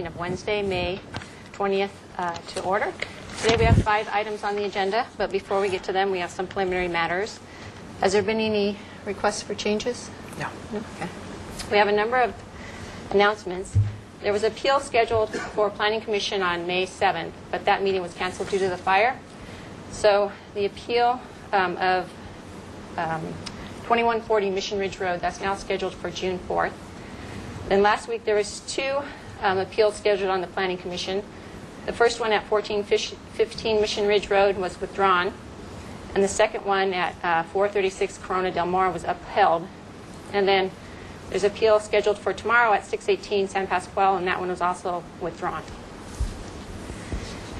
meeting of Wednesday, May 20th to order. Today we have 5 items on the agenda, but before we get to them, we have some preliminary matters. Has there been any requests for changes? No. Okay. We have a number of announcements. There was an appeal scheduled for Planning Commission on May 7th, but that meeting was canceled due to the fire. So the appeal of 2140 Mission Ridge Road, that's now scheduled for June 4th. Then last week there was 2 appeals scheduled on the Planning Commission. The first one at 1415 Mission Ridge Road was withdrawn, and the second one at 436 Corona del Mar was upheld. And then there's an appeal scheduled for tomorrow at 618 San Pascual, and that one was also withdrawn.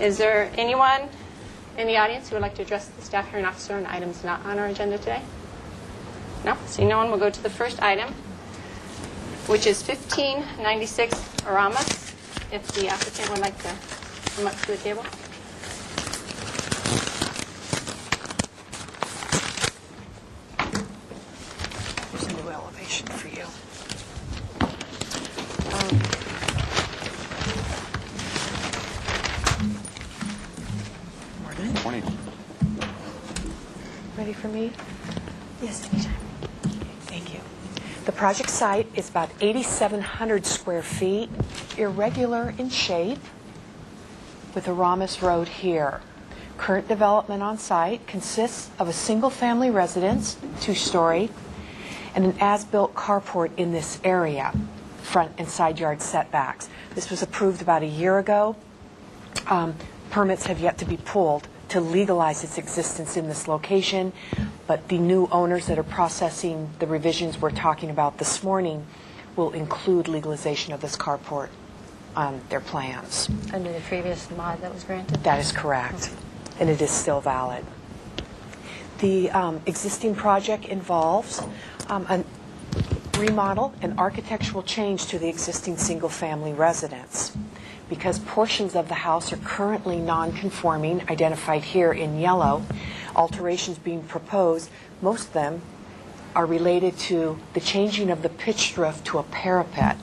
Is there anyone in the audience who would like to address the staff hearing officer on items not on our agenda today? No? Seeing no one, we'll go to the first item, which is 1596 Aramas. If the applicant would like to come up to the table. There's a new elevation for you. Morning. Ready for me? Yes, anytime. Thank you. The project site is about 8,700 square feet, irregular in shape, with Aramas Road here. Current development on site consists of a single-family residence, 2-story, and an as-built carport in this area, front and side yard setbacks. This was approved about a year ago. Permits have yet to be pulled to legalize its existence in this location, but the new owners that are processing the revisions we're talking about this morning will include legalization of this carport on their plans. Under the previous mod that was granted? That is correct, and it is still valid. The existing project involves a remodel and architectural change to the existing single-family residence. Because portions of the house are currently non-conforming, identified here in yellow, alterations being proposed, most of them are related to the changing of the pitched roof to a parapet.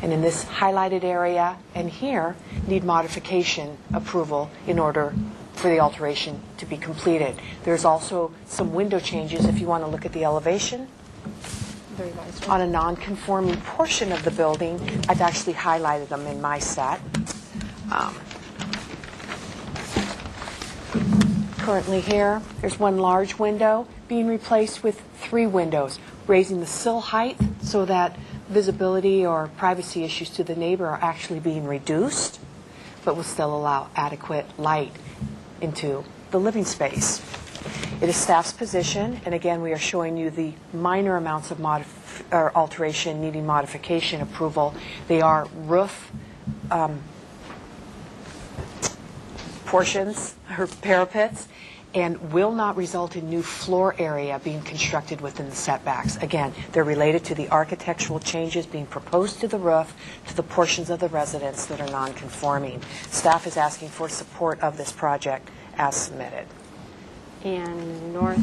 And in this highlighted area and here, need modification approval in order for the alteration to be completed. There's also some window changes if you want to look at the elevation. On a non-conforming portion of the building, I've actually highlighted them in my set. Currently here, there's one large window being replaced with 3 windows, raising the sill height so that visibility or privacy issues to the neighbor are actually being reduced, but will still allow adequate light into the living space. It is staff's position, and again, we are showing you the minor amounts of alteration needing modification approval. They are roof portions or parapets, and will not result in new floor area being constructed within the setbacks. Again, they're related to the architectural changes being proposed to the roof, to the portions of the residence that are non-conforming. Staff is asking for support of this project as submitted. And north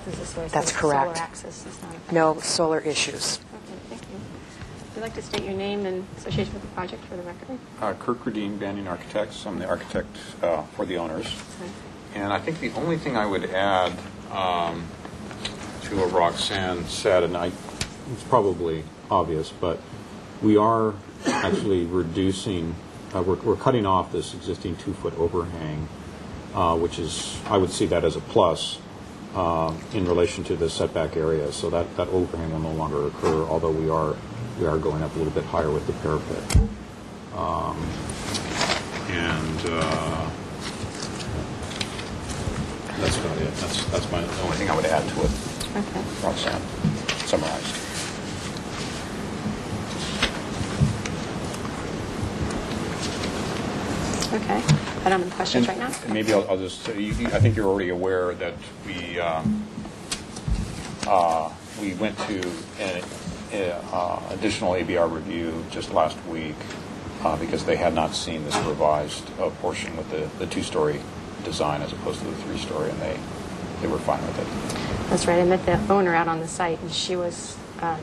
is this way. So That's correct. Solar access is not a No solar issues. Okay, thank you. Would you like to state your name and association with the project for the record? Kirk Radine, Banyan Architects. I'm the architect for the owners. Okay. And I think the only thing I would add to what Roxanne said, and it's probably obvious, but we are actually reducing, we're cutting off this existing 2-foot overhang, which is, I would see that as a plus in relation to the setback area. So that overhang will no longer occur, although we are going up a little bit higher with the parapet. That's about it. That's the only thing I would add to it. Okay. Roxanne summarized. Okay. I don't have any questions right now. And maybe I'll just say, I think you're already aware that we went to an additional ABR review just last week because they had not seen this revised portion with the 2-story design as opposed to the 3-story, and they were fine with it. That's right. I met the owner out on the site, and she was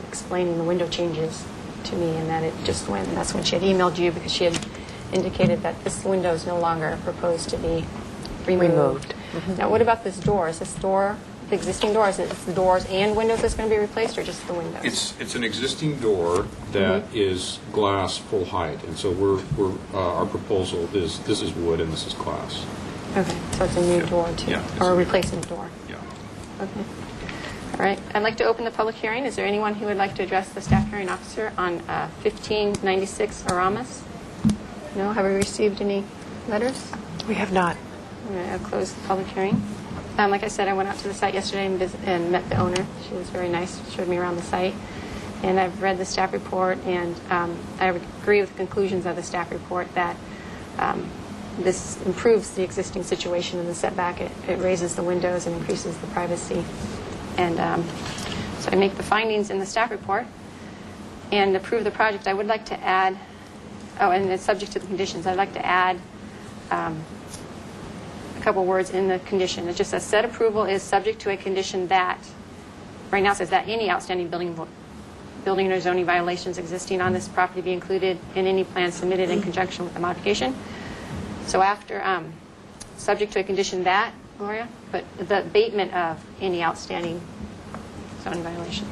explaining the window changes to me, and that it just went, and that's when she had emailed you, because she had indicated that this window is no longer proposed to be removed. Now, what about this door? Is this door, the existing door, is it the doors and windows that's going to be replaced, or just the windows? It's an existing door that is glass full height, and so our proposal is, this is wood and this is glass. Okay, so it's a new door, too? Yeah, it's Or a a- replacement door? Yeah. Okay. All right. I'd like to open the public hearing. Is there anyone who would like to address the staff hearing officer on 1596 Aramas? No? Have we received any letters? We have not. All right, I'll close the public hearing. Like I said, I went out to the site yesterday and met the owner. She was very nice, showed me around the site. And I've read the staff report, and I agree with the conclusions of the staff report that this improves the existing situation in the setback. It raises the windows and increases the privacy. And so I make the findings in the staff report and approve the project. I would like to add, and it's subject to the conditions, I'd like to add a couple words in the condition. It just says, said approval is subject to a condition that, right now it says that any outstanding building or zoning violations existing on this property be included in any plan submitted in conjunction with the modification. So after, subject to a condition that, Gloria, but the abatement of any outstanding zoning violations.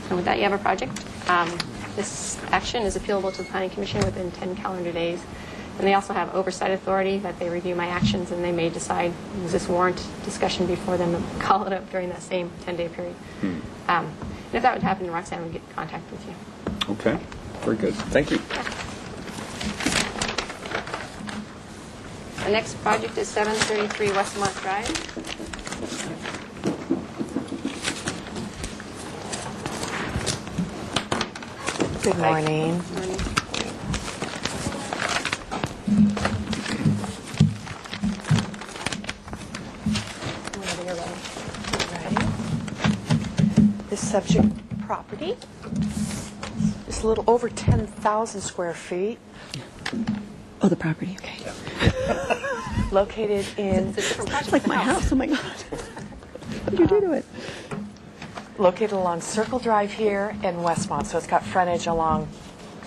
And with that, you have a project. This action is appealable to the Planning Commission within 10 calendar days. And they also have oversight authority that they review my actions, and they may decide, does this warrant discussion before them and call it up during that same 10-day period. And if that would happen, Roxanne would get in contact with you. Okay, very good. Thank you. The next project is 733 Westmont Drive. Good morning. Morning. Whenever you're ready. Right. This subject property is a little over 10,000 square feet, Oh, the property, okay. located in It's a different project. It's like my house, oh my God. What did you do to it? located along Circle Drive here in Westmont, so it's got frontage along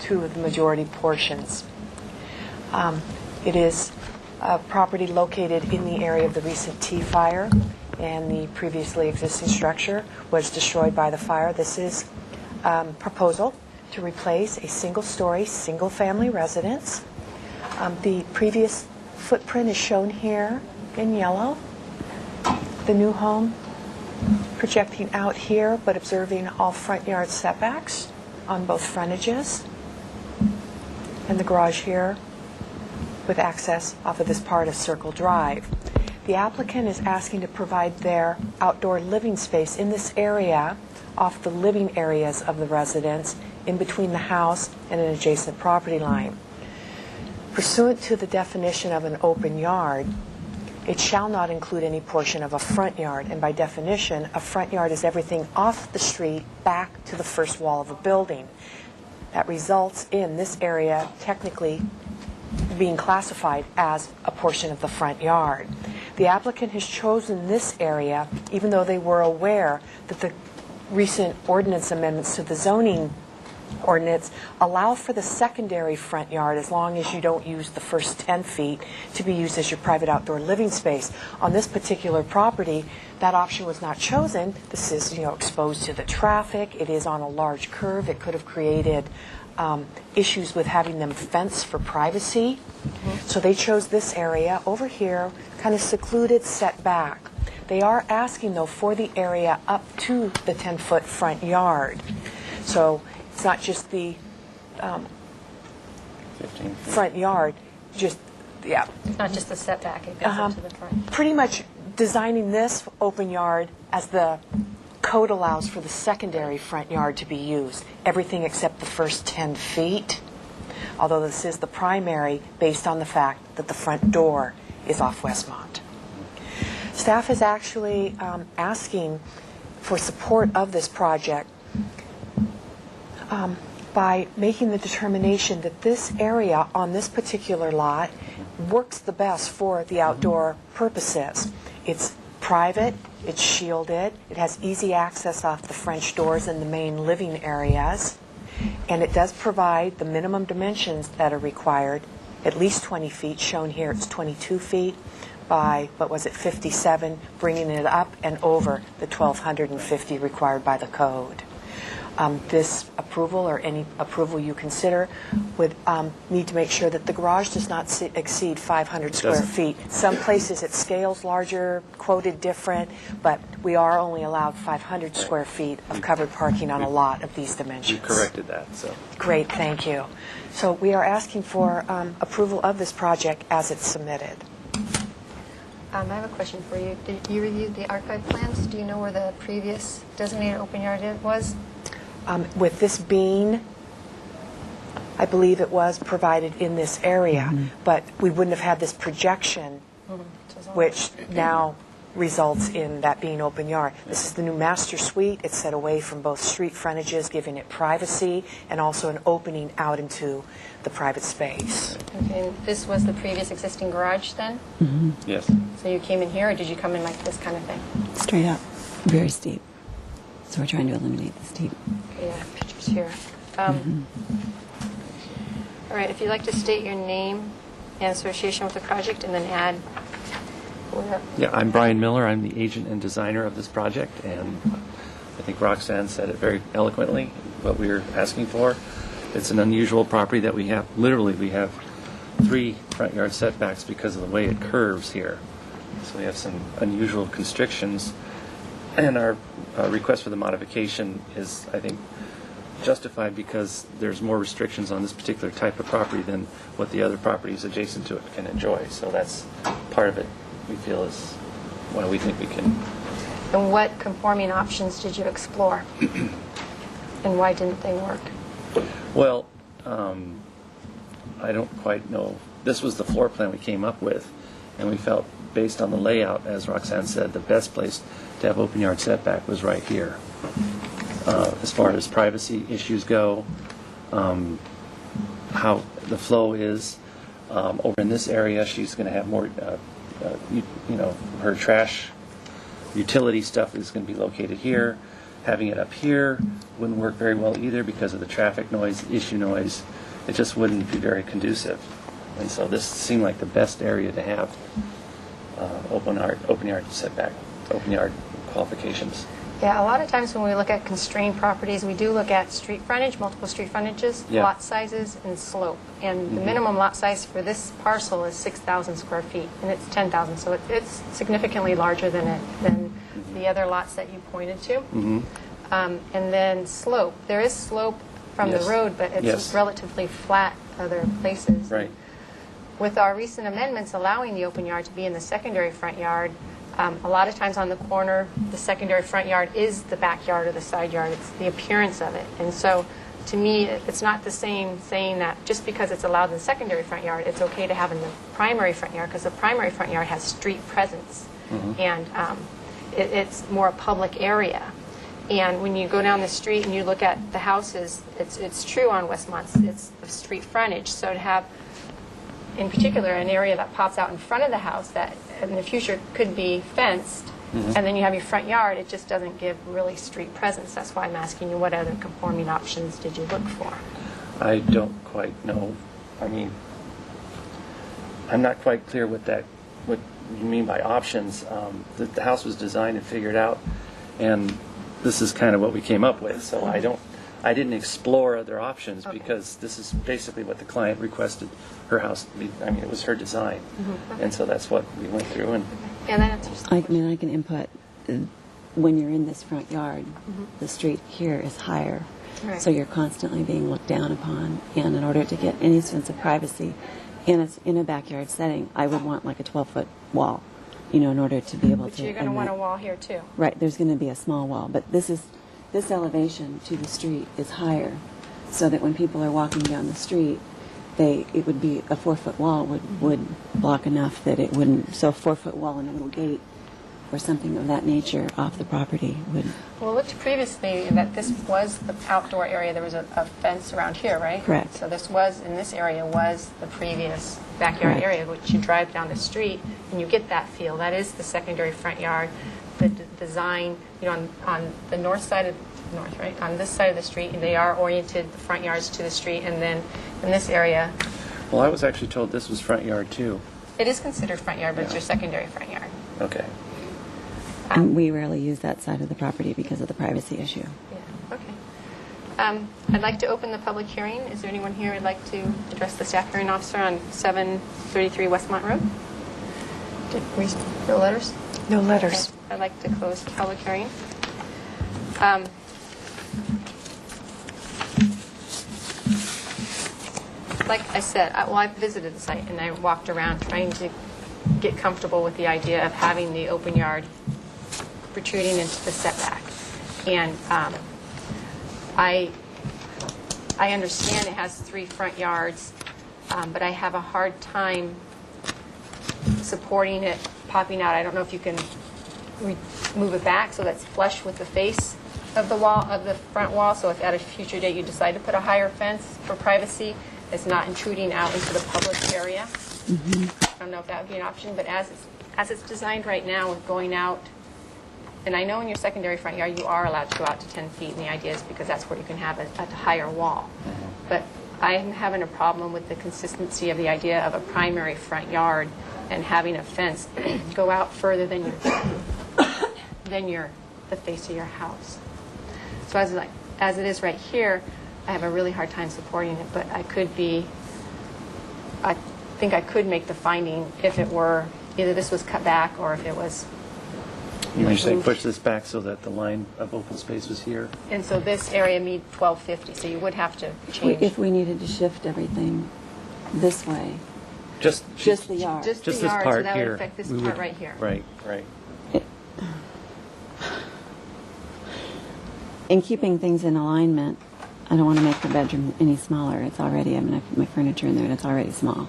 two of the majority portions. It is a property located in the area of the recent T fire, and the previously existing structure was destroyed by the fire. This is proposal to replace a single-story, single-family residence. The previous footprint is shown here in yellow. The new home projecting out here, but observing all front yard setbacks on both frontages. And the garage here with access off of this part of Circle Drive. The applicant is asking to provide their outdoor living space in this area off the living areas of the residence in between the house and an adjacent property line. Pursuant to the definition of an open yard, it shall not include any portion of a front yard, and by definition, a front yard is everything off the street back to the first wall of a building. That results in this area technically being classified as a portion of the front yard. The applicant has chosen this area even though they were aware that the recent ordinance amendments to the zoning ordinance allow for the secondary front yard, as long as you don't use the first 10 feet, to be used as your private outdoor living space. On this particular property, that option was not chosen. This is, exposed to the traffic. It is on a large curve. It could have created issues with having them fenced for privacy. So they chose this area over here, kind of secluded, set back. They are asking, though, for the area up to the 10-foot front yard. So it's not just the 15 feet. front yard, just, yeah. It's not just the setback, it goes up to the front. Pretty much designing this open yard as the code allows for the secondary front yard to be used. Everything except the first 10 feet, although this is the primary based on the fact that the front door is off Westmont. Staff is actually asking for support of this project by making the determination that this area on this particular lot works the best for the outdoor purposes. It's private, it's shielded, it has easy access off the French doors in the main living areas, and it does provide the minimum dimensions that are required, at least 20 feet. Shown here, it's 22 feet by, 57, bringing it up and over the 1,250 required by the code. This approval, or any approval you consider, would need to make sure that the garage does not exceed 500 square Doesn't. feet. Some places it scales larger, quoted different, but we are only allowed 500 square feet of covered parking on a lot of these You dimensions. corrected that, so. Great, thank you. So we are asking for approval of this project as it's submitted. I have a question for you. Did you review the archive plans? Do you know where the previous designated open yard was? With this being, I believe it was provided in this area, but we wouldn't have had this projection, which now results in that being open yard. This is the new master suite. It's set away from both street frontages, giving it privacy, and also an opening out into the private space. Okay, and this was the previous existing garage then? Yes. So you came in here, or did you come in like this kind of thing? Straight up. Very steep. So we're trying to eliminate the steep. Okay, yeah, pictures here. All right, if you'd like to state your name and association with the project, and then add where. Yeah, I'm Brian Miller. I'm the agent and designer of this project, and I think Roxanne said it very eloquently, what we were asking for. It's an unusual property that we have, literally, we have 3 front yard setbacks because of the way it curves here. So we have some unusual constrictions, and our request for the modification is, I think, justified because there's more restrictions on this particular type of property than what the other properties adjacent to it can enjoy. So that's part of it, we feel, is why we think we can. And what conforming options did you explore? And why didn't they work? Well, I don't quite know. This was the floor plan we came up with, and we felt, based on the layout, as Roxanne said, the best place to have open yard setback was right here. As far as privacy issues go, how the flow is, over in this area, she's going to have more, her trash utility stuff is going to be located here. Having it up here wouldn't work very well either because of the traffic noise, issue noise. It just wouldn't be very conducive. And so this seemed like the best area to have open yard setback, open yard qualifications. Yeah, a lot of times when we look at constrained properties, we do look at street frontage, multiple street frontages, Yeah. lot sizes, and slope. And the minimum lot size for this parcel is 6,000 square feet, and it's 10,000, so it's significantly larger than the other lots that you pointed to. And then slope. There is slope from Yes. the road, but it's Yes. relatively flat other places. Right. With our recent amendments allowing the open yard to be in the secondary front yard, a lot of times on the corner, the secondary front yard is the backyard or the side yard. It's the appearance of it. And so, to me, it's not the same saying that just because it's allowed in the secondary front yard, it's okay to have in the primary front yard, because the primary front yard has street presence. And it's more a public area. And when you go down the street and you look at the houses, it's true on Westmont, it's a street frontage. So to have, in particular, an area that pops out in front of the house that in the future could be fenced, and then you have your front yard, it just doesn't give really street presence. That's why I'm asking you, what other conforming options did you look for? I don't quite know. I mean, I'm not quite clear what you mean by options. The house was designed and figured out, and this is kind of what we came up with. So I didn't explore other options because this is basically what the client requested her house to be. I mean, it was her design, and so that's what we went through. And And that answers the I mean, I can input, when you're in this front yard, the street here is higher. Right. So you're constantly being looked down upon. And in order to get any sense of privacy, and it's in a backyard setting, I would want like a 12-foot wall, in order to be able But to. you're going to want a emit. wall here too. Right, there's going to be a small wall, but this elevation to the street is higher, so that when people are walking down the street, it would be a 4-foot wall would block enough that it wouldn't. So a 4-foot wall and a little gate or something of that nature off the property would, Well, it looked previously that this was the outdoor area. There was a fence around here, right? Correct. So this was, in this area, was the previous backyard Correct. area, which you drive down the street and you get that feel. That is the secondary front yard. The design, you know, on the north side of, north, right? On this side of the street, they are oriented, the front yards to the street, and then in this area, Well, I was actually told this was front yard too. it is considered front yard, but it's Yeah. your secondary front yard. Okay. and we rarely use that side of the property because of the privacy issue. Yeah, okay. I'd like to open the public hearing. Is there anyone here who'd like to address the staff hearing officer on 733 Westmont Road? No letters? No letters. Okay. I'd like to close the public hearing. Like I said, I visited the site and I walked around trying to get comfortable with the idea of having the open yard protruding into the setback. And I understand it has 3 front yards, but I have a hard time supporting it popping out. I don't know if you can move it back so that's flush with the face of the wall, of the front wall, so if at a future date you decide to put a higher fence for privacy, it's not intruding out into the public area. I don't know if that would be an option, but as it's designed right now with going out, and I know in your secondary front yard you are allowed to go out to 10 feet, and the idea is because that's where you can have a higher wall. But I am having a problem with the consistency of the idea of a primary front yard and having a fence go out further than the face of your house. So as it is right here, I have a really hard time supporting it, but I think I could make the finding if it were, either this was cut back or if it was, You're saying push this back so that the line of open space was here? and so this area meet 1250, so you would have to change. If we needed to shift everything this way, Just just the yard. Just the Just this yard, so part that would here. affect this We part would- right here. Right, right. In keeping things in alignment, I don't want to make the bedroom any smaller. It's already, I mean, I put my furniture in there and it's already small.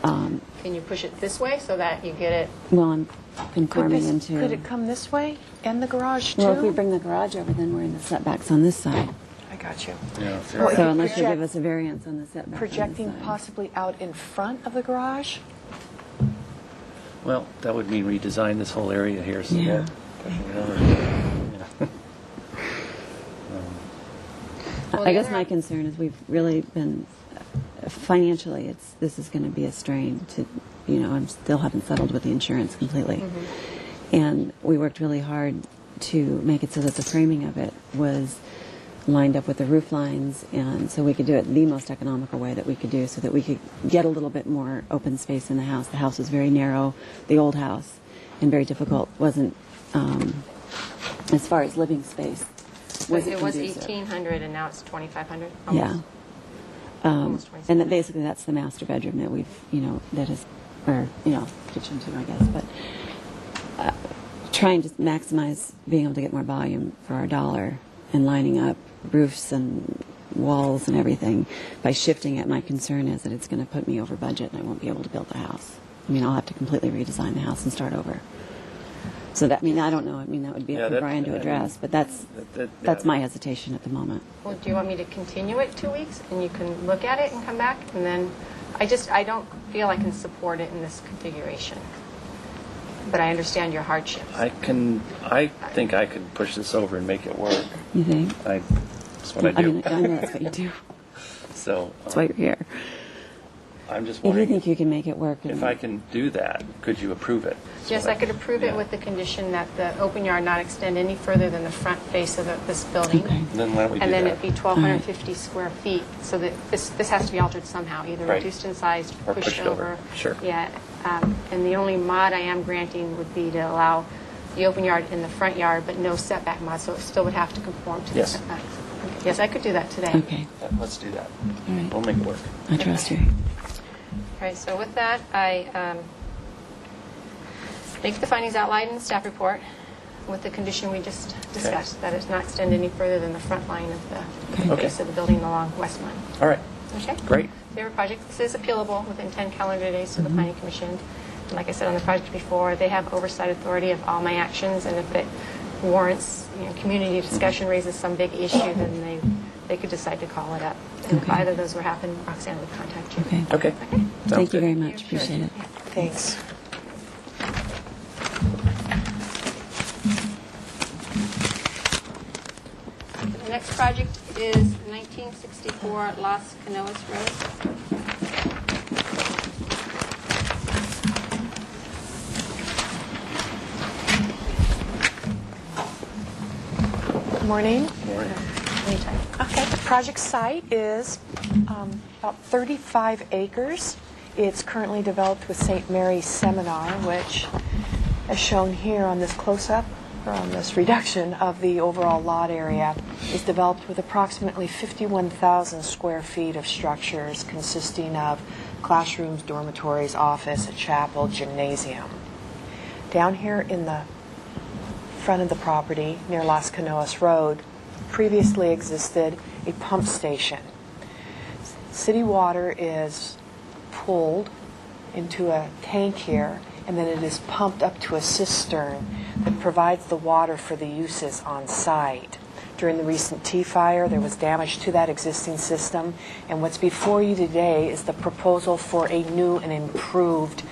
Can you push it this way so that you get it? Well, I'm conforming Could it into, come this way and the garage too? well, if we bring the garage over, then we're in the setbacks on this side. I got you. Yeah, Well, if So you unless you project- give us a variance on the setback on this Projecting side. possibly out in front of the garage? Well, that would mean redesign this whole area here. So Yeah. that- yeah. Well, I the guess other my op- concern is we've really been, financially, this is going to be a strain to, you know, I still haven't settled with the insurance completely. And we worked really hard to make it so that the framing of it was lined up with the roof lines, and so we could do it the most economical way that we could do so that we could get a little bit more open space in the house. The house was very narrow, the old house, and very difficult. Wasn't, as far as living space, was It was conducive. 1,800 and now it's 2,500? Yeah. Almost And 27. basically that's the master bedroom that we've, you know, that is, or, you know, kitchen too, I guess, but trying to maximize being able to get more volume for our dollar and lining up roofs and walls and everything by shifting it. My concern is that it's going to put me over budget and I won't be able to build the house. I mean, I'll have to completely redesign the house and start over. So that, I mean, I don't know. I mean, that would be Yeah, up for that- Brian to I mean, address, but that's yeah. my hesitation at the moment. Well, do you want me to continue it 2 weeks and you can look at it and come back? And then, I don't feel I can support it in this configuration. But I understand your hardship. I think I could push this over and make it work. You think? That's what I I do. mean, I know that's what you do. So That's why you're here. I'm just If you wondering think you can make it work. if I can do that, could you approve it? Yes, I could approve it with the condition that the open yard not extend any further than the front face of this building. Okay. Then why don't we do And then that? it'd be 1,250 square feet, so that this has to be altered somehow, either Right. reduced in size, Or pushed pushed over. over. Sure. Yeah, and the only mod I am granting would be to allow the open yard in the front yard, but no setback mod, so it still would have to conform to the Yes. setbacks. Okay. Yes, I could do that today. Okay. Yeah, let's do that. All right. We'll make it work. I trust you. All right, so with that, I make the findings outlined in the staff report with the condition we just discussed, that it's not extend any further than the front line of the Okay. face of the building along Westmont. All right. Okay? Great. Favorite project, this is appealable within 10 calendar days to the Planning Commission. like I said on the project before, they have oversight authority of all my actions, and if it warrants, community discussion, raises some big issue, then they could decide to call it up. And if Okay. either of those were happen, Roxanne would contact you. Okay. Okay. Okay. Thank you good. very much. Appreciate it. Thanks. The next project is 1964 Las Canoas Road. Good morning. Anytime. Okay, the project site is about 35 acres. It's currently developed with St. Mary's Seminar, which, as shown here on this close-up, or on this reduction of the overall lot area, is developed with approximately 51,000 square feet of structures consisting of classrooms, dormitories, office, a chapel, gymnasium. Down here in the front of the property, near Las Canoas Road, previously existed a pump station. City water is pulled into a tank here, and then it is pumped up to a cistern that provides the water for the uses on site. During the recent T-fire, there was damage to that existing system, and what's before you today is the proposal for a new and improved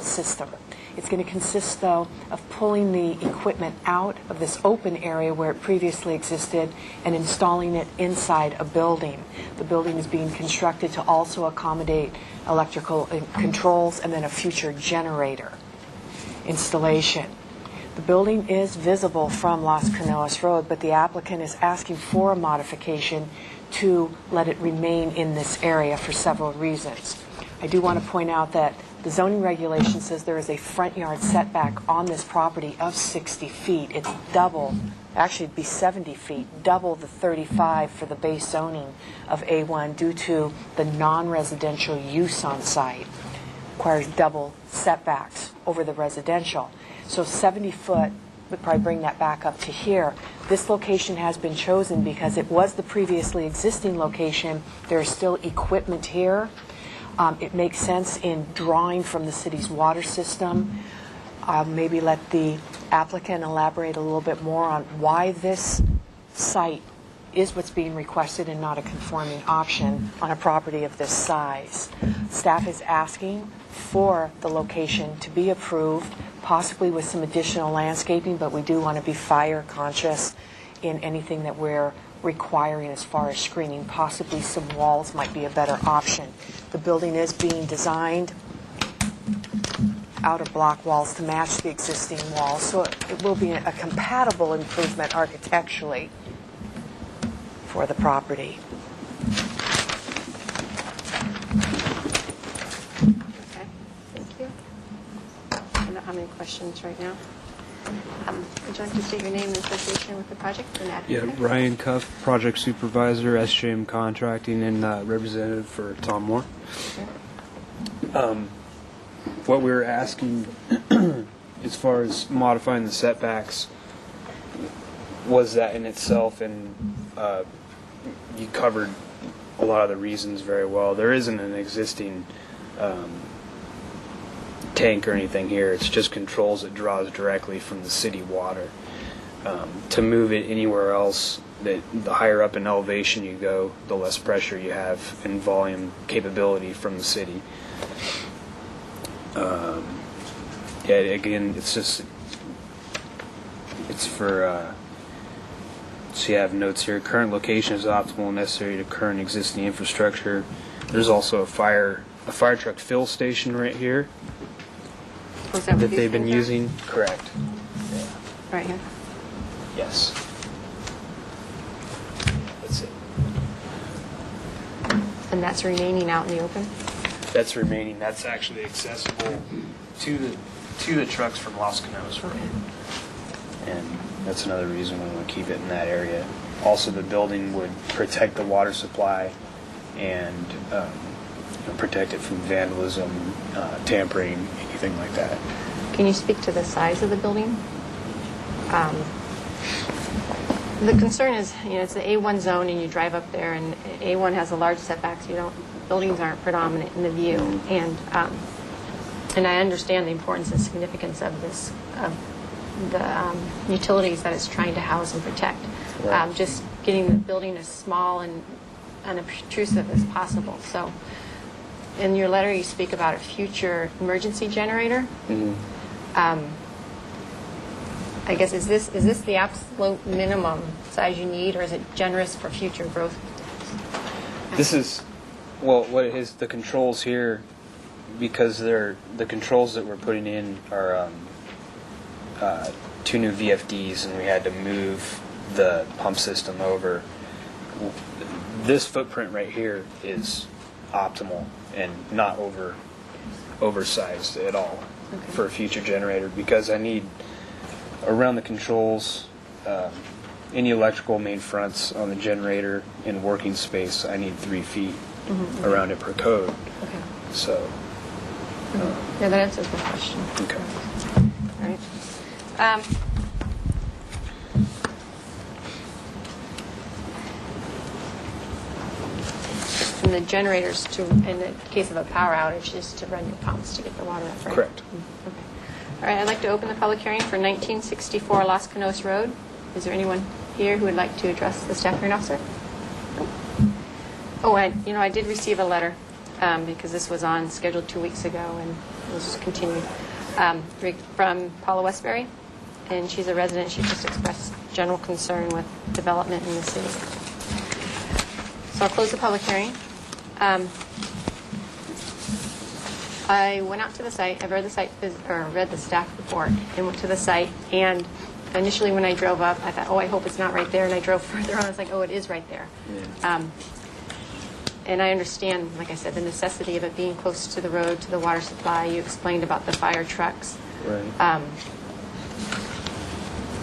system. It's going to consist, though, of pulling the equipment out of this open area where it previously existed and installing it inside a building. The building is being constructed to also accommodate electrical controls and then a future generator installation. The building is visible from Las Canoas Road, but the applicant is asking for a modification to let it remain in this area for several reasons. I do want to point out that the zoning regulation says there is a front yard setback on this property of 60 feet. It's double, actually it'd be 70 feet, double the 35 for the base zoning of A1 due to the non-residential use on site. Requires double setbacks over the residential. So 70 foot would probably bring that back up to here. This location has been chosen because it was the previously existing location. There is still equipment here. It makes sense in drawing from the city's water system. Maybe let the applicant elaborate a little bit more on why this site is what's being requested and not a conforming option on a property of this size. Staff is asking for the location to be approved, possibly with some additional landscaping, but we do want to be fire conscious in anything that we're requiring as far as screening. Possibly some walls might be a better option. The building is being designed outer block walls to match the existing walls, so it will be a compatible improvement architecturally for the property. Okay, thank you. I don't have any questions right now. Would you like to state your name and association with the project? And Yeah, applicant? Ryan Cuff, project supervisor, SJM Contracting, and representative for Tom Moore. What we were asking, as far as modifying the setbacks, was that in itself, and you covered a lot of the reasons very well. There isn't an existing tank or anything here. It's just controls that draws directly from the city water. To move it anywhere else, the higher up in elevation you go, the less pressure you have and volume capability from the city. Yeah, again, it's for, so you have notes here. Current location is optimal and necessary to current existing infrastructure. There's also a fire truck fill station right here Was that what that these they've been things are? using. Correct. Right here. Yes. That's it. And that's remaining out in the open? That's remaining. That's actually accessible to the trucks from Las Canoas Road. And that's another reason we want to keep it in that area. Also, the building would protect the water supply and protect it from vandalism, tampering, anything like that. Can you speak to the size of the building? The concern is, it's the A1 zone, and you drive up there, and A1 has a large setbacks. Buildings aren't predominant in the view, and and I understand the importance and significance of this, of the utilities that it's trying to house and protect. Right. Just getting the building as small and unobtrusive as possible. So in your letter, you speak about a future emergency generator. I guess, is this the absolute minimum size you need, or is it generous for future growth? This is, well, what it is, the controls here, because the controls that we're putting in are 2 new VFDs, and we had to move the pump system over. This footprint right here is optimal and not oversized at all for a future generator, because I need around the controls, any electrical main fronts on the generator in working space, I need 3 feet around it per code. Okay. So, Yeah, that answers my question. okay. All right. And the generators, in the case of a power outage, is to run your pumps to get the water up, right? Correct. Okay. All right, I'd like to open the public hearing for 1964 Las Canoas Road. Is there anyone here who would like to address the staff hearing officer? Oh, I did receive a letter, because this was scheduled 2 weeks ago, and it was continued, from Paula Westbury, and she's a resident. She just expressed general concern with development in the city. So I'll close the public hearing. I went out to the site. I've read the staff report, and went to the site. And initially, when I drove up, I thought, "Oh, I hope it's not right there." And I drove further on. I was like, "Oh, it is right there." Yeah. And I understand, like I said, the necessity of it being close to the road, to the water supply. You explained about the fire trucks. Right.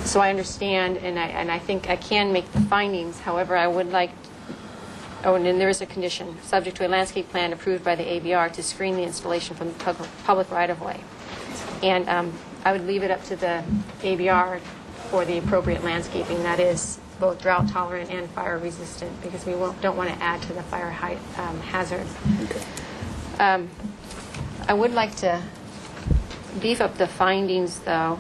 So I understand, and I think I can make the findings. However, I would like. Oh, and then there is a condition, subject to a landscape plan approved by the ABR to screen the installation from the public right-of-way. And I would leave it up to the ABR for the appropriate landscaping that is both drought-tolerant and fire-resistant, because we don't want to add to the fire hazard. Okay. I would like to beef up the findings, though.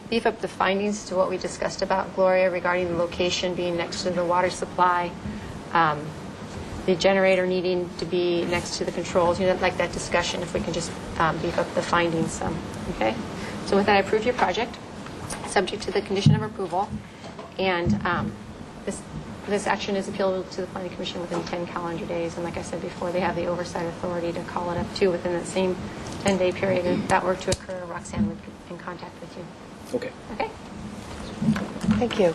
Beef up the findings to what we discussed about, Gloria, regarding the location being next to the water supply, the generator needing to be next to the controls. Like that discussion, if we can just beef up the findings some. Okay? So with that, I approve your project, subject to the condition of approval, and this action is appealable to the Planning Commission within 10 calendar days. And like I said before, they have the oversight authority to call it up, too, within that same 10-day period. And if that were to occur, Roxanne would be in contact with you. Okay. Okay? Thank you.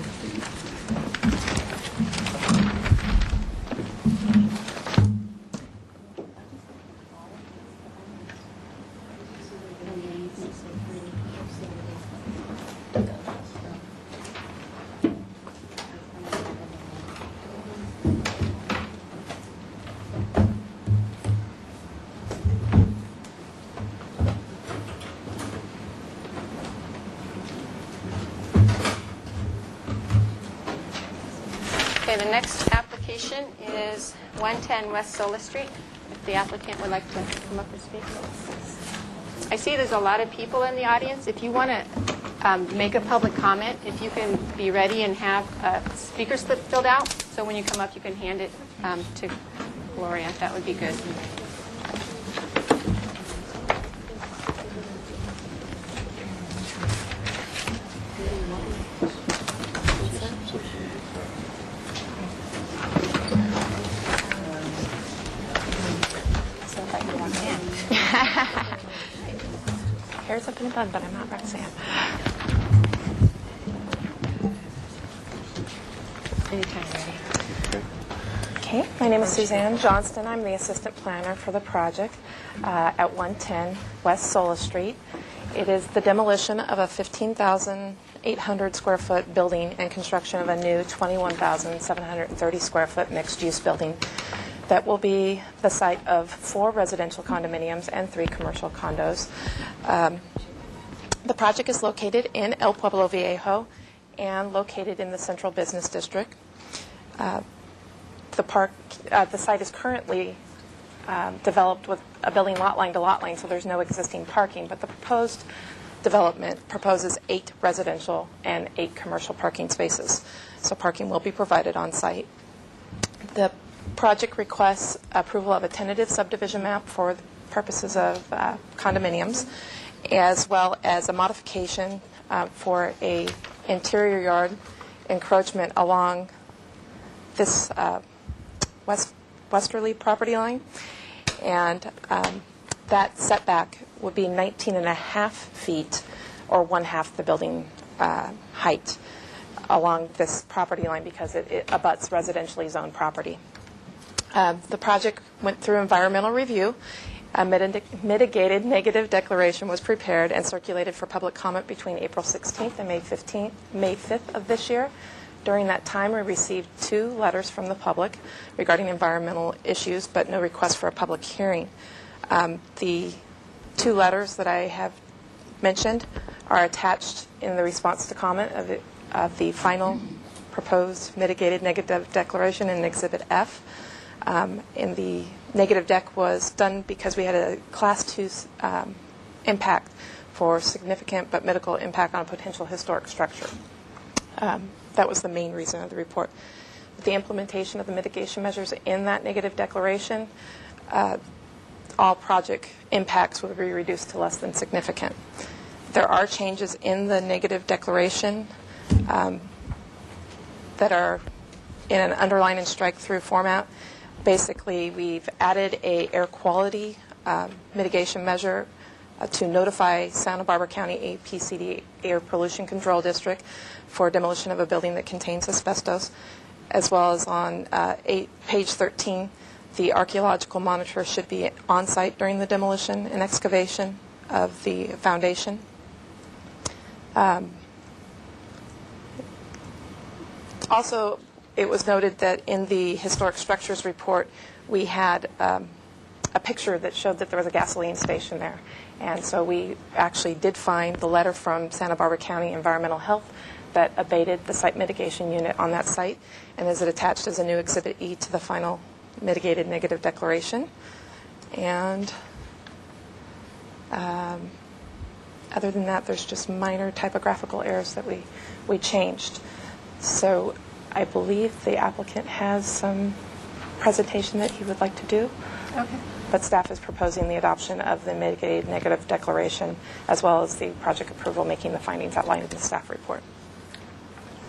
Okay, the next application is 110 West Sola Street. If the applicant would like to come up and speak. I see there's a lot of people in the audience. If you want to make a public comment, if you can be ready and have a speaker slip filled out, so when you come up you can hand it to Gloria, that would be good. Hair's up in a bun, but I'm not Roxanne. Anytime ready. Okay, my name is Suzanne Johnston. I'm the assistant planner for the project at 110 West Sola Street. It is the demolition of a 15,800 square foot building and construction of a new 21,730 square foot mixed-use building that will be the site of 4 residential condominiums and 3 commercial condos. The project is located in El Pueblo Viejo and located in the Central Business District. the site is currently developed with a building lot line to lot line, so there's no existing parking. But the proposed development proposes 8 residential and 8 commercial parking spaces. So parking will be provided on site. The project requests approval of a tentative subdivision map for the purposes of condominiums, as well as a modification for a interior yard encroachment along this westerly property line. And that setback would be 19.5 feet, or 1/2 the building height, along this property line because it abuts residentially zoned property. The project went through environmental review. A mitigated negative declaration was prepared and circulated for public comment between April 16th and May 5th of this year. During that time, we received 2 letters from the public regarding environmental issues, but no request for a public hearing. The 2 letters that I have mentioned are attached in the response to comment of the final proposed mitigated negative declaration in Exhibit F. And the negative dec was done because we had a Class 2 impact for significant but minimal impact on a potential historic structure. That was the main reason of the report. With the implementation of the mitigation measures in that negative declaration, all project impacts would be reduced to less than significant. There are changes in the negative declaration that are in an underline and strike through format. Basically, we've added a air quality mitigation measure to notify Santa Barbara County APCD Air Pollution Control District for demolition of a building that contains asbestos, as well as on page 13, the archaeological monitor should be on site during the demolition and excavation of the foundation. Also, it was noted that in the historic structures report, we had a picture that showed that there was a gasoline station there. And so we actually did find the letter from Santa Barbara County Environmental Health that abated the site mitigation unit on that site, and is it attached as a new Exhibit E to the final mitigated negative declaration. And other than that, there's just minor typographical errors that we changed. So I believe the applicant has some presentation that he would like to do. Okay. But staff is proposing the adoption of the mitigated negative declaration, as well as the project approval, making the findings outlined in the staff report.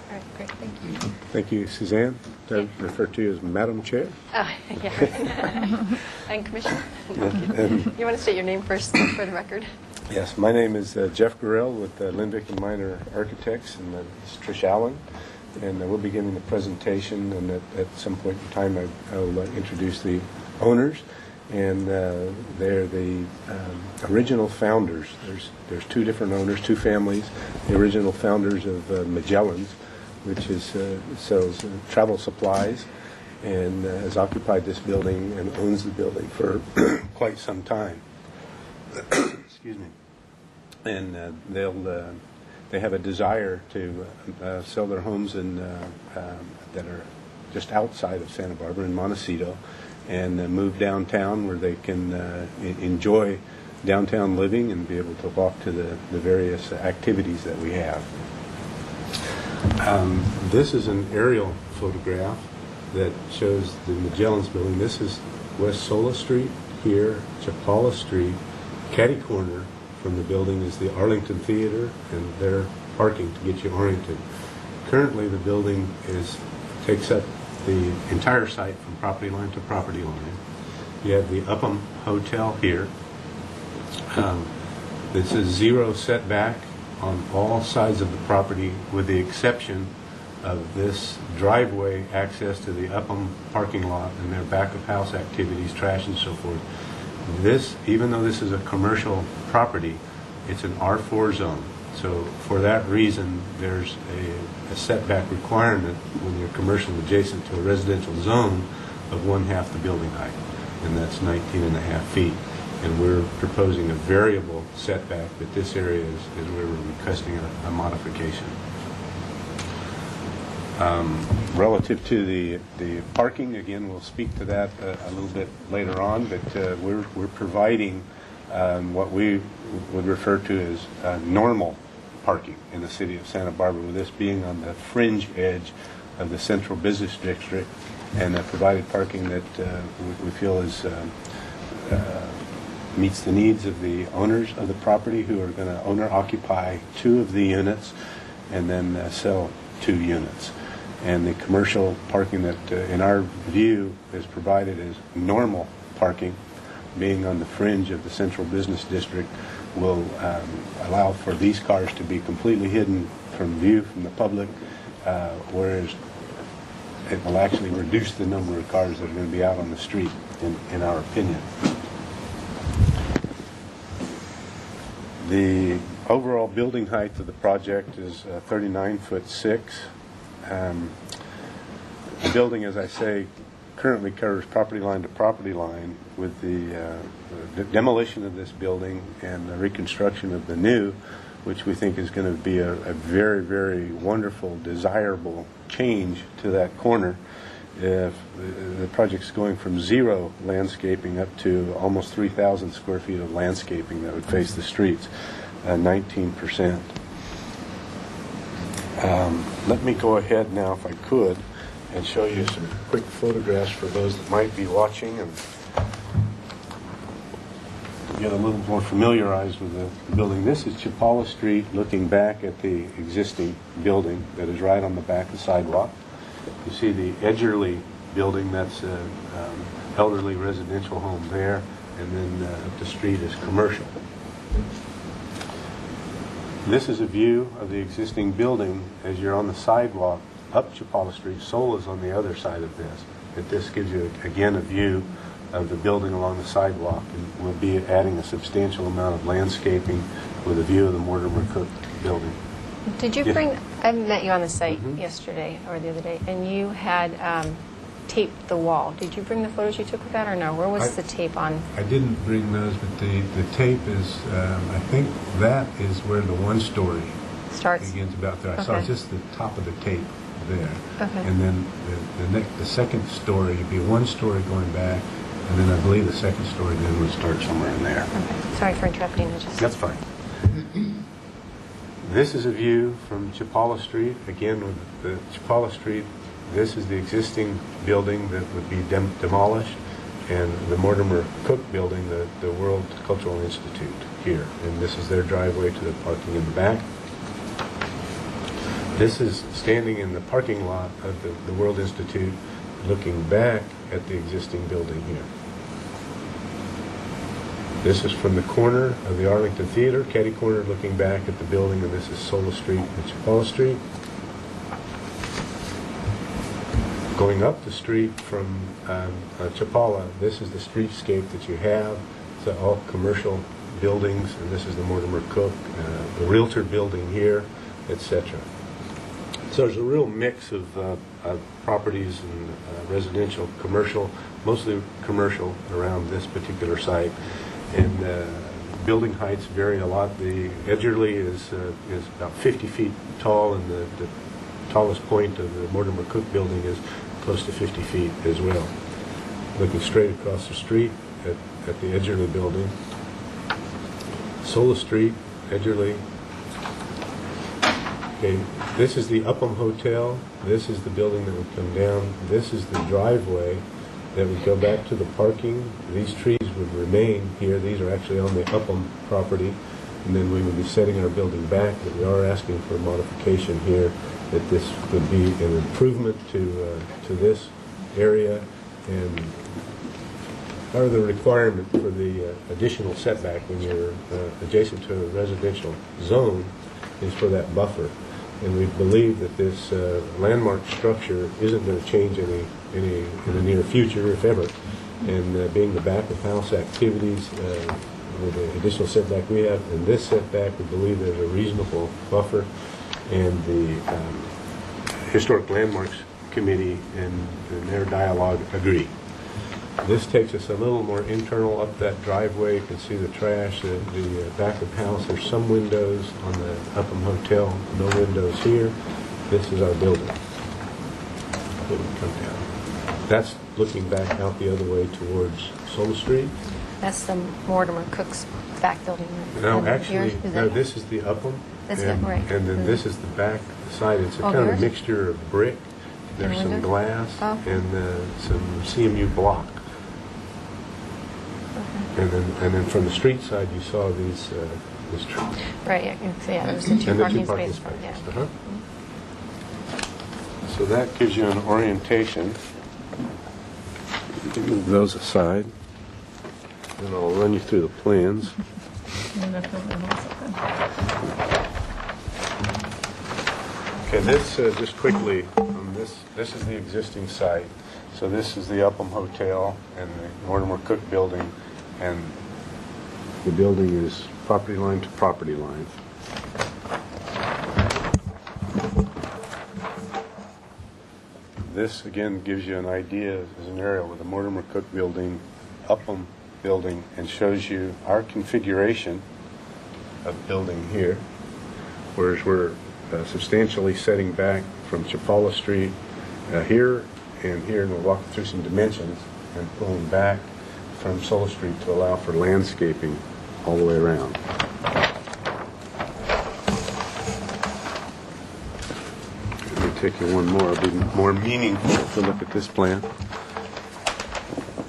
All right, great, thank you. Thank you, Suzanne. I refer to you as Madam Chair. Yeah. And Commissioner? You want to state your name first for the record? Yes, my name is Jeff Gurrell with Lindvik and Minor Architects, and this is Trish Allen. And we'll be giving the presentation, and at some point in time I'll introduce the owners. And they're the original founders. There's 2 different owners, 2 families. The original founders of Magellan's, which sells travel supplies, and has occupied this building and owns the building for quite some time. Excuse me. And they have a desire to sell their homes that are just outside of Santa Barbara in Montecito, and move downtown where they can enjoy downtown living and be able to walk to the various activities that we have. This is an aerial photograph that shows the Magellan's building. This is West Sola Street here, Chapala Street. Catty corner from the building is the Arlington Theater, and their parking to get you oriented. Currently, the building takes up the entire site from property line to property line. You have the Upham Hotel here. This is 0 setback on all sides of the property, with the exception of this driveway access to the Upham parking lot and their back of house activities, trash and so forth. This, even though this is a commercial property, it's an R4 zone. So for that reason, there's a setback requirement when you're commercial adjacent to a residential zone of 1/2 the building height, and that's 19.5 feet. And we're proposing a variable setback, but this area is where we're requesting a modification. Relative to the parking, again, we'll speak to that a little bit later on, but we're providing what we would refer to as normal parking in the city of Santa Barbara, with this being on the fringe edge of the central business district, and provided parking that we feel is meets the needs of the owners of the property, who are going to owner-occupy 2 of the units and then sell 2 units. And the commercial parking that, in our view, is provided as normal parking, being on the fringe of the central business district, will allow for these cars to be completely hidden from view from the public, whereas it will actually reduce the number of cars that are going to be out on the street, in our opinion. The overall building height of the project is 39'6". The building, as I say, currently covers property line to property line. With the demolition of this building and the reconstruction of the new, which we think is going to be a very, very wonderful, desirable change to that corner. If the project's going from 0 landscaping up to almost 3,000 square feet of landscaping that would face the streets, 19%. Let me go ahead now, if I could, and show you some quick photographs for those that might be watching, and get a little more familiarized with the building. This is Chapala Street, looking back at the existing building that is right on the back of the sidewalk. You see the Edgerly building, that's an elderly residential home there, and then up the street is commercial. This is a view of the existing building as you're on the sidewalk up Chapala Street. Sol is on the other side of this. But this gives you, again, a view of the building along the sidewalk, and we'll be adding a substantial amount of landscaping with a view of the Mortimer Cook building. Did you Yeah. bring, I met you on the site yesterday or the other day, and you had taped the wall. Did you bring the photos you took with that, or no? Where was the tape on? I didn't bring those, but the tape is, I think that is where the one story Starts? begins about there. I saw Okay. just the top of the tape there. Okay. And then the second story would be one story going back, and then I believe the second story then would start somewhere in there. Okay. Sorry for interrupting. That's fine. This is a view from Chapala Street. Again, with the Chapala Street, this is the existing building that would be demolished, and the Mortimer Cook building, the World Cultural Institute here. And this is their driveway to the parking in the back. This is standing in the parking lot of the World Institute, looking back at the existing building here. This is from the corner of the Arlington Theater, catty corner, looking back at the building, and this is Sola Street and Chapala Street. Going up the street from Chapala, this is the streetscape that you have. It's all commercial buildings, and this is the Mortimer Cook, the Realtor building here, etc. So there's a real mix of properties and residential, commercial, mostly commercial around this particular site. And building heights vary a lot. The Edgerly is about 50 feet tall, and the tallest point of the Mortimer Cook building is close to 50 feet as well. Looking straight across the street at the Edgerly building. Sola Street, Edgerly. Okay, this is the Upham Hotel. This is the building that would come down. This is the driveway that would go back to the parking. These trees would remain here. These are actually on the Upham property. And then we would be setting our building back, but we are asking for a modification here that this would be an improvement to this area, and part of the requirement for the additional setback when you're adjacent to a residential zone is for that buffer. And we believe that this landmark structure isn't going to change any in the near future, if ever. And being the back of house activities, with the additional setback we have, and this setback, we believe there's a reasonable buffer, and the Historic Landmarks Committee and their dialogue agree. This takes us a little more internal up that driveway. You can see the trash, the back of the house. There's some windows on the Upham Hotel, no windows here. This is our building. that would come down. That's looking back out the other way towards Soul Street. That's the Mortimer Cook's back building. No, And actually, yours- is no, that- this is the Upham. That's and, it, right. And then this is the back side. It's a Oh, kind of yours? mixture of brick. There's some windows? glass Oh. and some CMU block. And then from the street side, you saw these this tree. Right, yeah, there's the two And the parking two parking spaces. Yeah. spaces. Uh-huh. So that gives you an orientation. Move those aside, and I'll run you through the plans. Okay, this just quickly. This is the existing site. So this is the Upham Hotel and the Mortimer Cook building, and the building is property line to property line. This again gives you an idea as an aerial with the Mortimer Cook building, Upham building, and shows you our configuration of building here, whereas we're substantially setting back from Chapala Street here and here, and we'll walk through some dimensions and pulling back from Soul Street to allow for landscaping all the way around. Let me take you one more. It'll be more meaningful to look at this plan.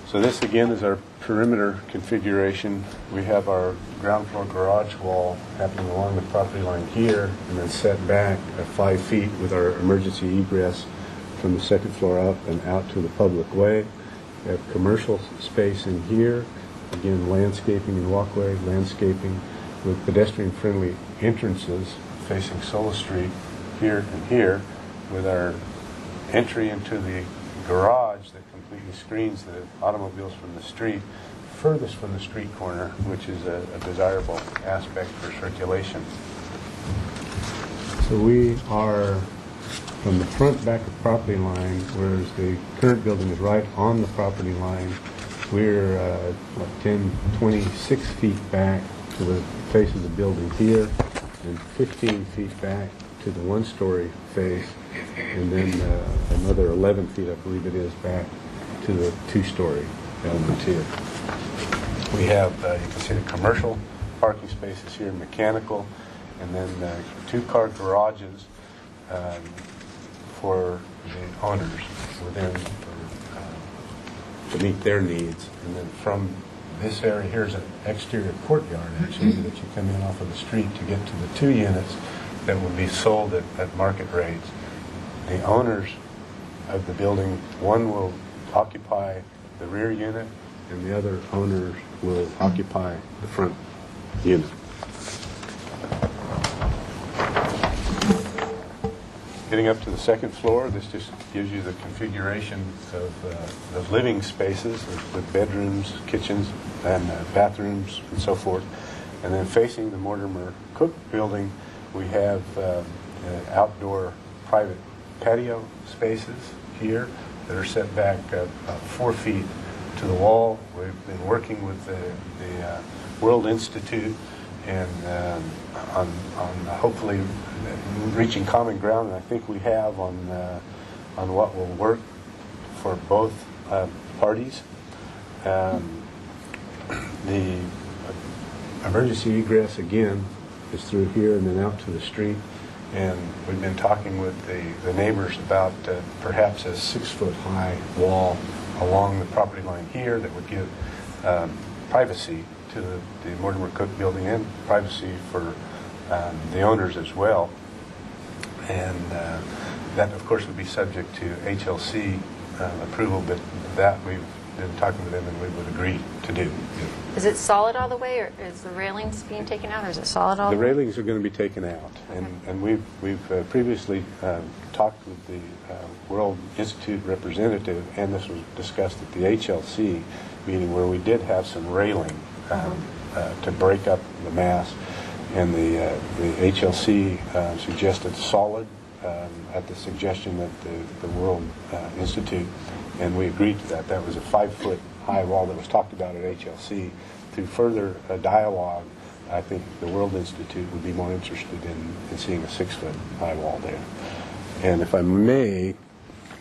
So this again is our perimeter configuration. We have our ground floor garage wall happening along the property line here, and then set back 5 feet with our emergency egress from the second floor up and out to the public way. We have commercial space in here, again landscaping and walkway, landscaping with pedestrian-friendly entrances facing Sola Street here and here, with our entry into the garage that completely screens the automobiles from the street, furthest from the street corner, which is a desirable aspect for circulation. So we are from the front back of property line, whereas the current building is right on the property line. We're 10, 26 feet back to the face of the building here, and 15 feet back to the one-story face, and then another 11 feet, I believe it is, back to the two-story element here. We have, you can see the commercial parking spaces here, mechanical, and then 2-car garages for the owners within to meet their needs. And then from this area, here's an exterior courtyard, actually, that you come in off of the street to get to the 2 units that will be sold at market rates. The owners of the building, one will occupy the rear unit, and the other owners will occupy the front unit. Getting up to the second floor, this just gives you the configuration of the living spaces with bedrooms, kitchens, and bathrooms, and so forth. And then facing the Mortimer Cook building, we have outdoor private patio spaces here that are set back 4 feet to the wall. We've been working with the World Institute and on hopefully reaching common ground, and I think we have on what will work for both parties. The emergency egress again is through here and then out to the street, and we've been talking with the neighbors about perhaps a 6-foot-high wall along the property line here that would give privacy to the Mortimer Cook building and privacy for the owners as well. And that, of course, would be subject to HLC approval, but that we've been talking to them and we would agree to do. Is it solid all the way, or is the railings being taken out, or is it solid all The the way? railings are going to be taken out, and we've previously talked with the World Institute representative, and this was discussed at the HLC meeting where we did have some railing to break up the mass, and the HLC suggested solid at the suggestion of the World Institute, and we agreed to that. That was a 5-foot-high wall that was talked about at HLC. Through further dialogue, I think the World Institute would be more interested in seeing a 6-foot-high wall there. And if I may,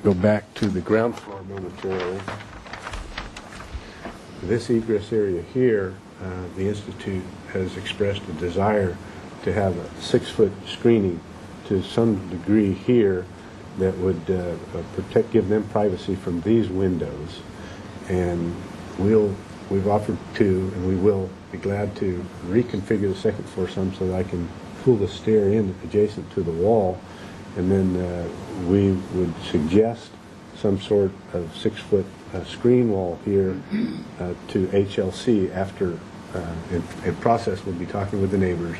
go back to the ground floor momentarily. This egress area here, the Institute has expressed a desire to have a 6-foot screening to some degree here that would give them privacy from these windows. And we've offered to, and we will be glad to reconfigure the second floor some so that I can pull the stair in adjacent to the wall. And then we would suggest some sort of 6-foot screen wall here to HLC after, in process, we'll be talking with the neighbors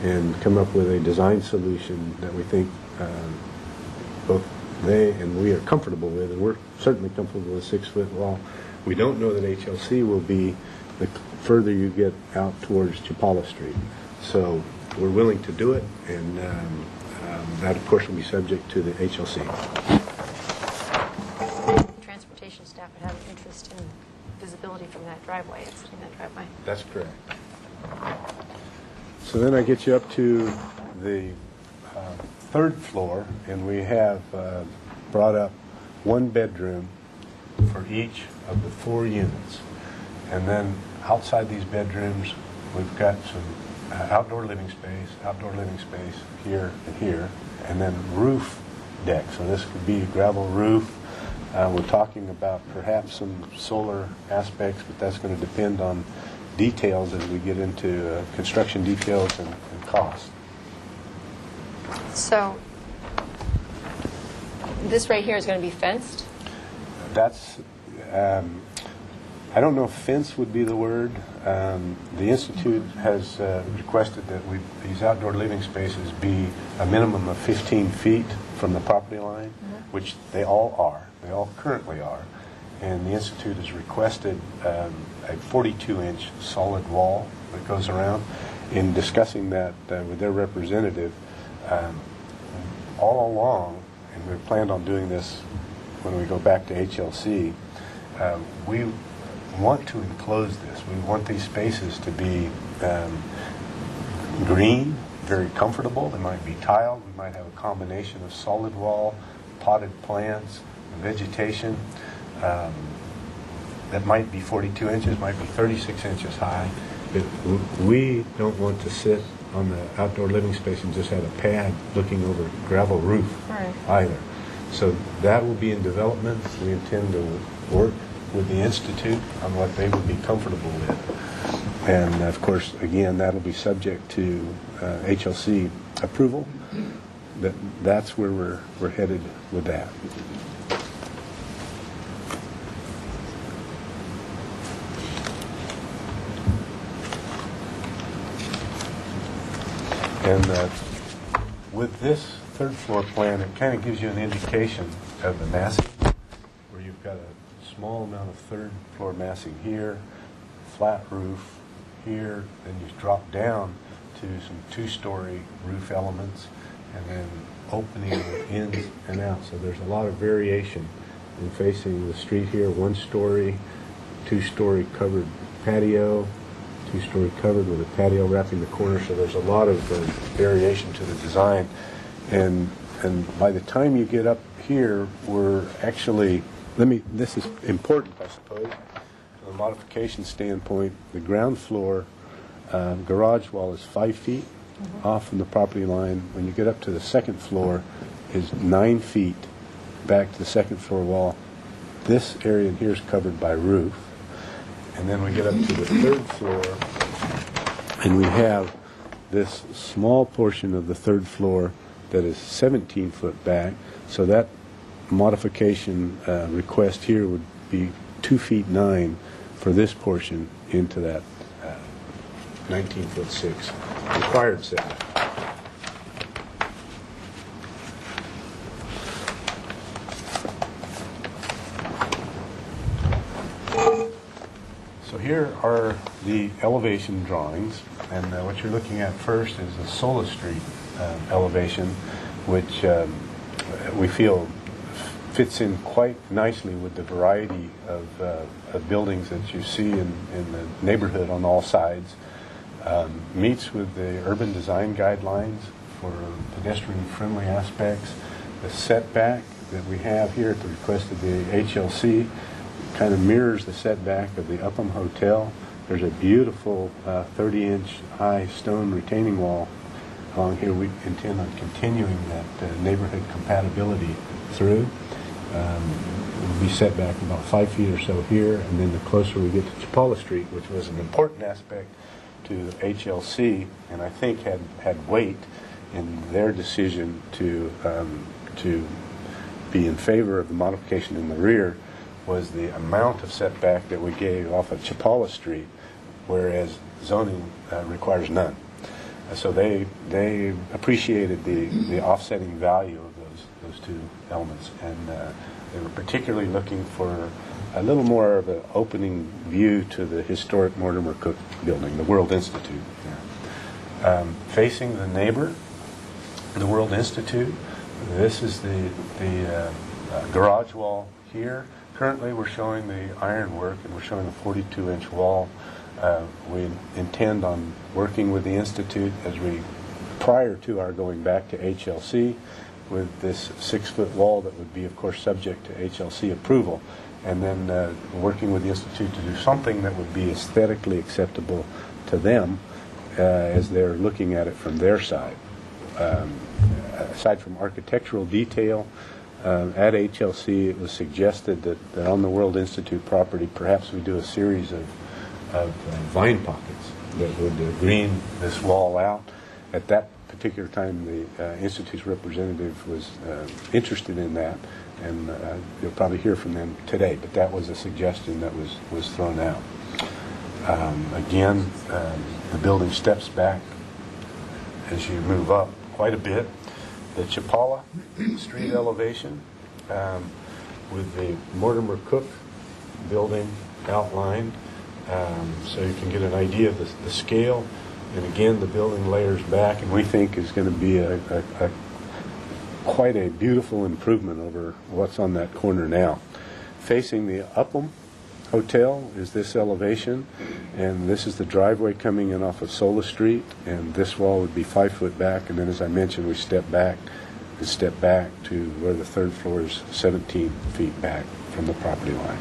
and come up with a design solution that we think both they and we are comfortable with, and we're certainly comfortable with a 6-foot wall. We don't know that HLC will be the further you get out towards Chapala Street. So we're willing to do it, and that, of course, will be subject to the HLC. Transportation staff would have an interest in visibility from that driveway, exiting that driveway. That's correct. So then I get you up to the third floor, and we have brought up one bedroom for each of the 4 units. And then outside these bedrooms, we've got some outdoor living space here and here, and then roof deck. So this could be a gravel roof. We're talking about perhaps some solar aspects, but that's going to depend on details as we get into construction details and cost. So this right here is going to be fenced? That's, I don't know if fence would be the word. The Institute has requested that these outdoor living spaces be a minimum of 15 feet from the property line, which they all are. They all currently are. And the Institute has requested a 42-inch solid wall that goes around. In discussing that with their representative, all along, and we've planned on doing this when we go back to HLC, we want to enclose this. We want these spaces to be green, very comfortable. They might be tiled. We might have a combination of solid wall, potted plants, vegetation. That might be 42 inches, might be 36 inches high. But we don't want to sit on the outdoor living space and just have a pad looking over a gravel roof either. So that will be in development. We intend to work with the Institute on what they would be comfortable with. And of course, again, that'll be subject to HLC approval. That's where we're headed with that. And with this third floor plan, it kind of gives you an indication of the massing, where you've got a small amount of third floor massing here, flat roof here, then you drop down to some 2-story roof elements, and then opening ins and out. So there's a lot of variation in facing the street here. 1-story, 2-story covered patio, 2-story covered with a patio wrapping the corner. So there's a lot of variation to the design. And by the time you get up here, we're actually, this is important, I suppose, from a modification standpoint. The ground floor garage wall is 5 feet off from the property line. When you get up to the second floor is 9 feet back to the second floor wall. This area in here is covered by roof. And then we get up to the third floor, and we have this small portion of the third floor that is 17 foot back. So that modification request here would be 2 feet 9 for this portion into that 19 foot 6 required setback. So here are the elevation drawings, and what you're looking at first is the Sola Street elevation, which we feel fits in quite nicely with the variety of buildings that you see in the neighborhood on all sides. Meets with the urban design guidelines for pedestrian-friendly aspects. The setback that we have here at the request of the HLC kind of mirrors the setback of the Upham Hotel. There's a beautiful 30-inch high stone retaining wall along here. We intend on continuing that neighborhood compatibility through. We'll be set back about 5 feet or so here, and then the closer we get to Chapala Street, which was an important aspect to HLC, and I think had weight in their decision to be in favor of the modification in the rear, was the amount of setback that we gave off of Chapala Street, whereas zoning requires none. So they appreciated the offsetting value of those two elements, and they were particularly looking for a little more of an opening view to the historic Mortimer Cook building, the World Institute. Facing the neighbor, the World Institute, this is the garage wall here. Currently we're showing the ironwork, and we're showing a 42-inch wall. We intend on working with the Institute prior to our going back to HLC, with this 6-foot wall that would be, of course, subject to HLC approval, and then working with the Institute to do something that would be aesthetically acceptable to them as they're looking at it from their side. Aside from architectural detail, at HLC it was suggested that on the World Institute property perhaps we do a series of vine pockets that would green this wall out. At that particular time, the Institute's representative was interested in that, and you'll probably hear from them today, but that was a suggestion that was thrown out. Again, the building steps back as you move up quite a bit. The Chapala Street elevation with the Mortimer Cook building outlined, so you can get an idea of the scale. And again, the building layers back, and we think is going to be quite a beautiful improvement over what's on that corner now. Facing the Upham Hotel is this elevation, and this is the driveway coming in off of Sola Street, and this wall would be 5 foot back, and then as I mentioned, we step back to where the third floor is 17 feet back from the property line.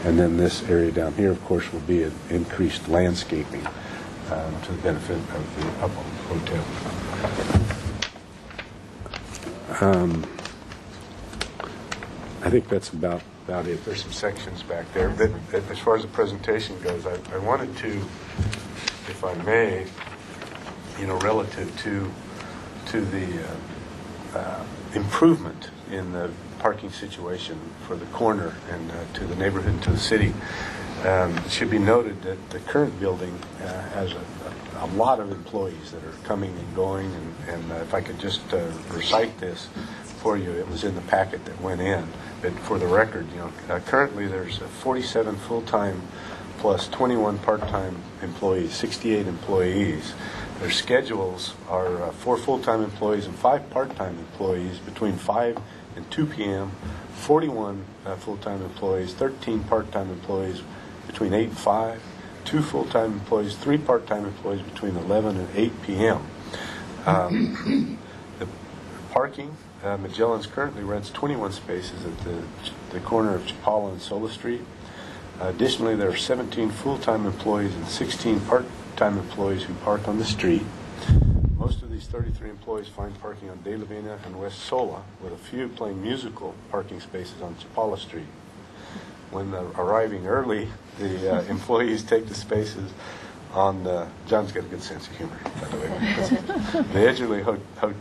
And then this area down here, of course, will be an increased landscaping to the benefit of the Upham Hotel. I think that's about it. There's some sections back there. But as far as the presentation goes, I wanted to, if I may, relative to the improvement in the parking situation for the corner and to the neighborhood and to the city. It should be noted that the current building has a lot of employees that are coming and going, and if I could just recite this for you, it was in the packet that went in. But for the record, currently there's 47 full-time plus 21 part-time employees, 68 employees. Their schedules are 4 full-time employees and 5 part-time employees between 5 and 2 p.m., 41 full-time employees, 13 part-time employees between 8 and 5, 2 full-time employees, 3 part-time employees between 11 and 8 p.m. The parking, Magellan's currently rents 21 spaces at the corner of Chapala and Sola Street. Additionally, there are 17 full-time employees and 16 part-time employees who park on the street. Most of these 33 employees find parking on De La Vina and West Sola, with a few plain musical parking spaces on Chapala Street. When arriving early, the employees take the spaces on John's got a good sense of humor, by the way.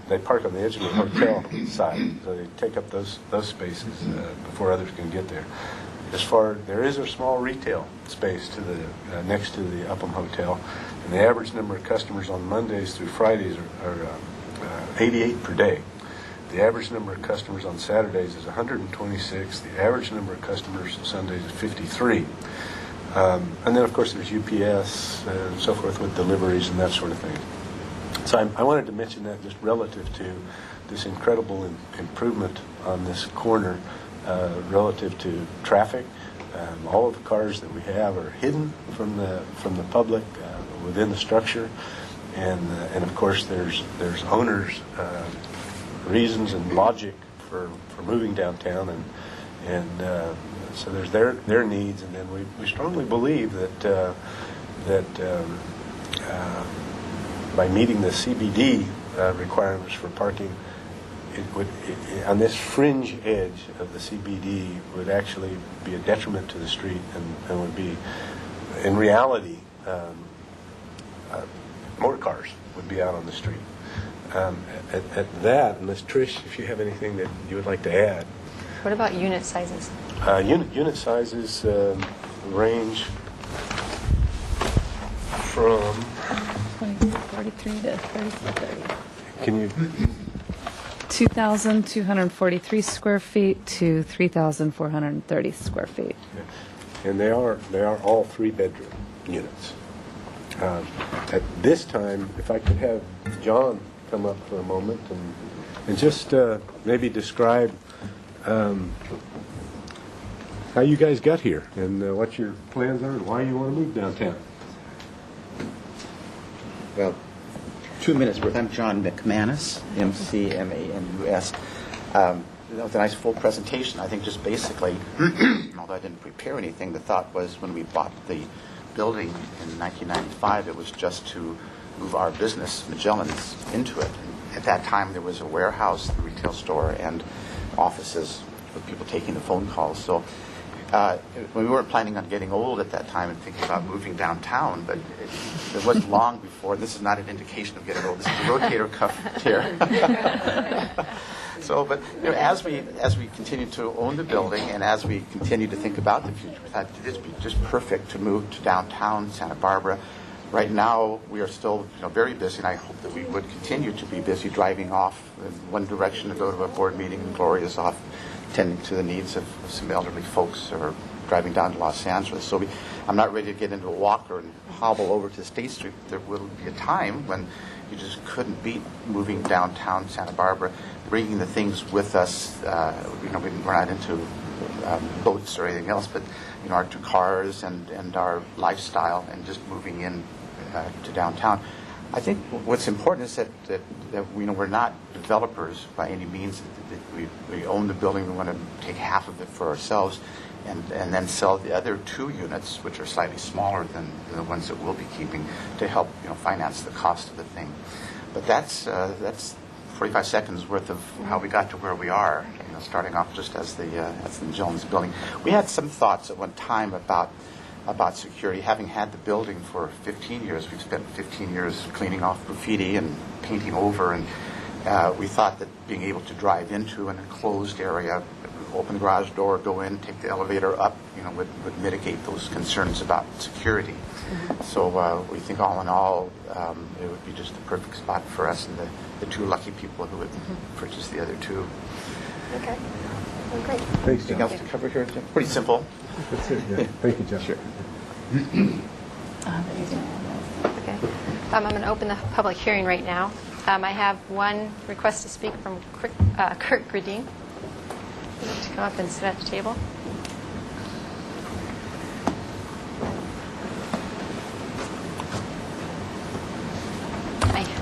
They park on the Edgerly Hotel side, so they take up those spaces before others can get there. There is a small retail space to the next to the Upham Hotel, and the average number of customers on Mondays through Fridays are 88 per day. The average number of customers on Saturdays is 126. The average number of customers on Sundays is 53. And then, of course, there's UPS and so forth with deliveries and that sort of thing. So I wanted to mention that just relative to this incredible improvement on this corner relative to traffic. All of the cars that we have are hidden from the public within the structure, and of course there's owners' reasons and logic for moving downtown, and so there's their needs, and then we strongly believe that by meeting the CBD requirements for parking, on this fringe edge of the CBD would actually be a detriment to the street, and would be, in reality, motor cars would be out on the street. At that, unless Trish, if you have anything that you would like to add. What about unit sizes? Unit sizes range from. 43 to 30. Can you? 2,243 square feet to 3,430 square feet. And they are all 3-bedroom units. At this time, if I could have John come up for a moment and just maybe describe how you guys got here and what your plans are and why you want to move downtown. Well, 2 minutes worth. I'm John McManus, McManus. That was a nice full presentation. I think just basically, although I didn't prepare anything, the thought was when we bought the building in 1995, it was just to move our business, Magellan's, into it. And at that time, there was a warehouse, a retail store, and offices with people taking the phone calls. So we weren't planning on getting old at that time and thinking about moving downtown, but it wasn't long before. This is not an indication of getting old. This is a rotator cuff tear. So, but as we continue to own the building and as we continue to think about the future, we thought it would be just perfect to move to downtown Santa Barbara. Right now, we are still very busy, and I hope that we would continue to be busy driving off in one direction to go to a board meeting, and Gloria's off tending to the needs of some elderly folks or driving down to Los Angeles. So I'm not ready to get into a walker and hobble over to State Street. There will be a time when you just couldn't beat moving downtown Santa Barbara, bringing the things with us. We're not into boats or anything else, but our 2 cars and our lifestyle, and just moving in to downtown. I think what's important is that we're not developers by any means. We own the building. We want to take half of it for ourselves, and then sell the other 2 units, which are slightly smaller than the ones that we'll be keeping, to help finance the cost of the thing. But that's 45 seconds worth of how we got to where we are. Starting off just as the Magellan's building. We had some thoughts at one time about security. Having had the building for 15 years, we've spent 15 years cleaning off graffiti and painting over, and we thought that being able to drive into an enclosed area, open the garage door, go in, take the elevator up, would mitigate those concerns about security. Mm-hmm. So we think all in all, it would be just the perfect spot for us and the 2 lucky people who would purchase the other 2. Okay. Well, great. Thanks, John. Anything else to cover here, Jim? Pretty simple. That's it, yeah. Thank you, John. Sure. Okay. I'm going to open the public hearing right now. I have one request to speak from Kurt Gradine. Would you like to come up and sit at the table?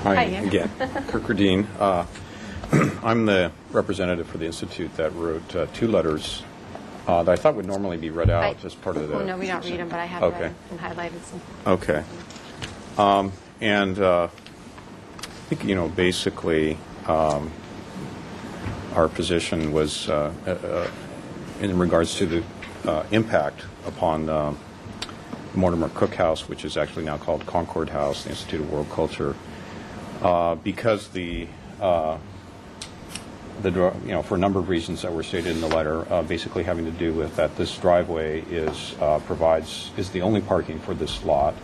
Hi again. Kirk Gradine. I'm the representative for the Institute that wrote 2 letters that I thought would normally be read out as part of the... Well, no, we don't read them, but I have Okay. read and highlighted some. Okay. And I think, basically, our position was in regards to the impact upon Mortimer Cook House, which is actually now called Concord House, the Institute of World Culture, because for a number of reasons that were stated in the letter, basically having to do with that this driveway is the only parking for this lot.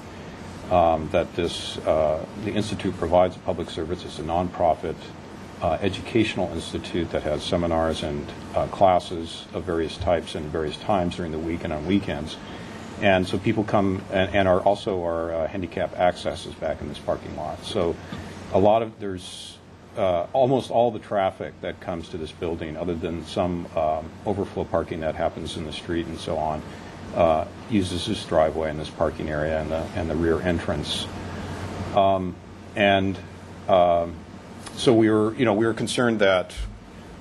That the Institute provides a public service. It's a nonprofit educational institute that has seminars and classes of various types and various times during the week and on weekends. And so people come and are also our handicap accesses back in this parking lot. So there's almost all the traffic that comes to this building, other than some overflow parking that happens in the street and so on, uses this driveway and this parking area and the rear entrance. So we were concerned that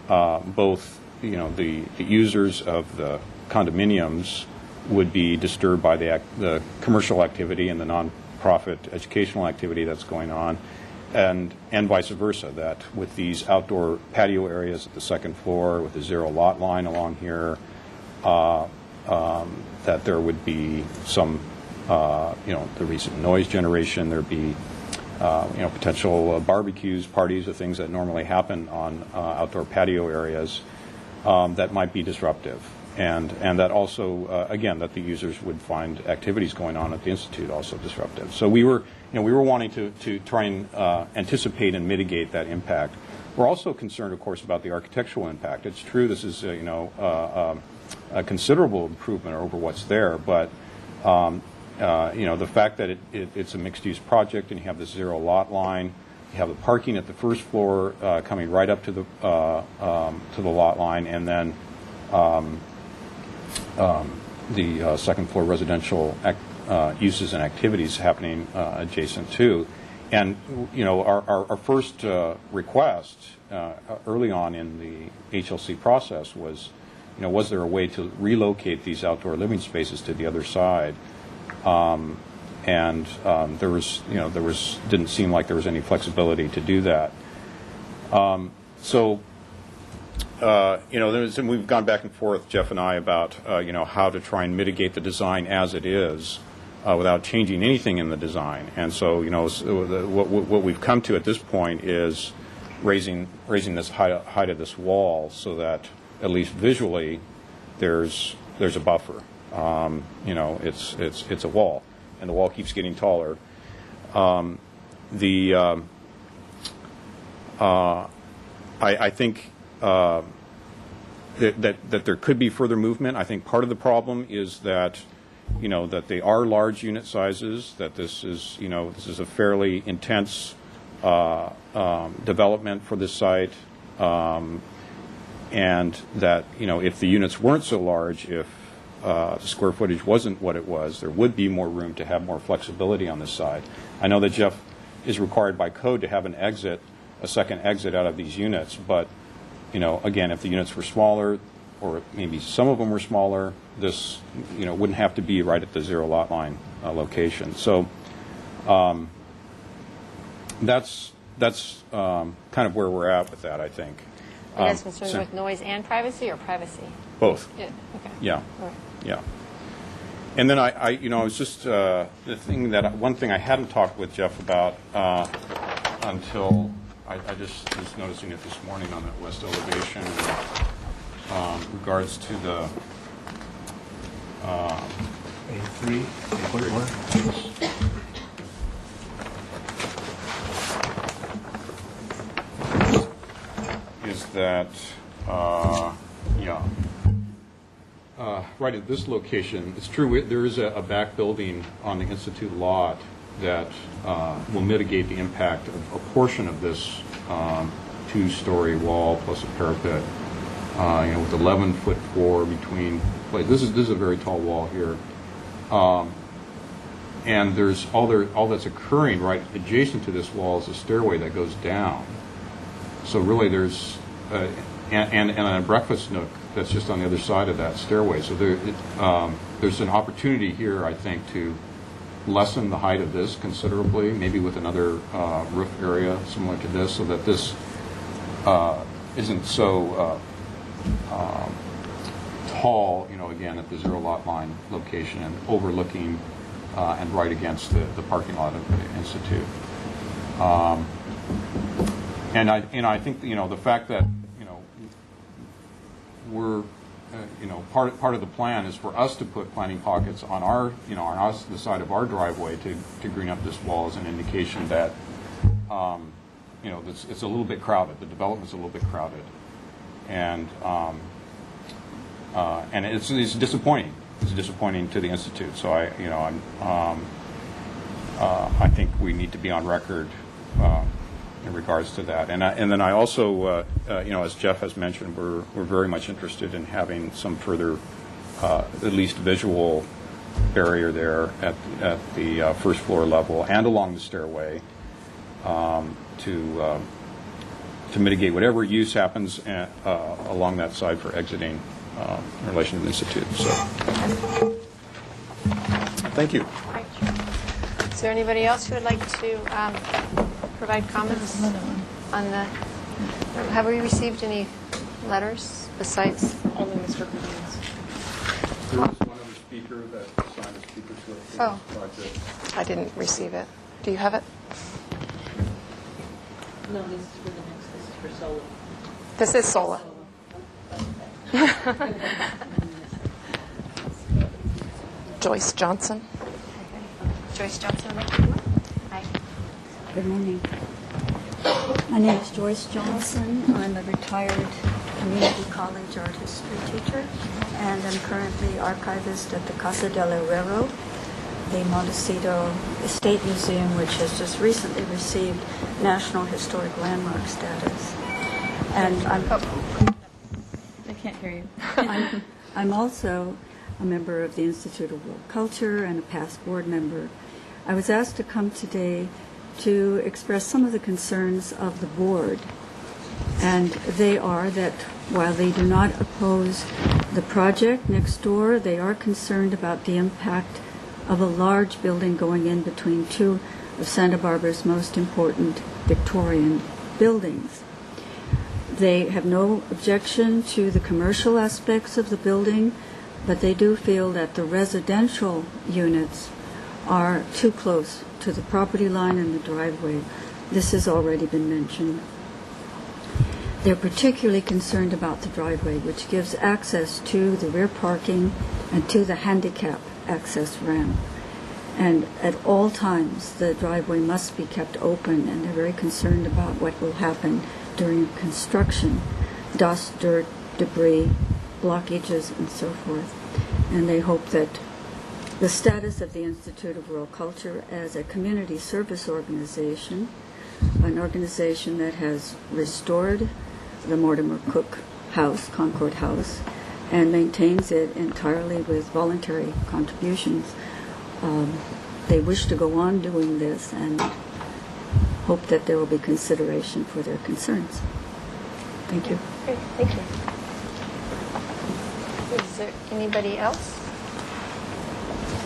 both, the users of the condominiums would be disturbed by the commercial activity and the nonprofit educational activity that's going on, and vice versa, that with these outdoor patio areas at the second floor, with the zero lot line along here, that there would be some, the recent noise generation, there'd be, potential barbecues, parties, the things that normally happen on outdoor patio areas that might be disruptive. And that also, again, that the users would find activities going on at the Institute also disruptive. So we were wanting to try and anticipate and mitigate that impact. We're also concerned, of course, about the architectural impact. It's true this is, a considerable improvement over what's there, but the fact that it's a mixed-use project and you have this zero lot line, you have the parking at the first floor coming right up to the lot line, and then the second floor residential uses and activities happening adjacent to. And our first request early on in the HLC process was, was there a way to relocate these outdoor living spaces to the other side? And there was didn't seem like there was any flexibility to do that. And we've gone back and forth, Jeff and I, about how to try and mitigate the design as it is without changing anything in the design. And so what we've come to at this point is raising this height of this wall so that at least visually there's a buffer. It's a wall, and the wall keeps getting taller. I think that there could be further movement. I think part of the problem is that that they are large unit sizes. That this is a fairly intense development for this site, and that if the units weren't so large, if the square footage wasn't what it was, there would be more room to have more flexibility on this side. I know that Jeff is required by code to have a second exit out of these units, but again, if the units were smaller, or maybe some of them were smaller, this wouldn't have to be right at the zero lot line location. So that's kind of where we're at with that, I think. Are you guys concerned with noise and privacy, or privacy? Both. Yeah. Okay. Yeah. All right. Yeah. And then I was just one thing I hadn't talked with Jeff about until I just was noticing it this morning on that west elevation in regards to the A3. Is that right at this location? It's true. There is a back building on the Institute lot that will mitigate the impact of a portion of this two-story wall plus a parapet. With 11-foot floor between. This is a very tall wall here, and there's all that's occurring right adjacent to this wall is a stairway that goes down. So really, there's and a breakfast nook that's just on the other side of that stairway. So there's an opportunity here, I think, to lessen the height of this considerably, maybe with another roof area similar to this, so that this isn't so tall, again, at the zero lot line location and overlooking and right against the parking lot of the Institute. And I think the fact that we're part of the plan is for us to put planting pockets on our on the side of our driveway to green up this wall as an indication that it's a little bit crowded. The development's a little bit crowded, and it's disappointing. It's disappointing to the Institute. So I think we need to be on record in regards to that. And then I also, as Jeff has mentioned, we're very much interested in having some further, at least visual barrier there at the first floor level and along the stairway to to mitigate whatever use happens along that side for exiting in relation to the Institute. So, thank you. Great. Is there anybody else who would like to provide comments on the, have we received any letters besides? Only Mr. Green's. There was one other speaker that signed a speaker to Oh. project. I didn't receive it. Do you have it? No, this is for the next, this is for solar. This is SOLA. Joyce Johnson. Joyce Johnson? Hi. Good morning. My name is Joyce Johnson. I'm a retired community college art history teacher, and I'm currently archivist at the Casa del Herrero, the Montecito Estate Museum, which has just recently received National Historic Landmark status. And I can't hear you. I'm also a member of the Institute of World Culture and a past board member. I was asked to come today to express some of the concerns of the board. And they are that while they do not oppose the project next door, they are concerned about the impact of a large building going in between two of Santa Barbara's most important Victorian buildings. They have no objection to the commercial aspects of the building, but they do feel that the residential units are too close to the property line and the driveway. This has already been mentioned. They're particularly concerned about the driveway, which gives access to the rear parking and to the handicap access ramp. And at all times, the driveway must be kept open, and they're very concerned about what will happen during construction, dust, dirt, debris, blockages, and so forth. And they hope that the status of the Institute of World Culture as a community service organization, an organization that has restored the Mortimer Cook House, Concord House, and maintains it entirely with voluntary contributions. They wish to go on doing this and hope that there will be consideration for their concerns. Thank you. Great, thank you. Is there anybody else?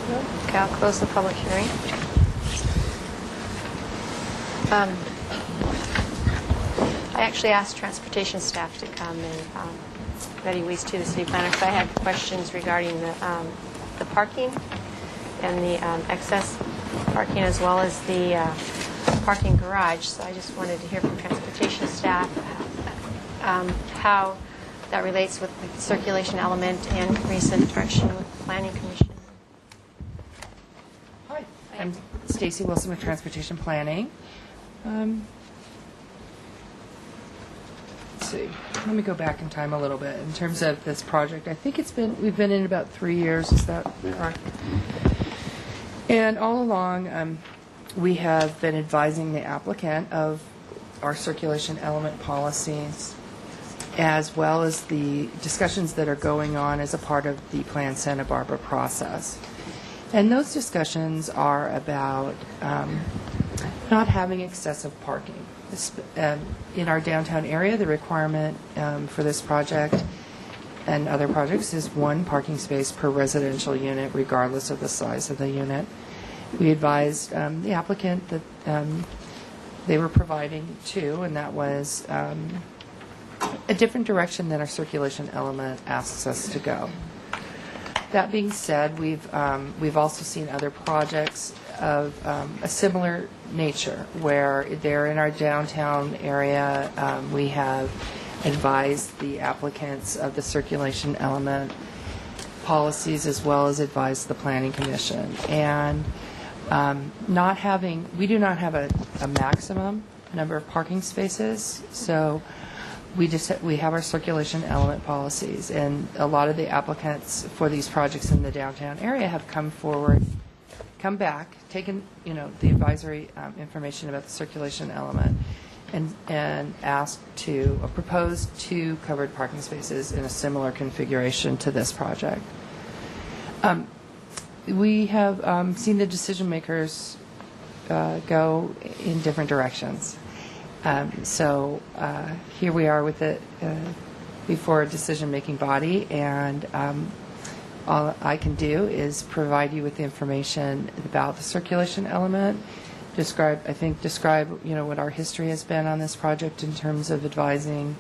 No? Okay, I'll close the public hearing. I actually asked transportation staff to come, and Betty Weiss, too, the city planner, because I had questions regarding the parking and the excess parking, as well as the parking garage. So I just wanted to hear from transportation staff how that relates with the circulation element and recent direction with the Planning Commission. Hi, I'm Stacy Wilson with Transportation Planning. Let's see. Let me go back in time a little bit in terms of this project. I think we've been in about 3 years. Is that correct? And all along, we have been advising the applicant of our circulation element policies, as well as the discussions that are going on as a part of the Plan Santa Barbara process. And those discussions are about not having excessive parking. In our downtown area, the requirement for this project and other projects is 1 parking space per residential unit, regardless of the size of the unit. We advised the applicant that they were providing 2, and that was a different direction than our circulation element asks us to go. That being said, we've also seen other projects of a similar nature where they're in our downtown area. We have advised the applicants of the circulation element policies, as well as advised the Planning Commission. And we do not have a maximum number of parking spaces, so we have our circulation element policies, and a lot of the applicants for these projects in the downtown area have come back, taken the advisory information about the circulation element, and asked to propose 2 covered parking spaces in a similar configuration to this project. We have seen the decision makers go in different directions. So here we are with it before a decision-making body, and all I can do is provide you with the information about the circulation element, describe what our history has been on this project in terms of advising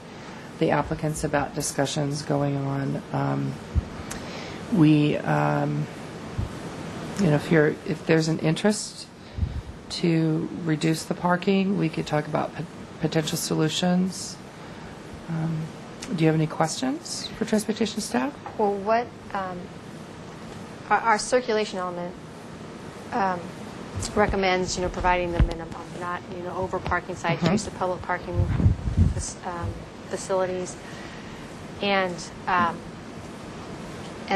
the applicants about discussions going on. If there's an interest to reduce the parking, we could talk about potential solutions. Do you have any questions for transportation staff? Well, what our circulation element recommends, providing the minimum, not over parking sites, use of public parking facilities, and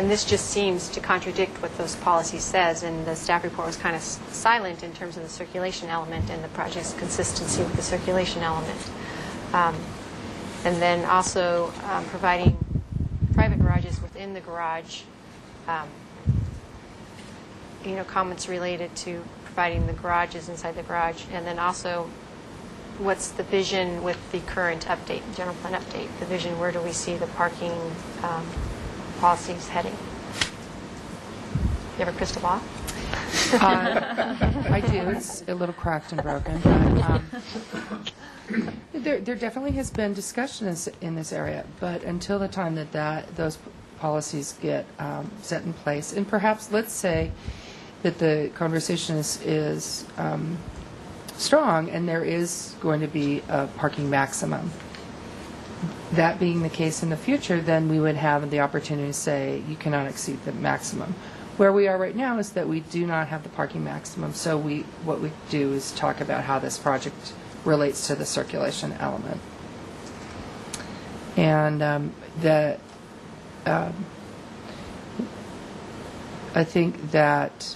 this just seems to contradict what those policies says. And the staff report was kind of silent in terms of the circulation element and the project's consistency with the circulation element. And then also providing private garages within the garage, comments related to providing the garages inside the garage. And then also, what's the vision with the current update, general plan update? The vision, where do we see the parking policies heading? You have a crystal ball? I do. It's a little cracked and broken. But, there definitely has been discussion in this area, but until the time that those policies get set in place, and perhaps let's say that the conversation is strong and there is going to be a parking maximum. That being the case in the future, then we would have the opportunity to say you cannot exceed the maximum. Where we are right now is that we do not have the parking maximum, so what we do is talk about how this project relates to the circulation element. And I think that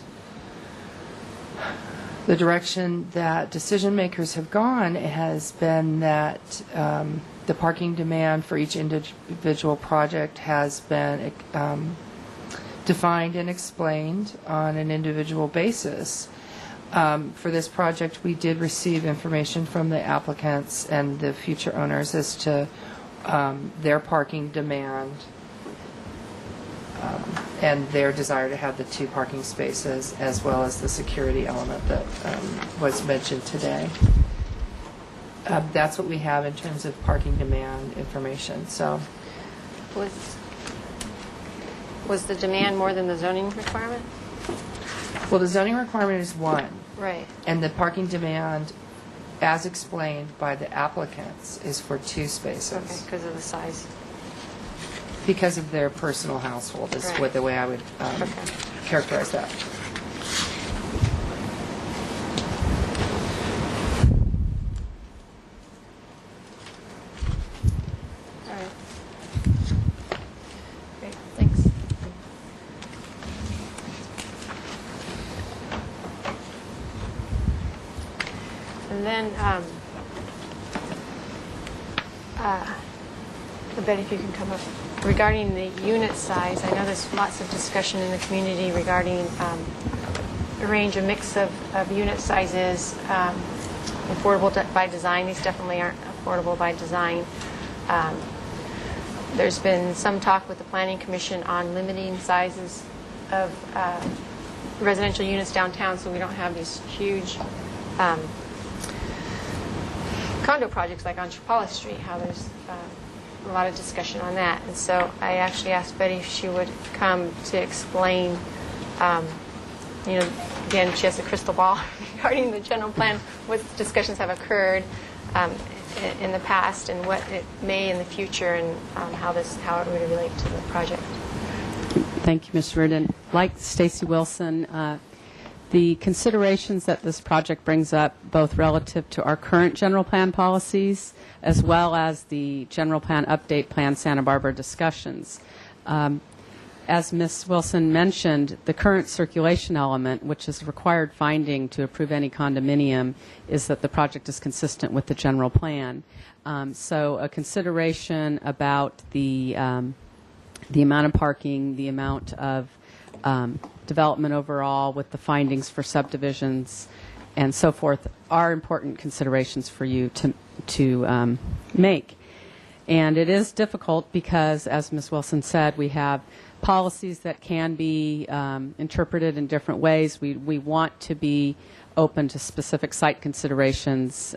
the direction that decision makers have gone has been that the parking demand for each individual project has been defined and explained on an individual basis. For this project, we did receive information from the applicants and the future owners as to their parking demand and their desire to have the 2 parking spaces, as well as the security element that was mentioned today. That's what we have in terms of parking demand information. So, Was the demand more than the zoning requirement? well, the zoning requirement is 1. Right. And the parking demand, as explained by the applicants, is for 2 spaces. Okay, because of the size. Because of their personal household is Right. what the way I would characterize that. All right. Great, thanks. And then, Betty, if you can come up. Regarding the unit size, I know there's lots of discussion in the community regarding a range, a mix of unit sizes, affordable by design. These definitely aren't affordable by design. There's been some talk with the Planning Commission on limiting sizes of residential units downtown so we don't have these huge condo projects like on Chapala Street, how there's a lot of discussion on that. And so I actually asked Betty if she would come to explain, again, she has a crystal ball regarding the general plan, what discussions have occurred in the past and what it may in the future, and how it would relate to the project. Thank you, Ms. Reardon. Like Stacy Wilson, the considerations that this project brings up, both relative to our current general plan policies as well as the general plan update plan Santa Barbara discussions. As Ms. Wilson mentioned, the current circulation element, which is a required finding to approve any condominium, is that the project is consistent with the general plan. So a consideration about the amount of parking, the amount of development overall with the findings for subdivisions, and so forth are important considerations for you to make. And it is difficult because, as Ms. Wilson said, we have policies that can be interpreted in different ways. We want to be open to specific site considerations,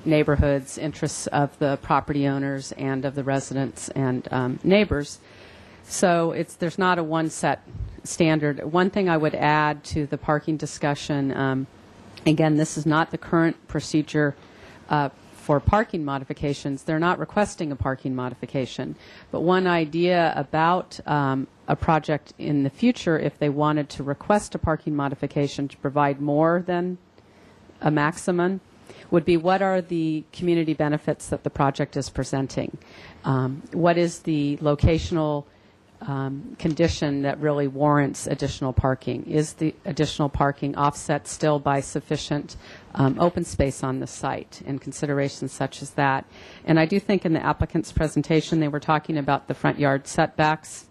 neighborhoods, interests of the property owners and of the residents and neighbors. So there's not a one set standard. One thing I would add to the parking discussion, again, this is not the current procedure for parking modifications. They're not requesting a parking modification. But one idea about a project in the future, if they wanted to request a parking modification to provide more than a maximum, would be what are the community benefits that the project is presenting? What is the locational condition that really warrants additional parking? Is the additional parking offset still by sufficient open space on the site, and considerations such as that? And I do think in the applicant's presentation they were talking about the front yard setbacks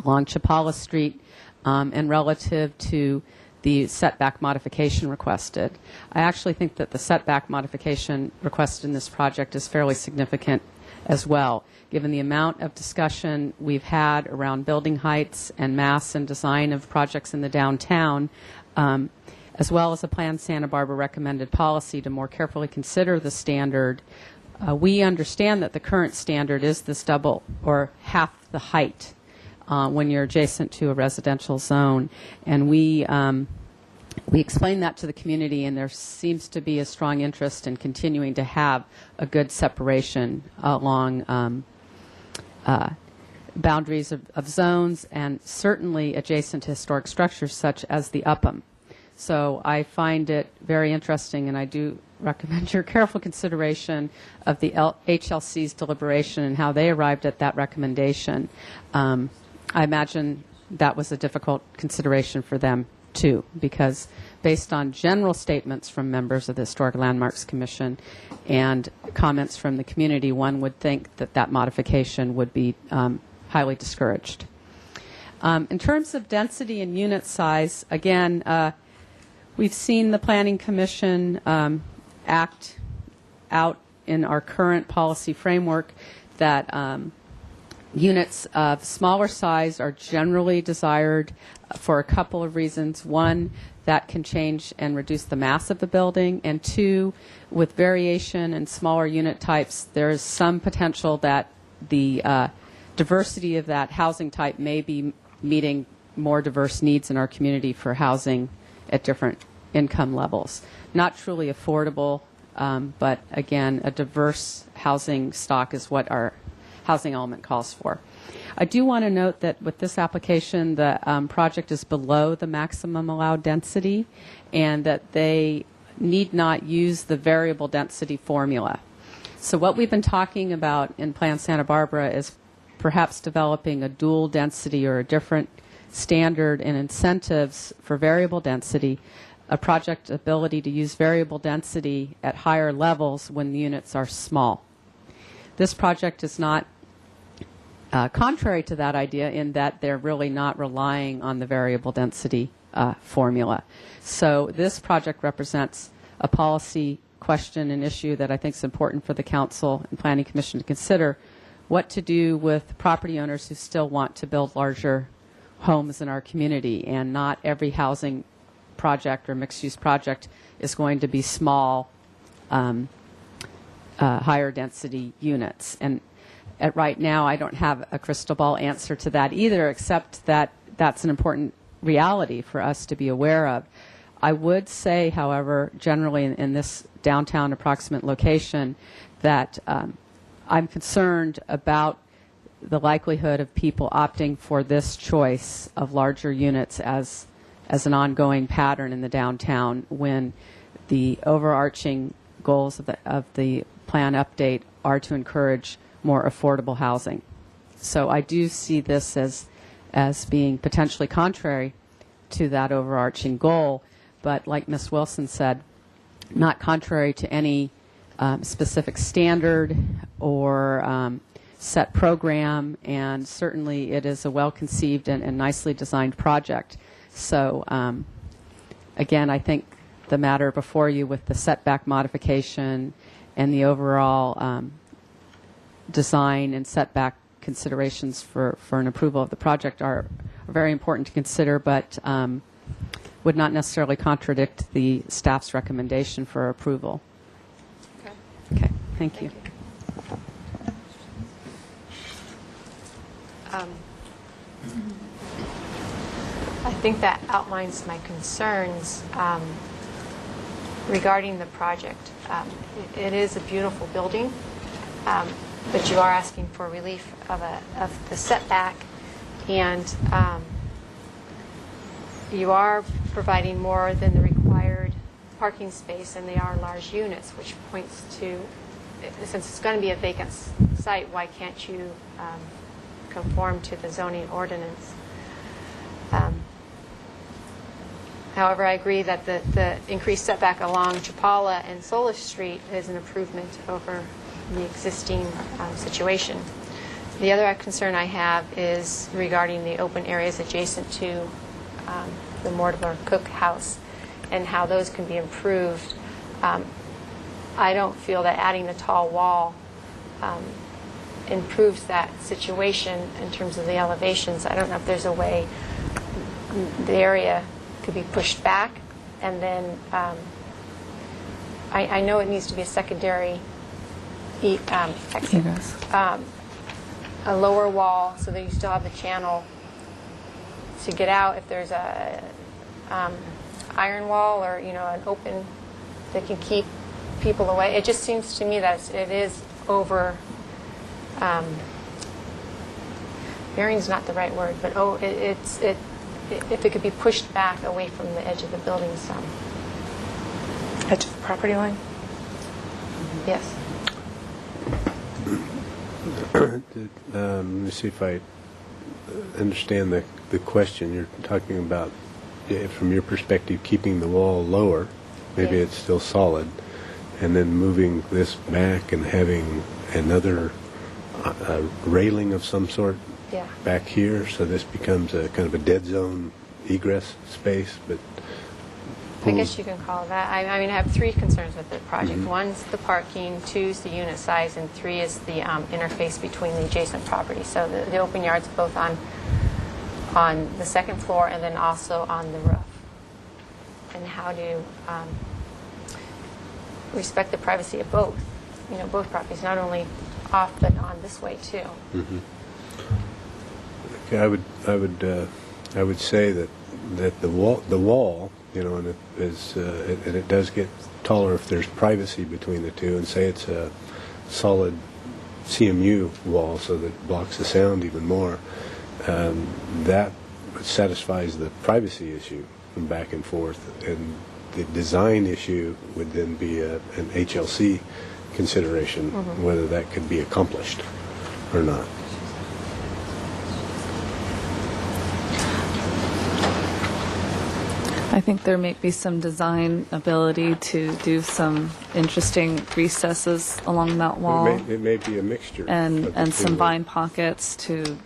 along Chapala Street and relative to the setback modification requested. I actually think that the setback modification requested in this project is fairly significant as well, given the amount of discussion we've had around building heights and mass and design of projects in the downtown, as well as a planned Santa Barbara recommended policy to more carefully consider the standard. We understand that the current standard is this double or half the height when you're adjacent to a residential zone, and we explain that to the community, and there seems to be a strong interest in continuing to have a good separation along boundaries of zones, and certainly adjacent to historic structures such as the Upham. So I find it very interesting, and I do recommend your careful consideration of the HLC's deliberation and how they arrived at that recommendation. I imagine that was a difficult consideration for them too, because based on general statements from members of the Historic Landmarks Commission and comments from the community, one would think that that modification would be highly discouraged. In terms of density and unit size, again, we've seen the Planning Commission act out in our current policy framework that units of smaller size are generally desired for a couple of reasons. One, that can change and reduce the mass of the building. And two, with variation in smaller unit types, there is some potential that the diversity of that housing type may be meeting more diverse needs in our community for housing at different income levels. Not truly affordable, but again, a diverse housing stock is what our housing element calls for. I do want to note that with this application, the project is below the maximum allowed density, and that they need not use the variable density formula. So what we've been talking about in Plan Santa Barbara is perhaps developing a dual density or a different standard and incentives for variable density, a project ability to use variable density at higher levels when the units are small. This project is not contrary to that idea in that they're really not relying on the variable density formula. So this project represents a policy question and issue that I think is important for the Council and Planning Commission to consider, what to do with property owners who still want to build larger homes in our community, and not every housing project or mixed-use project is going to be small, higher density units. And right now, I don't have a crystal ball answer to that either, except that that's an important reality for us to be aware of. I would say, however, generally in this downtown approximate location, that I'm concerned about the likelihood of people opting for this choice of larger units as an ongoing pattern in the downtown, when the overarching goals of the plan update are to encourage more affordable housing. So I do see this as being potentially contrary to that overarching goal, but like Ms. Wilson said, not contrary to any specific standard or set program, and certainly it is a well-conceived and nicely designed project. So again, I think the matter before you with the setback modification and the overall design and setback considerations for an approval of the project are very important to consider, but would not necessarily contradict the staff's recommendation for approval. Okay, thank you. I think that outlines my concerns regarding the project. It is a beautiful building, but you are asking for relief of the setback, and you are providing more than the required parking space, and they are large units, which points to, since it's going to be a vacant site, why can't you conform to the zoning ordinance? However, I agree that the increased setback along Chapala and Solis Street is an improvement over the existing situation. The other concern I have is regarding the open areas adjacent to the Mortimer Cook House and how those can be improved. I don't feel that adding a tall wall improves that situation in terms of the elevations. I don't know if there's a way the area could be pushed back, and then I know it needs to be a secondary exit, a lower wall so that you still have the channel to get out if there's a iron wall or an open that can keep people away. It just seems to me that it is over. Bearing's not the right word, but if it could be pushed back away from the edge of the building some. Edge of the property line? Yes. Let me see if I understand the question. You're talking about, from your perspective, keeping the wall lower, maybe it's still solid, and then moving this back and having another railing of some sort back here, so this becomes a kind of a dead zone egress space. But I guess you can call it that. I mean, I have three concerns with the project. One's the parking, two is the unit size, and three is the interface between the adjacent properties. So the open yards both on the second floor and then also on the roof. And how to respect the privacy of both, both properties, not only off but on this way too. Mm-hmm. Okay, I would say that the wall, and it does get taller if there's privacy between the two, and say it's a solid CMU wall, so that it blocks the sound even more. That satisfies the privacy issue from back and forth, and the design issue would then be an HLC consideration, whether that could be accomplished or not. I think there may be some design ability to do some interesting recesses along that wall. It may be a mixture. And some vine pockets to,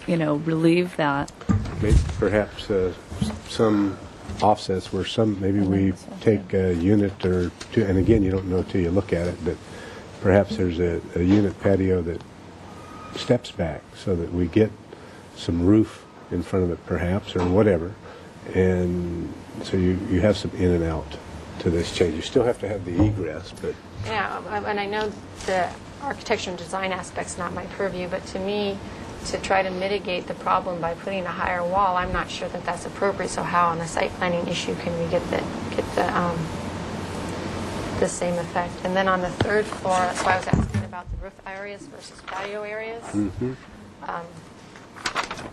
relieve that. Maybe perhaps some offsets where maybe we take a unit or two, and again, you don't know till you look at it, but perhaps there's a unit patio that steps back so that we get some roof in front of it perhaps, or whatever. And so you have some in and out to this change. You still have to have the egress, but... Yeah, and I know the architecture and design aspect's not my purview, but to me, to try to mitigate the problem by putting a higher wall, I'm not sure that that's appropriate. So how on a site planning issue can we get the same effect? And then on the third floor, that's why I was asking about the roof areas versus patio areas. Mm-hmm.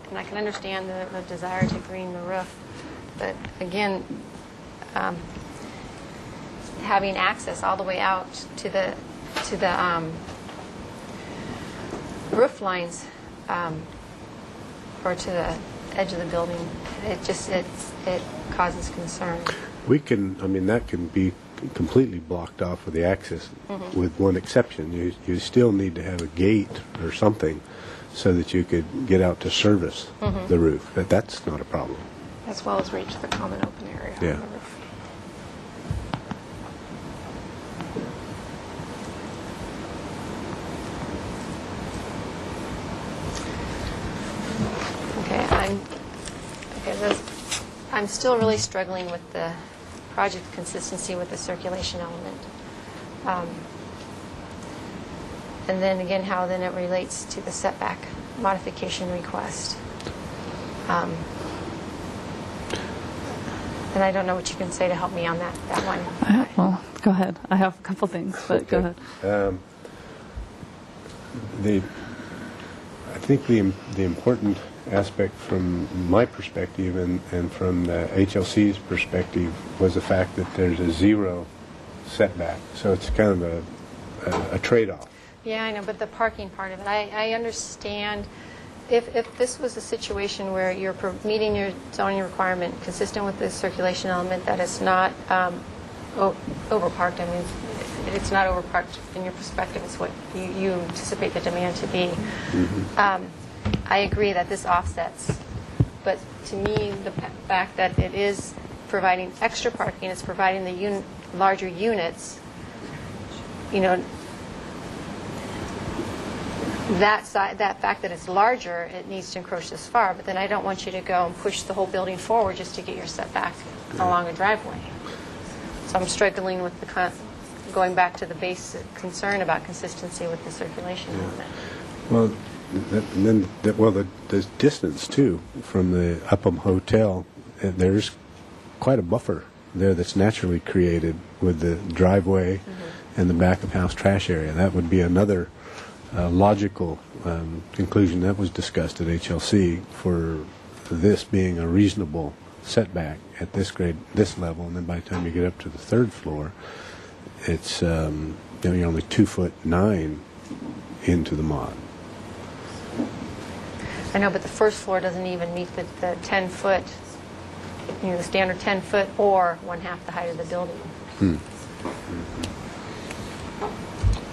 And I can understand the desire to green the roof. But again, having access all the way out to the roof lines or to the edge of the building, it causes concern. That can be completely blocked off with the access, with one exception. You still need to have a gate or something so that you could get out to service the roof. That's not a problem. As well as reach the common open area on the roof. I'm still really struggling with the project consistency with the circulation element. And then again, how then it relates to the setback modification request. And I don't know what you can say to help me on that one. Well, go ahead. I have a couple things, but go ahead. I think the important aspect from my perspective and from the HLC's perspective was the fact that there's a zero setback. So it's kind of a trade-off. Yeah, I know, but the parking part of it, I understand. If this was a situation where you're meeting your zoning requirement consistent with the circulation element, that it's not overparked, I mean, it's not overparked in your perspective, it's what you anticipate the demand to be. I agree that this offsets, but to me, the fact that it is providing extra parking, it's providing the larger units, you know, that fact that it's larger, it needs to encroach this far, but then I don't want you to go and push the whole building forward just to get your setback along a driveway. So I'm struggling with going back to the basic concern about consistency with the circulation element. Well, the distance too from the Upham Hotel, there's quite a buffer there that's naturally created with the driveway and the back of house trash area. That would be another logical conclusion that was discussed at HLC for this being a reasonable setback at this grade, this level, and then by the time you get up to the third floor, it's you're only 2'9" into the mod. I know, but the first floor doesn't even meet the 10-foot, the standard 10-foot or 1/2 the height of the building.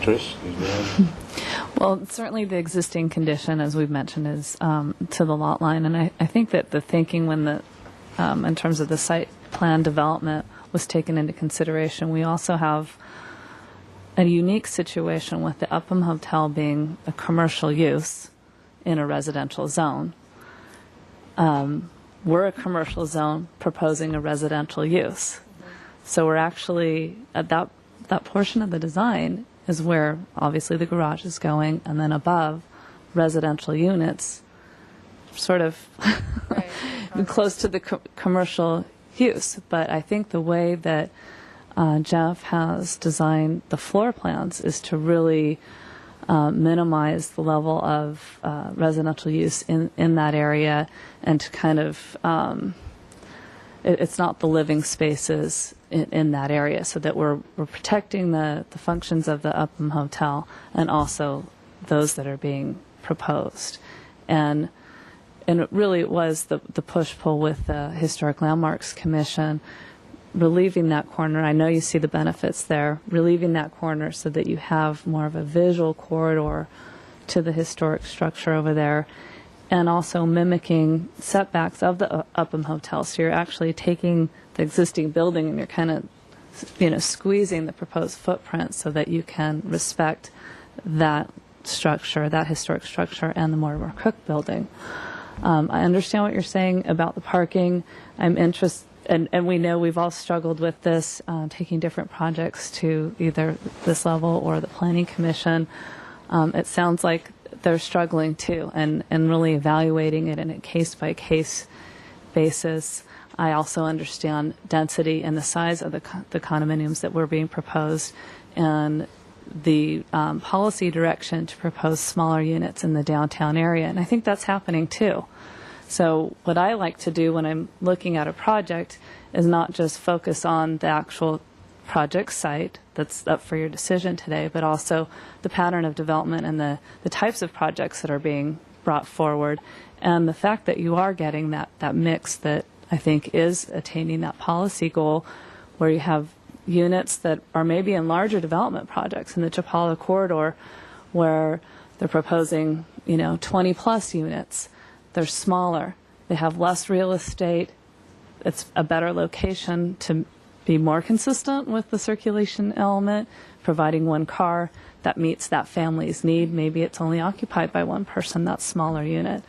Trish, Well, certainly the existing condition, as we've mentioned, is to the lot line, and I think that the thinking when the, in terms of the site plan development was taken into consideration, we also have a unique situation with the Upham Hotel being a commercial use in a residential zone. We're a commercial zone proposing a residential use. So we're actually, at that portion of the design is where obviously the garage is going, and then above, residential units, sort of close to the commercial use. But I think the way that Jeff has designed the floor plans is to really minimize the level of residential use in that area, and to kind of, it's not the living spaces in that area, so that we're protecting the functions of the Upham Hotel and also those that are being proposed. And it really was the push-pull with the Historic Landmarks Commission, relieving that corner. I know you see the benefits there, relieving that corner so that you have more of a visual corridor to the historic structure over there, and also mimicking setbacks of the Upham Hotel. So you're actually taking the existing building and you're kind of, squeezing the proposed footprint so that you can respect that structure, that historic structure, and the Mortimer Cook building. I understand what you're saying about the parking. I'm interested. And we know we've all struggled with this, taking different projects to either this level or the Planning Commission. It sounds like they're struggling too, and really evaluating it in a case-by-case basis. I also understand density and the size of the condominiums that were being proposed, and the policy direction to propose smaller units in the downtown area. And I think that's happening too. So what I like to do when I'm looking at a project is not just focus on the actual project site that's up for your decision today, but also the pattern of development and the types of projects that are being brought forward, and the fact that you are getting that mix that I think is attaining that policy goal, where you have units that are maybe in larger development projects in the Chapala corridor, where they're proposing 20 plus units. They're smaller. They have less real estate. It's a better location to be more consistent with the circulation element, providing one car that meets that family's need. Maybe it's only occupied by one person, that smaller unit.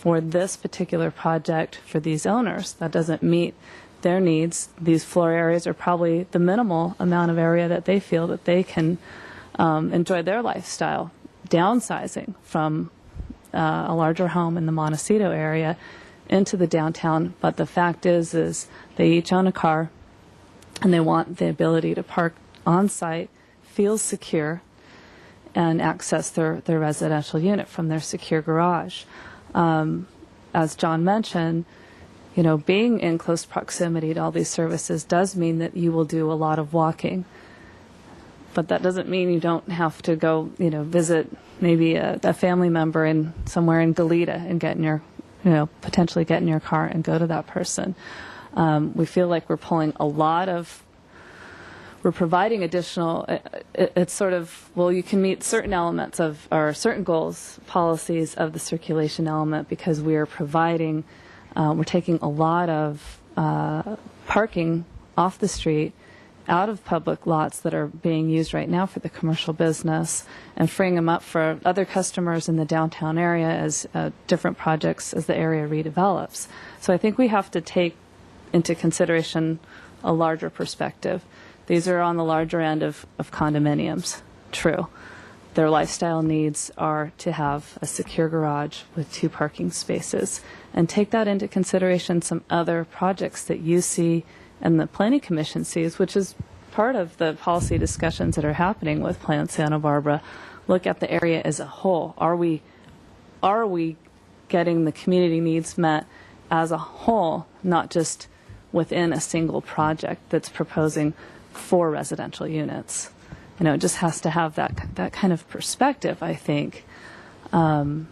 for this particular project for these owners. That doesn't meet their needs. These floor areas are probably the minimal amount of area that they feel that they can enjoy their lifestyle. Downsizing from a larger home in the Montecito area into the downtown, but the fact is they each own a car and they want the ability to park on site, feel secure, and access their residential unit from their secure garage. As John mentioned, being in close proximity to all these services does mean that you will do a lot of walking. But that doesn't mean you don't have to go, visit maybe a family member somewhere in Goleta and get in your, potentially get in your car and go to that person. We feel like we're providing additional, it's sort of, you can meet certain elements of, or certain goals, policies of the circulation element because we are providing, we're taking a lot of parking off the street, out of public lots that are being used right now for the commercial business and freeing them up for other customers in the downtown area as different projects as the area redevelops. So I think we have to take into consideration a larger perspective. These are on the larger end of condominiums, true. Their lifestyle needs are to have a secure garage with 2 parking spaces. And take that into consideration some other projects that you see and the Planning Commission sees, which is part of the policy discussions that are happening with Plan Santa Barbara. Look at the area as a whole. Are we getting the community needs met as a whole, not just within a single project that's proposing 4 residential units? It just has to have that kind of perspective, I think. There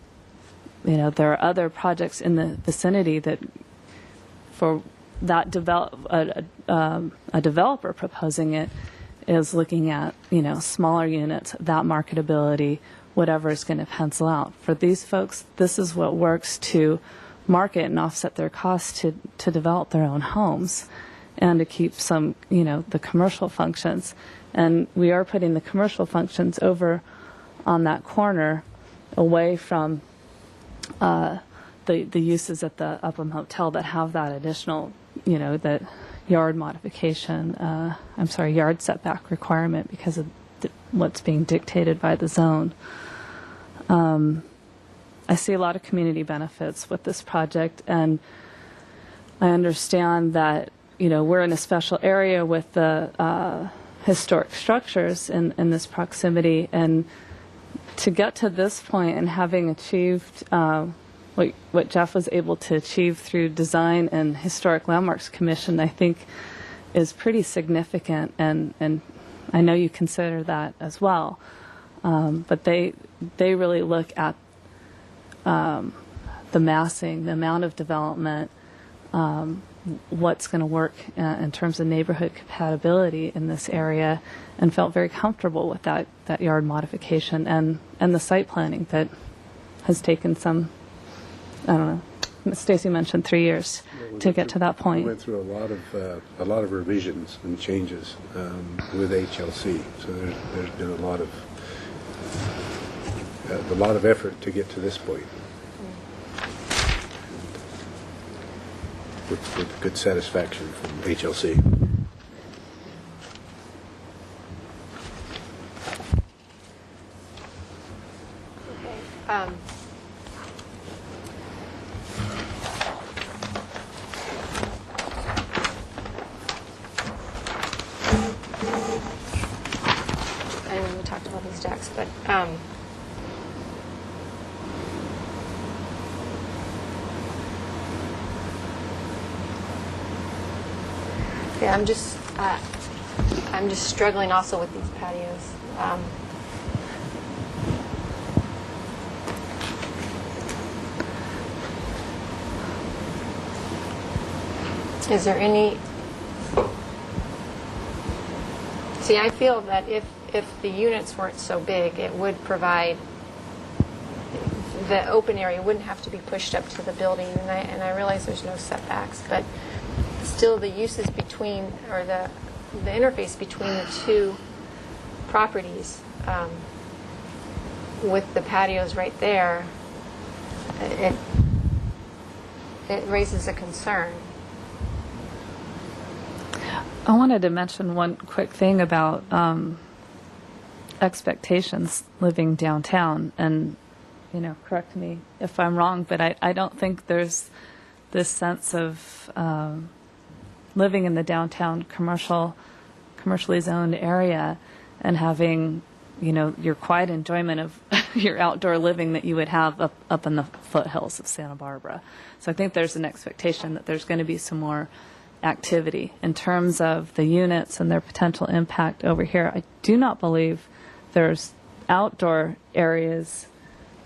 are other projects in the vicinity that for that a developer proposing it is looking at, smaller units, that marketability, whatever is going to pencil out. For these folks, this is what works to market and offset their costs to develop their own homes and to keep some, the commercial functions. And we are putting the commercial functions over on that corner away from the uses at the Upham Hotel that have that additional, that yard modification, yard setback requirement because of what's being dictated by the zone. I see a lot of community benefits with this project, and I understand that, we're in a special area with the historic structures in this proximity, and to get to this point and having achieved what Jeff was able to achieve through Design and Historic Landmarks Commission, I think is pretty significant, and I know you consider that as well. But they really look at the massing, the amount of development, what's going to work in terms of neighborhood compatibility in this area, and felt very comfortable with that yard modification and the site planning that has taken some, I don't know, Stacy mentioned 3 years to get to that point. We went through a lot of revisions and changes with HLC, so there's been a lot of effort to get to this point. With good satisfaction from HLC. I know we talked about these decks, but yeah, I'm just struggling also with these patios. Is there any? See, I feel that if the units weren't so big, it would provide, the open area wouldn't have to be pushed up to the building, and I realize there's no setbacks, but still the uses between, or the interface between the 2 properties with the patios right there, it raises a concern. I wanted to mention one quick thing about expectations living downtown, and correct me if I'm wrong, but I don't think there's this sense of living in the downtown commercially zoned area and having your quiet enjoyment of your outdoor living that you would have up in the foothills of Santa Barbara. So I think there's an expectation that there's going to be some more activity in terms of the units and their potential impact over here. I do not believe there's outdoor areas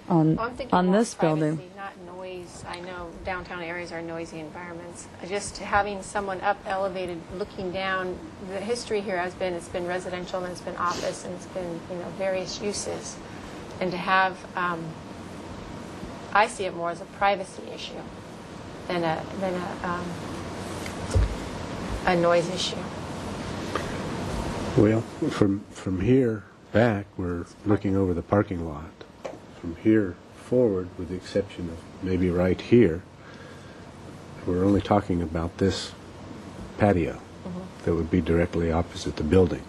Well, I'm thinking on more this building. privacy, not noise. I know downtown areas are noisy environments. Just having someone up elevated looking down, the history here has been, it's been residential and it's been office and it's been, various uses. And to have, I see it more as a privacy issue than a noise issue. Well, from here back, we're looking over the parking lot. From here forward, with the exception of maybe right here, we're only talking about this patio that would be directly opposite the building.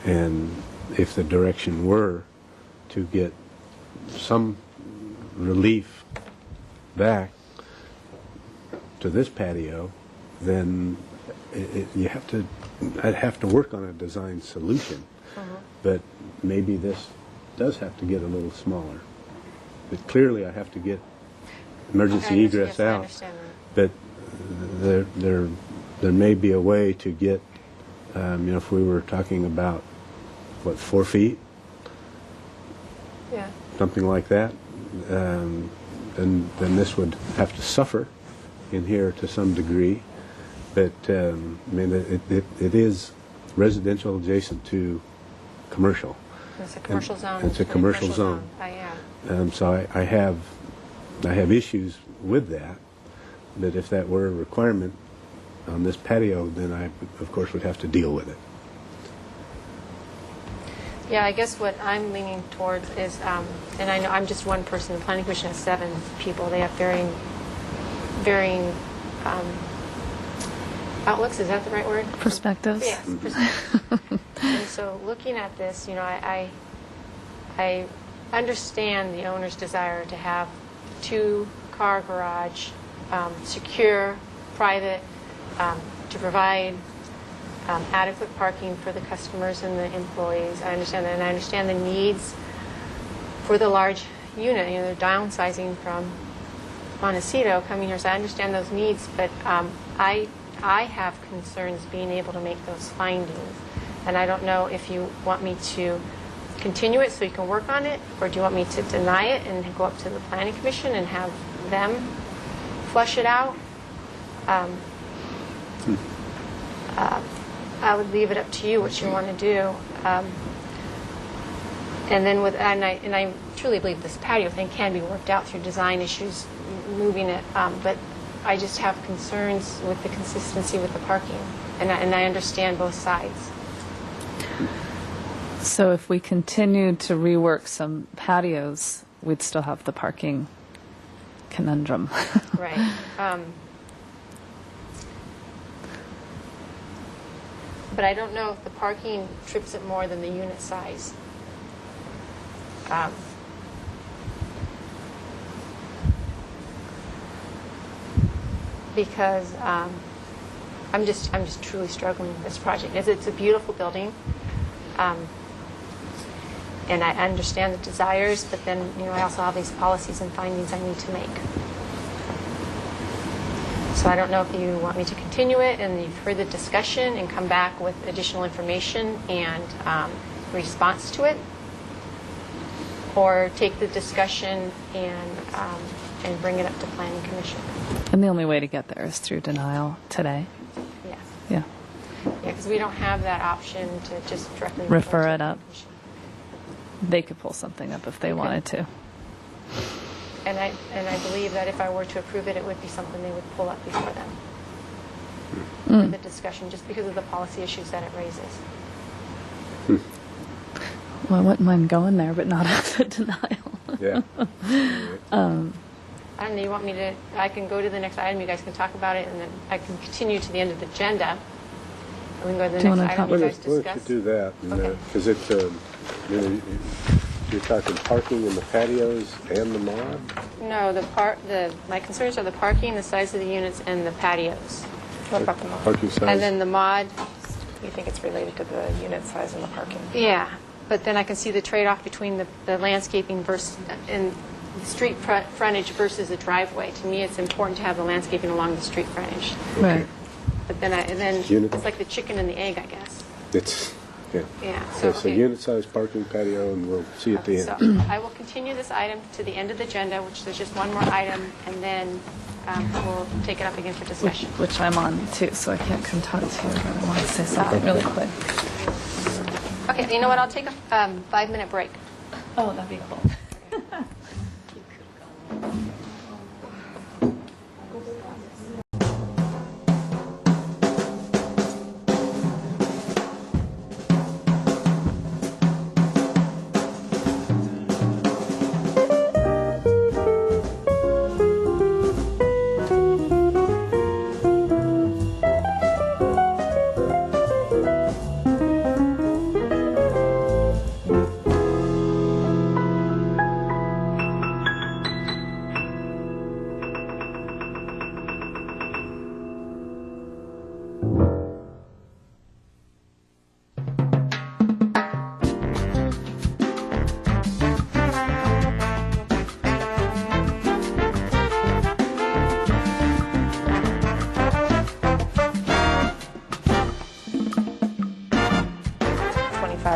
And if the direction were to get some relief back to this patio, then I'd have to work on a design solution. But maybe this does have to get a little smaller. But clearly I have to get emergency egress out. But there may be a way to get, if we were talking about, 4 feet? Yeah. Something like that. Then this would have to suffer in here to some degree. But, it is residential adjacent to commercial. It's a commercial zone. It's a commercial zone. So I have issues with that. But if that were a requirement on this patio, then I, of course, would have to deal with it. Yeah, I guess what I'm leaning towards is, and I know I'm just one person, the Planning Commission has 7 people. They have varying outlooks, is that the right word? Perspectives. Yes, perspectives. And so looking at this, I understand the owner's desire to have 2-car garage, secure, private, to provide adequate parking for the customers and the employees. I understand that, and I understand the needs for the large unit. They're downsizing from Montecito coming here, so I understand those needs, but I have concerns being able to make those findings. And I don't know if you want me to continue it so you can work on it, or do you want me to deny it and go up to the Planning Commission and have them flush it out? I would leave it up to you what you want to do. And then and I truly believe this patio thing can be worked out through design issues, moving it. But I just have concerns with the consistency with the parking, and I understand both sides. So if we continued to rework some patios, we'd still have the parking conundrum. Right. But I don't know if the parking trips it more than the unit size. Because I'm just truly struggling with this project. It's a beautiful building, and I understand the desires, but then I also have these policies and findings I need to make. So I don't know if you want me to continue it and you've heard the discussion and come back with additional information and response to it, or take the discussion and bring it up to Planning Commission. And the only way to get there is through denial today. Yes. Yeah. Yeah, because we don't have that option to just directly Refer to it the up. Commission. They could pull something up if they wanted to. And I believe that if I were to approve it, it would be something they would pull up before them for the discussion, just because of the policy issues that it raises. Well, I wouldn't mind going there, but not at the denial. Yeah. I don't know, you want me to, I can go to the next item, you guys can talk about it, and then I can continue to the end of the agenda. And we can go to the Do you next wanna item Why you don't guys why don't discuss. you do that? Okay. Because it, you know, you're talking parking in the patios and the mod? No, my concerns are the parking, the size of the units, and the patios. What about the mod? Parking size? And then the mod, You think it's related to the unit size and the parking? yeah, but then I can see the trade-off between the landscaping versus, and the street frontage versus the driveway. To me, it's important to have the landscaping along the street frontage. Right. But then, Unit- it's like the chicken and the egg, I guess. It's, yeah. Yeah, So okay. unit size, parking, patio, and we'll see at the So end. I will continue this item to the end of the agenda, which there's just one more item, and then we'll take it up again for discussion. Which I'm on too, so I can't come talk to you, but I want to say something really quick. Okay, you know what, I'll take a 5-minute break. Oh, that'd be cool.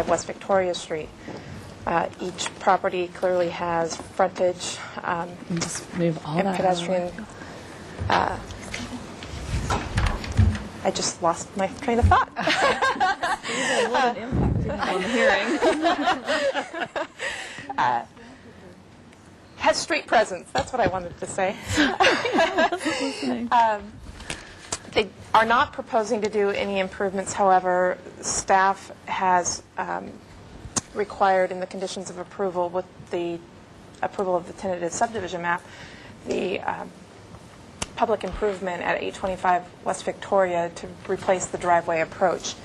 West Victoria Street. Each property clearly has frontage And just move all and that pedestrian. I just lost my train of thought. Has street presence. That's what I wanted to say. They are not proposing to do any improvements. However, staff has required in the conditions of approval with the approval of the tentative subdivision map, the public improvement at 825 West Victoria to replace the driveway approach.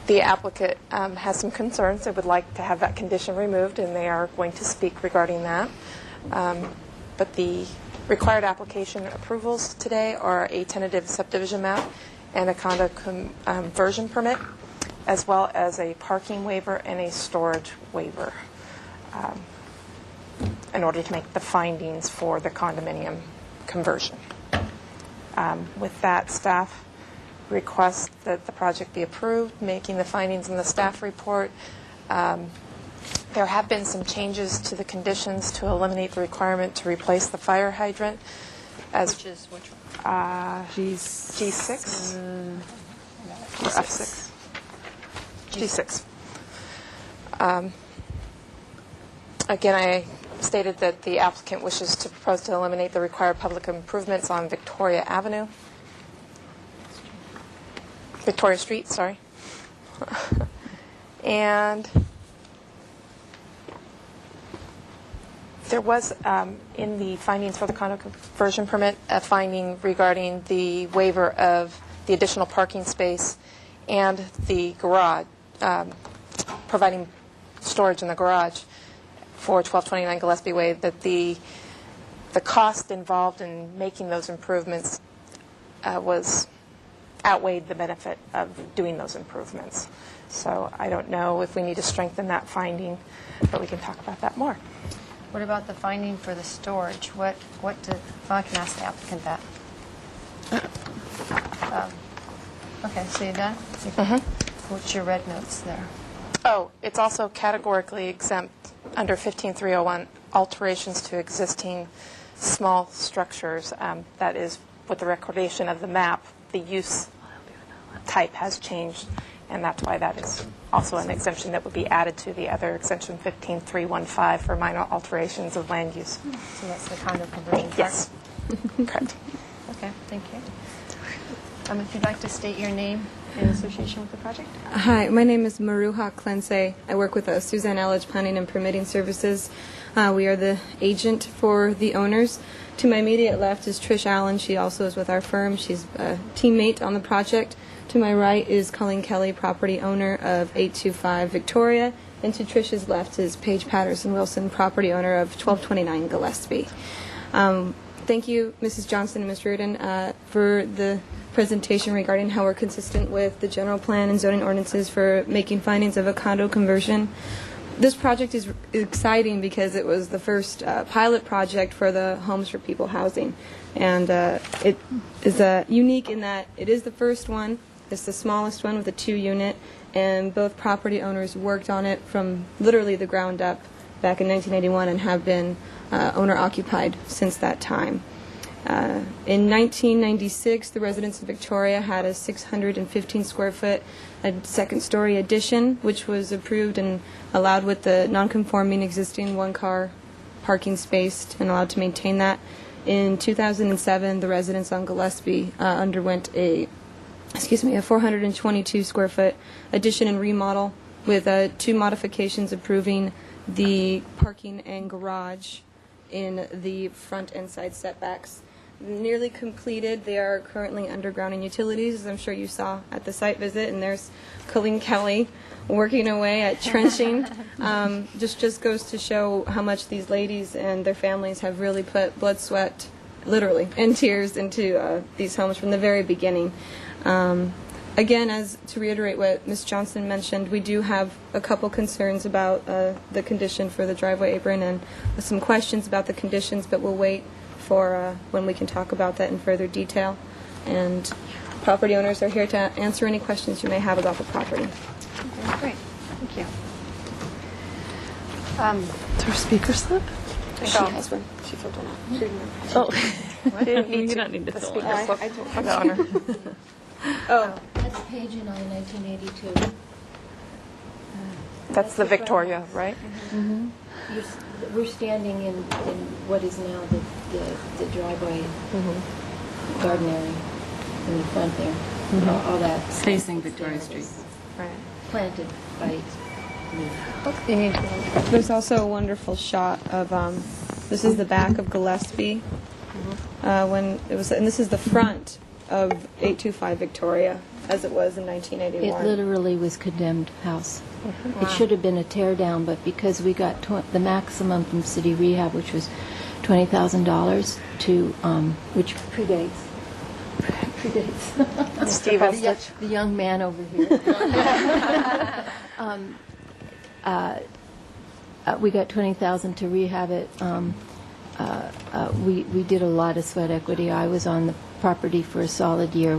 The applicant has some concerns. They would like to have that condition removed, and they are going to speak regarding that. But the required application approvals today are a tentative subdivision map and a condo conversion permit, as well as a parking waiver and a storage waiver in order to make the findings for the condominium conversion. With that, staff requests that the project be approved, making the findings in the staff report. There have been some changes to the conditions to eliminate the requirement to replace the fire hydrant. Which is which one? G6? Or F6? G6. Again, I stated that the applicant wishes to propose to eliminate the required public improvements on Victoria Avenue. Victoria Street, sorry. And there was, in the findings for the condo conversion permit, a finding regarding the waiver of the additional parking space and the garage, providing storage in the garage for 1229 Gillespie Way, that the cost involved in making those improvements was outweighed the benefit of doing those improvements. So I don't know if we need to strengthen that finding, but we can talk about that more. What about the finding for the storage? Well, I can ask the applicant that. Okay, so you're done? What's your red notes there? Oh, it's also categorically exempt under 15301, alterations to existing small structures. That is, with the recordation of the map, the use type has changed, and that's why that is also an exemption that would be added to the other exemption 15315 for minor alterations of land use. So that's the condo conversion part? Yes. Correct. Okay, thank you. If you'd like to state your name in association with the project. Hi, my name is Maruha Clense. I work with Suzanne Elledge Planning and Permitting Services. We are the agent for the owners. To my immediate left is Trish Allen. She also is with our firm. She's a teammate on the project. To my right is Colleen Kelly, property owner of 825 Victoria. And to Trish's left is Paige Patterson Wilson, property owner of 1229 Gillespie. Thank you, Mrs. Johnston and Ms. Reardon, for the presentation regarding how we're consistent with the general plan and zoning ordinances for making findings of a condo conversion. This project is exciting because it was the first pilot project for the Homes for People housing. And it is unique in that it is the first one. It's the smallest one with a 2-unit. And both property owners worked on it from literally the ground up back in 1981 and have been owner-occupied since that time. In 1996, the residents of Victoria had a 615-square-foot second-story addition, which was approved and allowed with the non-conforming existing one-car parking space and allowed to maintain that. In 2007, the residents on Gillespie underwent a 422-square-foot addition and remodel with 2 modifications approving the parking and garage in the front and side setbacks. Nearly completed. They are currently underground in utilities, as I'm sure you saw at the site visit, and there's Colleen Kelly working away at trenching. Just goes to show how much these ladies and their families have really put blood, sweat, literally, and tears into these homes from the very beginning. Again, as to reiterate what Ms. Johnston mentioned, we do have a couple concerns about the condition for the driveway apron and some questions about the conditions, but we'll wait for when we can talk about that in further detail. And property owners are here to answer any questions you may have about the property. Okay, great. Thank you. Is her speaker slip? She has one. She filled one out. Oh. You don't need to fill it. I took that on her. Oh. That's page in 1982. That's the Victoria, right? Mm-hmm. We're standing in what is now the driveway garden area in the front there. All that. Facing Victoria Street. Right. Planted by me. There's also a wonderful shot of this is the back of Gillespie when it was, and this is the front of 825 Victoria as it was in 1981. It literally was condemned house. It should have been a tear down, but because we got the maximum from City Rehab, which was $20,000 to which predates. Steve, the young man over here. We got $20,000 to rehab it. We did a lot of sweat equity. I was on the property for a solid year.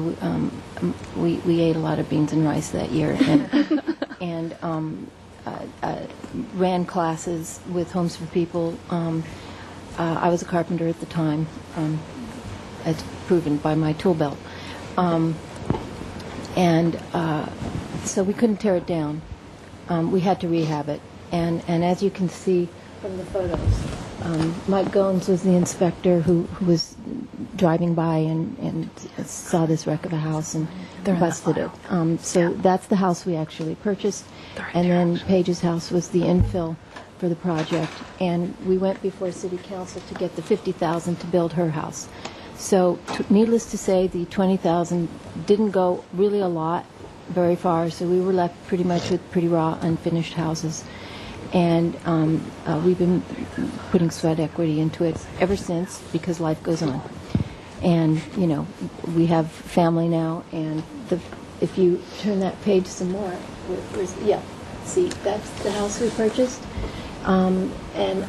We ate a lot of beans and rice that year, and ran classes with Homes for People. I was a carpenter at the time, as proven by my tool belt. So we couldn't tear it down. We had to rehab it. And as you can see from the photos, Mike Goins was the inspector who was driving by and saw this wreck of a house and busted it. So that's the house we actually purchased. And then Paige's house was the infill for the project. And we went before City Council to get the $50,000 to build her house. So needless to say, the $20,000 didn't go really a lot, very far. So we were left pretty much with pretty raw, unfinished houses. And we've been putting sweat equity into it ever since because life goes on. And, you know, we have family now. And if you turn that page some more, see, that's the house we purchased. And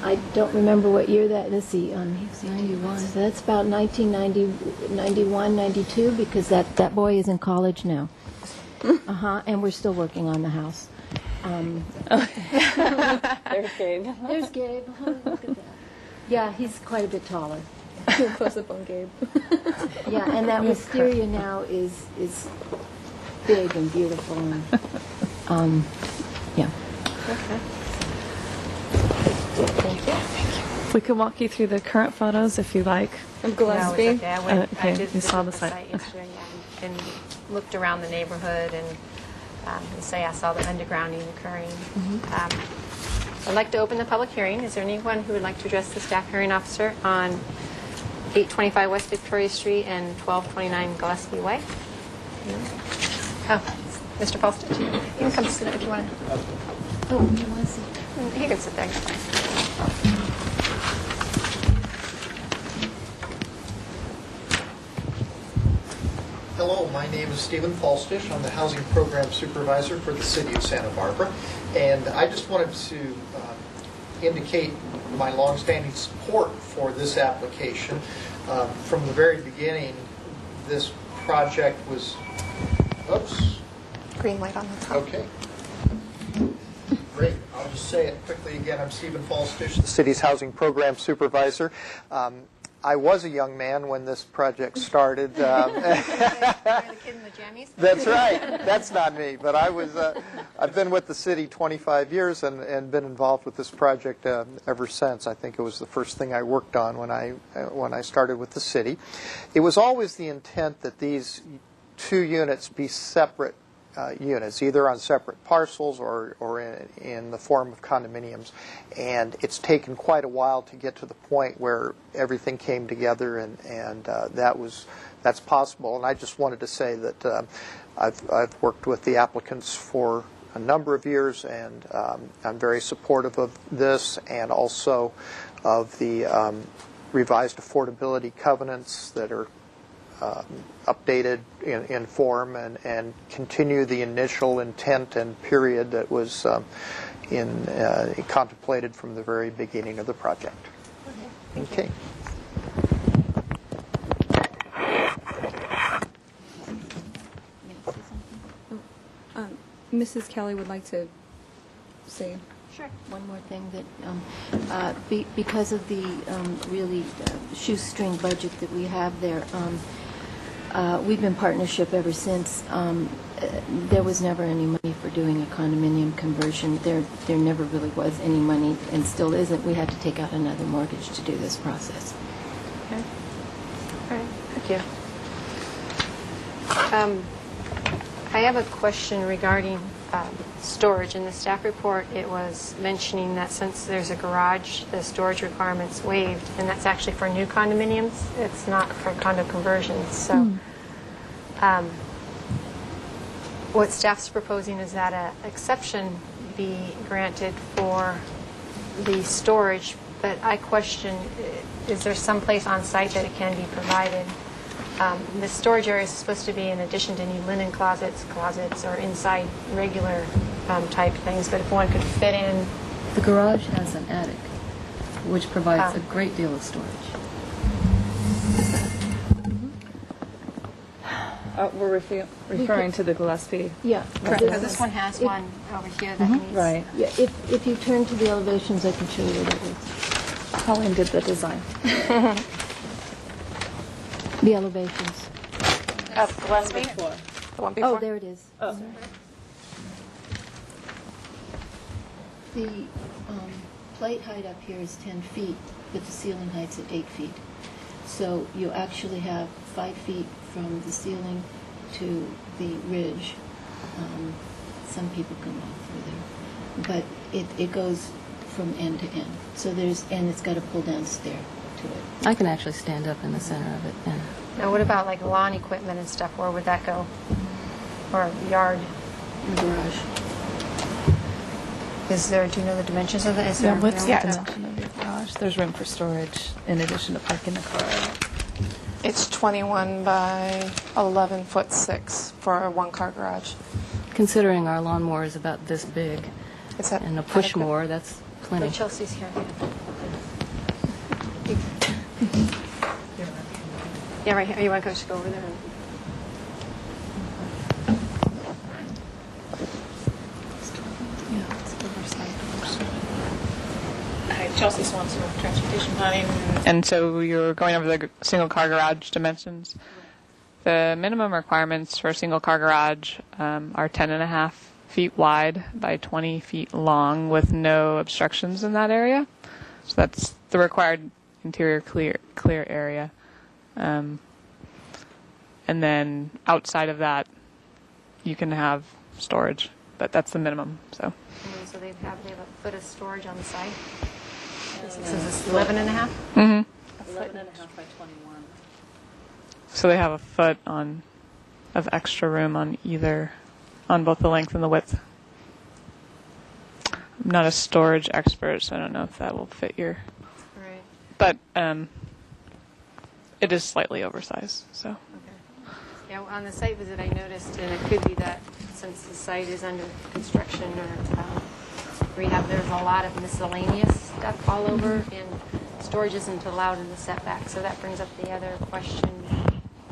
I don't remember what year that, let's see, 91. So that's about 1990, 91, 92, because that boy is in college now. And we're still working on the house. There's Gabe. There's Gabe. Oh, look at that. Yeah, he's quite a bit taller. Close up on Gabe. Yeah, and that wisteria now is big and beautiful. And, yeah. Okay. Thank you. We can walk you through the current photos if you like. Of Gillespie? No, it's okay. I Okay, did you saw the visit site. yesterday, and looked around the neighborhood and say I saw the undergrounding occurring. I'd like to open the public hearing. Is there anyone who would like to address the staff hearing officer on 825 West Victoria Street and 1229 Gillespie Way? Oh, Mr. Falstich, you can come sit if you want to. Oh, you want to see? He can sit there. Hello, my name is Stephen Falstich. I'm the Housing Program Supervisor for the City of Santa Barbara. And I just wanted to indicate my longstanding support for this application. From the very beginning, this project was... Oops. Green light on the top. Okay. Great. I'll just say it quickly again. I'm Stephen Falstich, the city's Housing Program Supervisor. I was a young man when this project started. The kid in the jammies? That's right. That's not me. But I've been with the city 25 years and been involved with this project ever since. I think it was the first thing I worked on when I started with the city. It was always the intent that these two units be separate units, either on separate parcels or in the form of condominiums. And it's taken quite a while to get to the point where everything came together, and that's possible. And I just wanted to say that I've worked with the applicants for a number of years, and I'm very supportive of this and also of the revised affordability covenants that are updated in form and continue the initial intent and period that was contemplated from the very beginning of the project. Okay. Mrs. Kelly would like to say. Sure. One more thing that because of the really shoestring budget that we have there, we've been partnership ever since. There was never any money for doing a condominium conversion. There never really was any money, and still isn't. We had to take out another mortgage to do this process. Okay. All right. Thank you. I have a question regarding storage. In the staff report, it was mentioning that since there's a garage, the storage requirement's waived, and that's actually for new condominiums. It's not for condo conversions. So what staff's proposing is that an exception be granted for the storage, but I question, is there some place on site that it can be provided? The storage area is supposed to be in addition to any linen closets, or inside regular type things, but if one could fit in... The garage has an attic, which provides a great deal of storage. We're referring to the Gillespie. Yeah. Correct. This one has one over here that needs... Right. Yeah, if you turn to the elevations, I can show you what it is. Colleen did the design. The elevations. Of Gillespie? The one before? Oh, there it is. Oh. Sorry. The plate height up here is 10 feet, but the ceiling height's at 8 feet. So you actually have 5 feet from the ceiling to the ridge. Some people can walk through there. But it goes from end to end. So and it's got a pull-down stair to it. I can actually stand up in the center of it. And Now, what about like lawn equipment and stuff? Where would that go? Or yard? Garage. Do you know the dimensions of it? Is Yeah, there, what's the you know, dimension of your garage? There's room for storage in addition to parking the car. It's 21 by 11'6" for a one-car garage. considering our lawnmower is about this big, and a push mower, that's plenty. But Chelsea's here. Yeah, right here. You want to go over there? Hi, Chelsea Swanson with Transportation Planning. And so you're going over the single car garage dimensions. The minimum requirements for a single car garage are 10.5 feet wide by 20 feet long with no obstructions in that area. So that's the required interior clear area. And then outside of that, you can have storage, but that's the minimum. So So they have a foot of storage on the side. So is this 11 and a half? Mm-hmm. 11 and a half by 21. So they have a foot of extra room on both the length and the width. I'm not a storage expert, so I don't know if that will fit your. Right. But it is slightly oversized. So. Yeah, on the site visit, I noticed, and it could be that since the site is under construction or rehab, there's a lot of miscellaneous stuff all over, and storage isn't allowed in the setback. So that brings up the other question.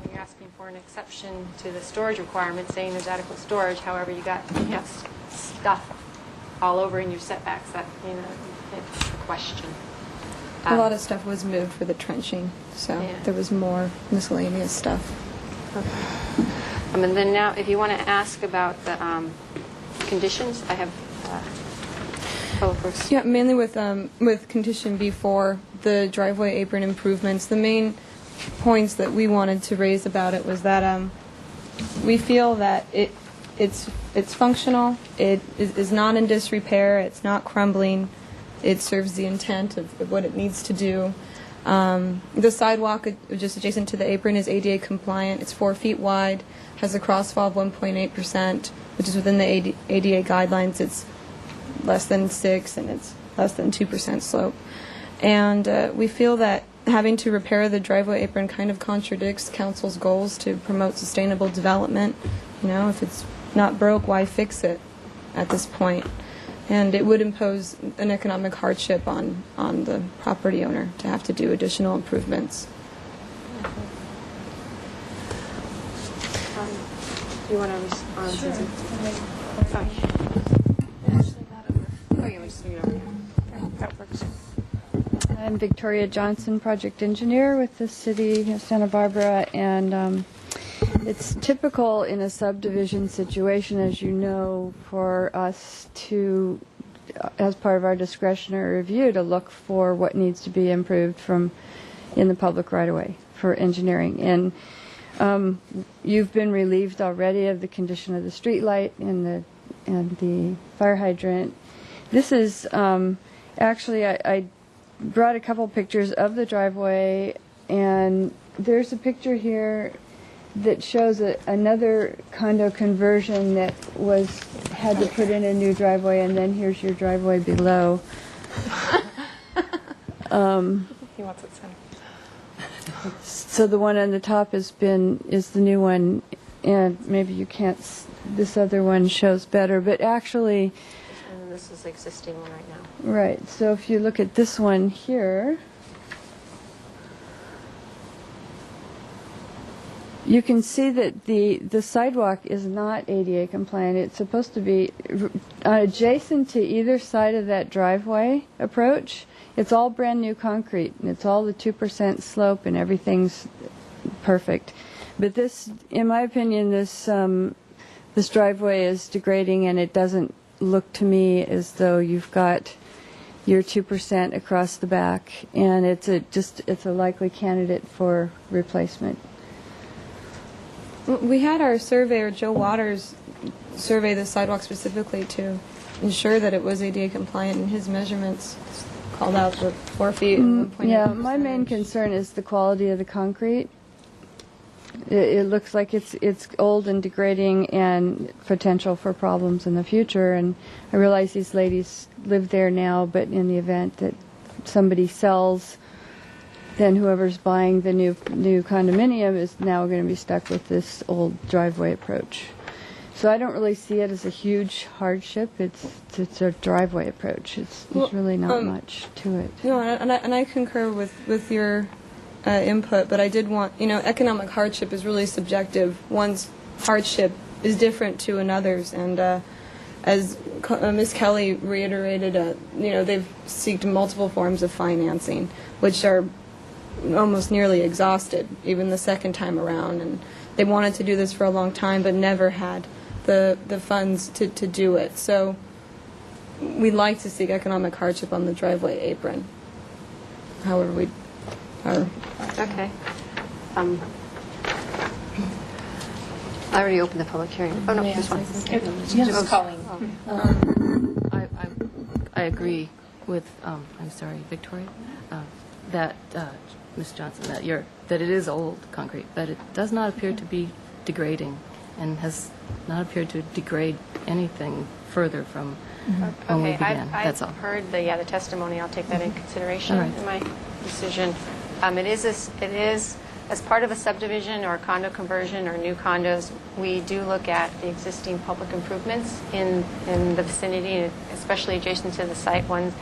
You're asking for an exception to the storage requirement, saying there's adequate storage. However, you have stuff all over in your setbacks. That it's a question. A lot of stuff was moved for the trenching, so there was more miscellaneous stuff. Okay. And then now, if you want to ask about the conditions, I have Public Works. Yeah, mainly with condition B4, the driveway apron improvements. The main points that we wanted to raise about it was that we feel that it's functional. It is not in disrepair. It's not crumbling. It serves the intent of what it needs to do. The sidewalk just adjacent to the apron is ADA compliant. It's 4 feet wide, has a crossfall of 1.8%, which is within the ADA guidelines. It's less than 6, and it's less than 2% slope. And we feel that having to repair the driveway apron kind of contradicts council's goals to promote sustainable development. If it's not broke, why fix it at this point? And it would impose an economic hardship on the property owner to have to do additional improvements. Do you want to respond, Susan? That works. I'm Victoria Johnson, project engineer with the city of Santa Barbara, and it's typical in a subdivision situation, as you know, for us to, as part of our discretionary review, to look for what needs to be improved in the public right-of-way for engineering. And you've been relieved already of the condition of the street light and the fire hydrant. This is actually, I brought a couple pictures of the driveway, and there's a picture here that shows another condo conversion that had to put in a new driveway, and then here's your driveway below. He wants it center. So the one on the top is the new one, and maybe you can't. This other one shows better, but actually. And this is the existing one right now. Right. So if you look at this one here, you can see that the sidewalk is not ADA compliant. It's supposed to be adjacent to either side of that driveway approach. It's all brand new concrete, and it's all the 2% slope, and everything's perfect. But this, in my opinion, this driveway is degrading, and it doesn't look to me as though you've got your 2% across the back, and it's a likely candidate for replacement. We had our surveyor, Joe Waters, survey the sidewalk specifically to ensure that it was ADA compliant, and his measurements called out the 4 feet and 1.8%. Yeah, my main concern is the quality of the concrete. It looks like it's old and degrading, and potential for problems in the future. And I realize these ladies live there now, but in the event that somebody sells, then whoever's buying the new condominium is now going to be stuck with this old driveway approach. So I don't really see it as a huge hardship. It's a driveway approach. There's really not much to it. No, and I concur with your input, but I did want, economic hardship is really subjective. One's hardship is different to another's, and as Ms. Kelly reiterated, they've sought multiple forms of financing, which are almost nearly exhausted, even the second time around, and they wanted to do this for a long time, but never had the funds to do it. So we'd like to seek economic hardship on the driveway apron. However, we are. Okay. I already opened the public hearing. Oh, no, May I this say one. something? Just Colleen. Okay. I agree with, I'm sorry, Victoria, that, Ms. Johnson, that it is old concrete, but it does not appear to be degrading and has not appeared to degrade anything further from when we began. That's all. I've heard the testimony. I'll take that in consideration All right. in my decision. It is as part of a subdivision or condo conversion or new condos, we do look at the existing public improvements in the vicinity, especially adjacent to the sidewalks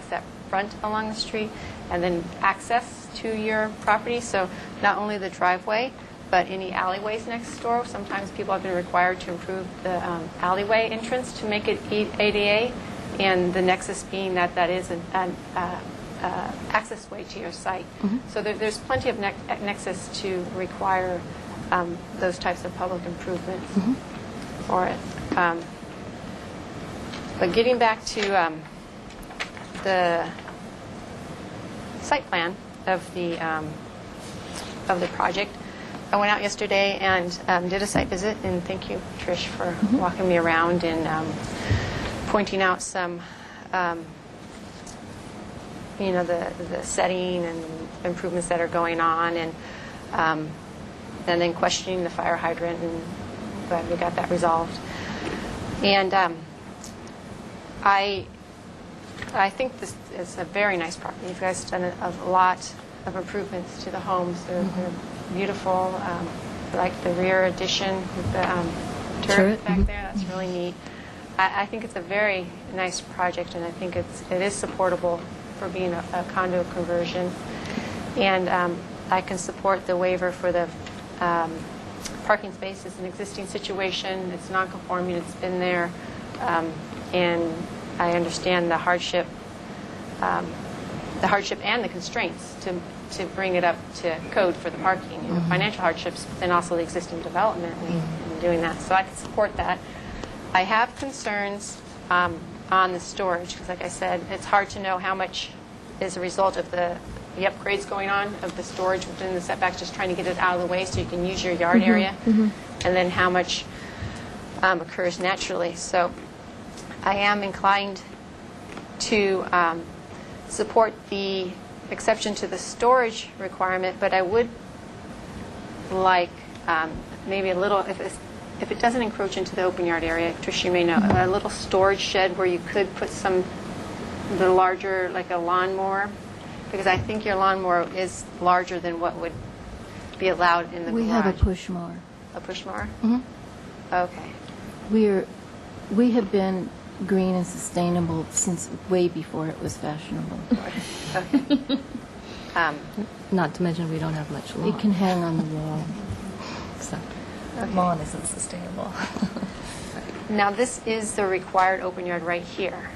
that front along the street, and then access to your property. So not only the driveway, but any alleyways next door. Sometimes people have been required to improve the alleyway entrance to make it ADA, and the nexus being that is an access way to your site. So there's plenty of nexus to require those types of public improvements for it. But getting back to the site plan of the project, I went out yesterday and did a site visit, and thank you, Trish, for walking me around and pointing out some the setting and improvements that are going on, and then questioning the fire hydrant, and glad we got that resolved. And I think this is a very nice property. You guys have done a lot of improvements to the homes. They're beautiful. I like the rear addition with the turret back there. That's really neat. I think it's a very nice project, and I think it is supportable for being a condo conversion. And I can support the waiver for the parking space. It's an existing situation. It's non-conforming. It's been there. And I understand the hardship and the constraints to bring it up to code for the parking. Financial hardships, but then also the existing development and doing that. So I can support that. I have concerns on the storage, because like I said, it's hard to know how much is a result of the upgrades going on of the storage within the setbacks, just trying to get it out of the way so you can use your yard area, and then how much occurs naturally. So I am inclined to support the exception to the storage requirement, but I would like maybe a little, if it doesn't encroach into the open yard area, Trish, you may know, a little storage shed where you could put the larger, like a lawnmower, because I think your lawnmower is larger than what would be allowed in the garage. We have a push mower. A push mower? Mm-hmm. Okay. We have been green and sustainable since way before it was fashionable. Okay. Not to mention we don't have much lawn. It can hang on the wall. So, lawn isn't sustainable. Now, this is the required open yard right here.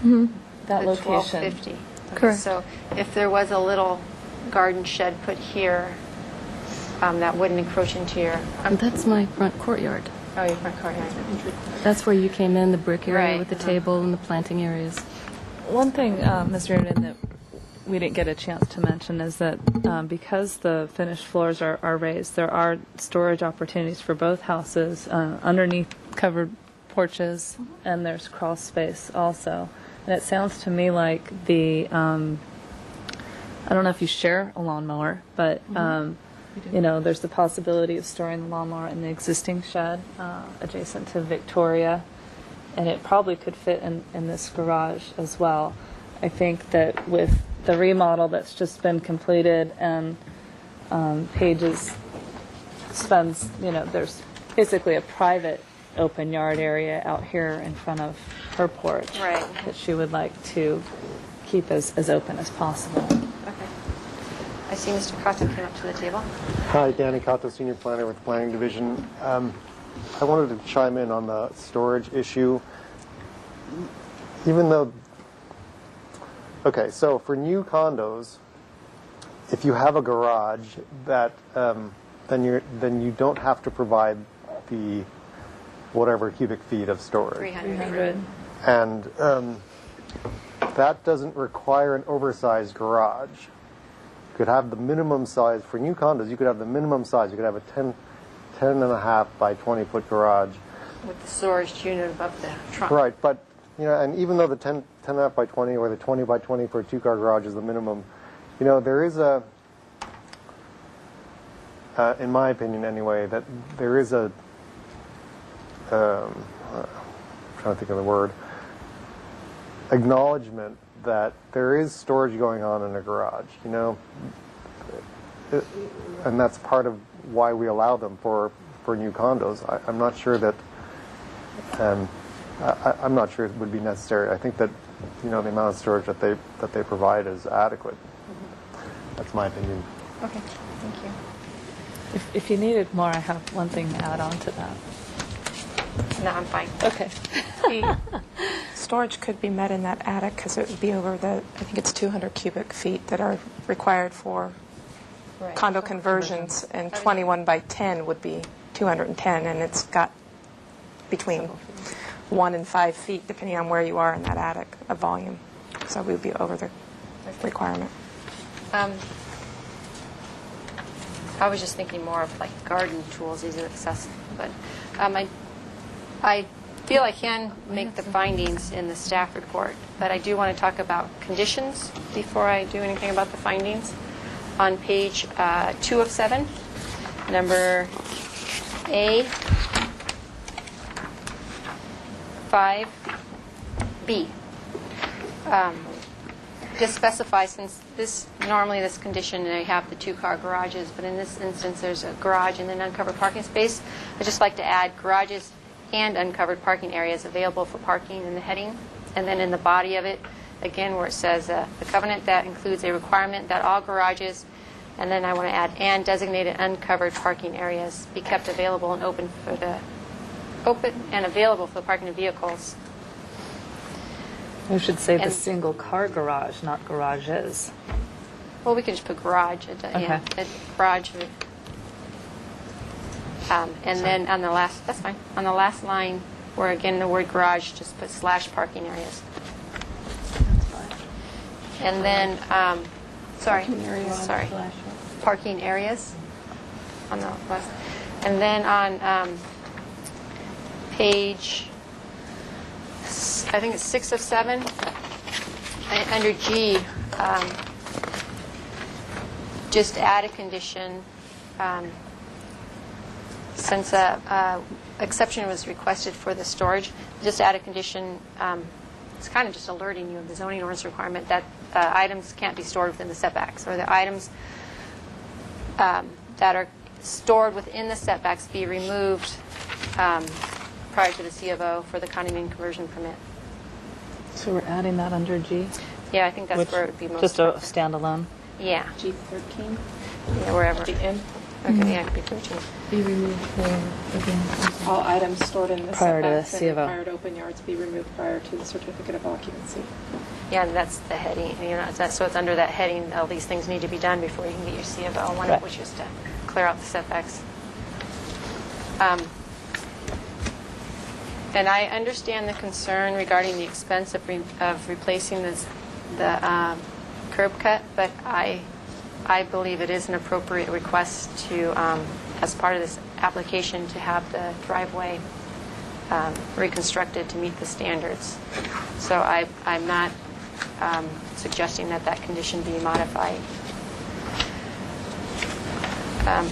That the location. 1250. Okay, Correct. So if there was a little garden shed put here, that wouldn't encroach into your... that's my front courtyard. Oh, your front courtyard. That's where you came in, the brick area Right. with the table and the planting areas. One thing, Mr. Reardon, that we didn't get a chance to mention is that because the finished floors are raised, there are storage opportunities for both houses underneath covered porches, and there's crawl space also. And it sounds to me like I don't know if you share a lawnmower, but there's the possibility of storing the lawnmower in the existing shed adjacent to Victoria, and it probably could fit in this garage as well. I think that with the remodel that's just been completed, and Paige's spends, there's basically a private open yard area out here in front of her porch that she would like to keep as open as possible. Okay. I see Mr. Cotto came up to the table. Hi, Danny Cotto, Senior Planner with the Planning Division. I wanted to chime in on the storage issue. So for new condos, if you have a garage, that then you don't have to provide the whatever cubic feet of storage. 300. And that doesn't require an oversized garage. You could have the minimum size for new condos. You could have the minimum size. You could have a 10.5 by 20 foot garage. With the storage unit above the trunk. Right, but, and even though the 10.5 by 20 or the 20 by 20 for a two-car garage is the minimum, there is a, in my opinion anyway, that there is a, I'm trying to think of the word, acknowledgement that there is storage going on in a garage, and that's part of why we allow them for new condos. I'm not sure that, I'm not sure it would be necessary. I think that, the amount of storage that they provide is adequate. That's my opinion. Okay, thank you. If you needed more, I have one thing to add on to that. No, I'm fine. Okay. The storage could be met in that attic because it would be over I think it's 200 cubic feet that are required for condo conversions, and 21 by 10 would be 210, and it's got between 1 and 5 feet, depending on where you are in that attic, of volume. So we would be over the requirement. I was just thinking more of like garden tools, easy to access, but I feel I can make the findings in the staff report, but I do want to talk about conditions before I do anything about the findings. On page 2 of 7, number A, 5B. Just specify, since normally this condition, they have the two-car garages, but in this instance there's a garage and an uncovered parking space. I'd just like to add garages and uncovered parking areas available for parking in the heading. And then in the body of it, again, where it says the covenant that includes a requirement that all garages, and then I want to add, and designated uncovered parking areas be kept available and open and available for the parking of vehicles. We should say the And- single car garage, not garages. Well, we could just put garage. Yeah, garage. And then on the last, that's fine. On the last line, where again the word garage, just put / parking areas. And then, parking areas on the last. And then on page, I think it's 6 of 7, under G, just add a condition. Since exception was requested for the storage, just add a condition. It's kind of just alerting you of the zoning ordinance requirement that items can't be stored within the setbacks, or the items that are stored within the setbacks be removed prior to the C of O for the condominium conversion permit. So we're adding that under G? Yeah, I think that's where it would be most. Just a standalone? Yeah. G13? Yeah, wherever. The end? Okay, yeah, it could be 13. Be removed for, all items stored in the Prior to setbacks C of O. and required open yards be removed prior to the certificate of occupancy. Yeah, and that's the heading. So it's under that heading. All these things need to be done before you can get your C of O. One Right. of which is to clear out the setbacks. And I understand the concern regarding the expense of replacing the curb cut, but I believe it is an appropriate request to, as part of this application, to have the driveway reconstructed to meet the standards. So I'm not suggesting that condition be modified.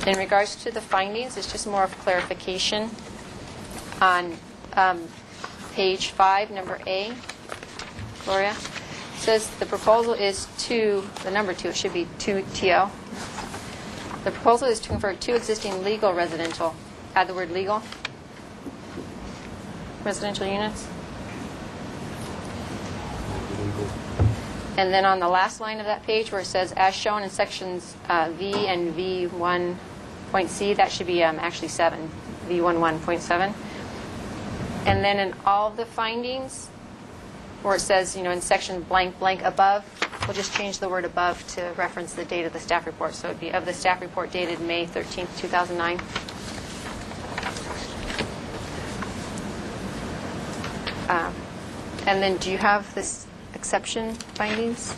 In regards to the findings, it's just more of clarification on page 5, number A. Gloria? It says the proposal is the number 2, it should be 2TL. The proposal is to convert 2 existing legal residential, add the word legal, residential units. And then on the last line of that page where it says, as shown in sections V and V1.C, that should be actually 7, V11.7. And then in all of the findings, where it says, in section blank, blank above, we'll just change the word above to reference the date of the staff report. So it would be of the staff report dated May 13th, 2009. And then do you have this exception findings?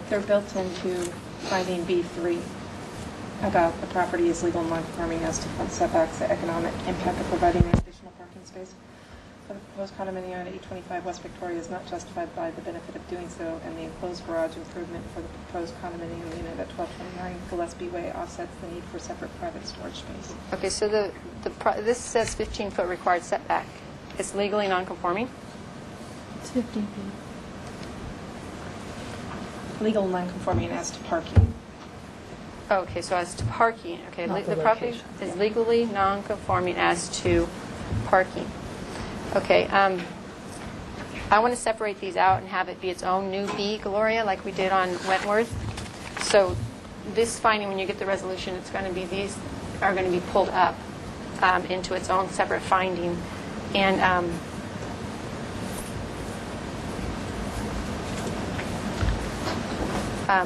They're built into finding B3. about the property is legal and non-conforming as to front setbacks, the economic impact of providing an additional parking space for the proposed condominium at 825 West Victoria is not justified by the benefit of doing so, and the enclosed garage improvement for the proposed condominium unit at 1229 Gillespie Way offsets the need for separate private storage space. Okay, so this says 15-foot required setback. It's legally non-conforming? It's 15 feet. Legal and non-conforming as to parking. Okay, so as to parking, okay, Not the the property location, is legally non-conforming as to parking. Okay, I want to separate these out and have it be its own new B, Gloria, like we did on Wentworth. So this finding, when you get the resolution, it's going to be, these are going to be pulled up into its own separate finding. And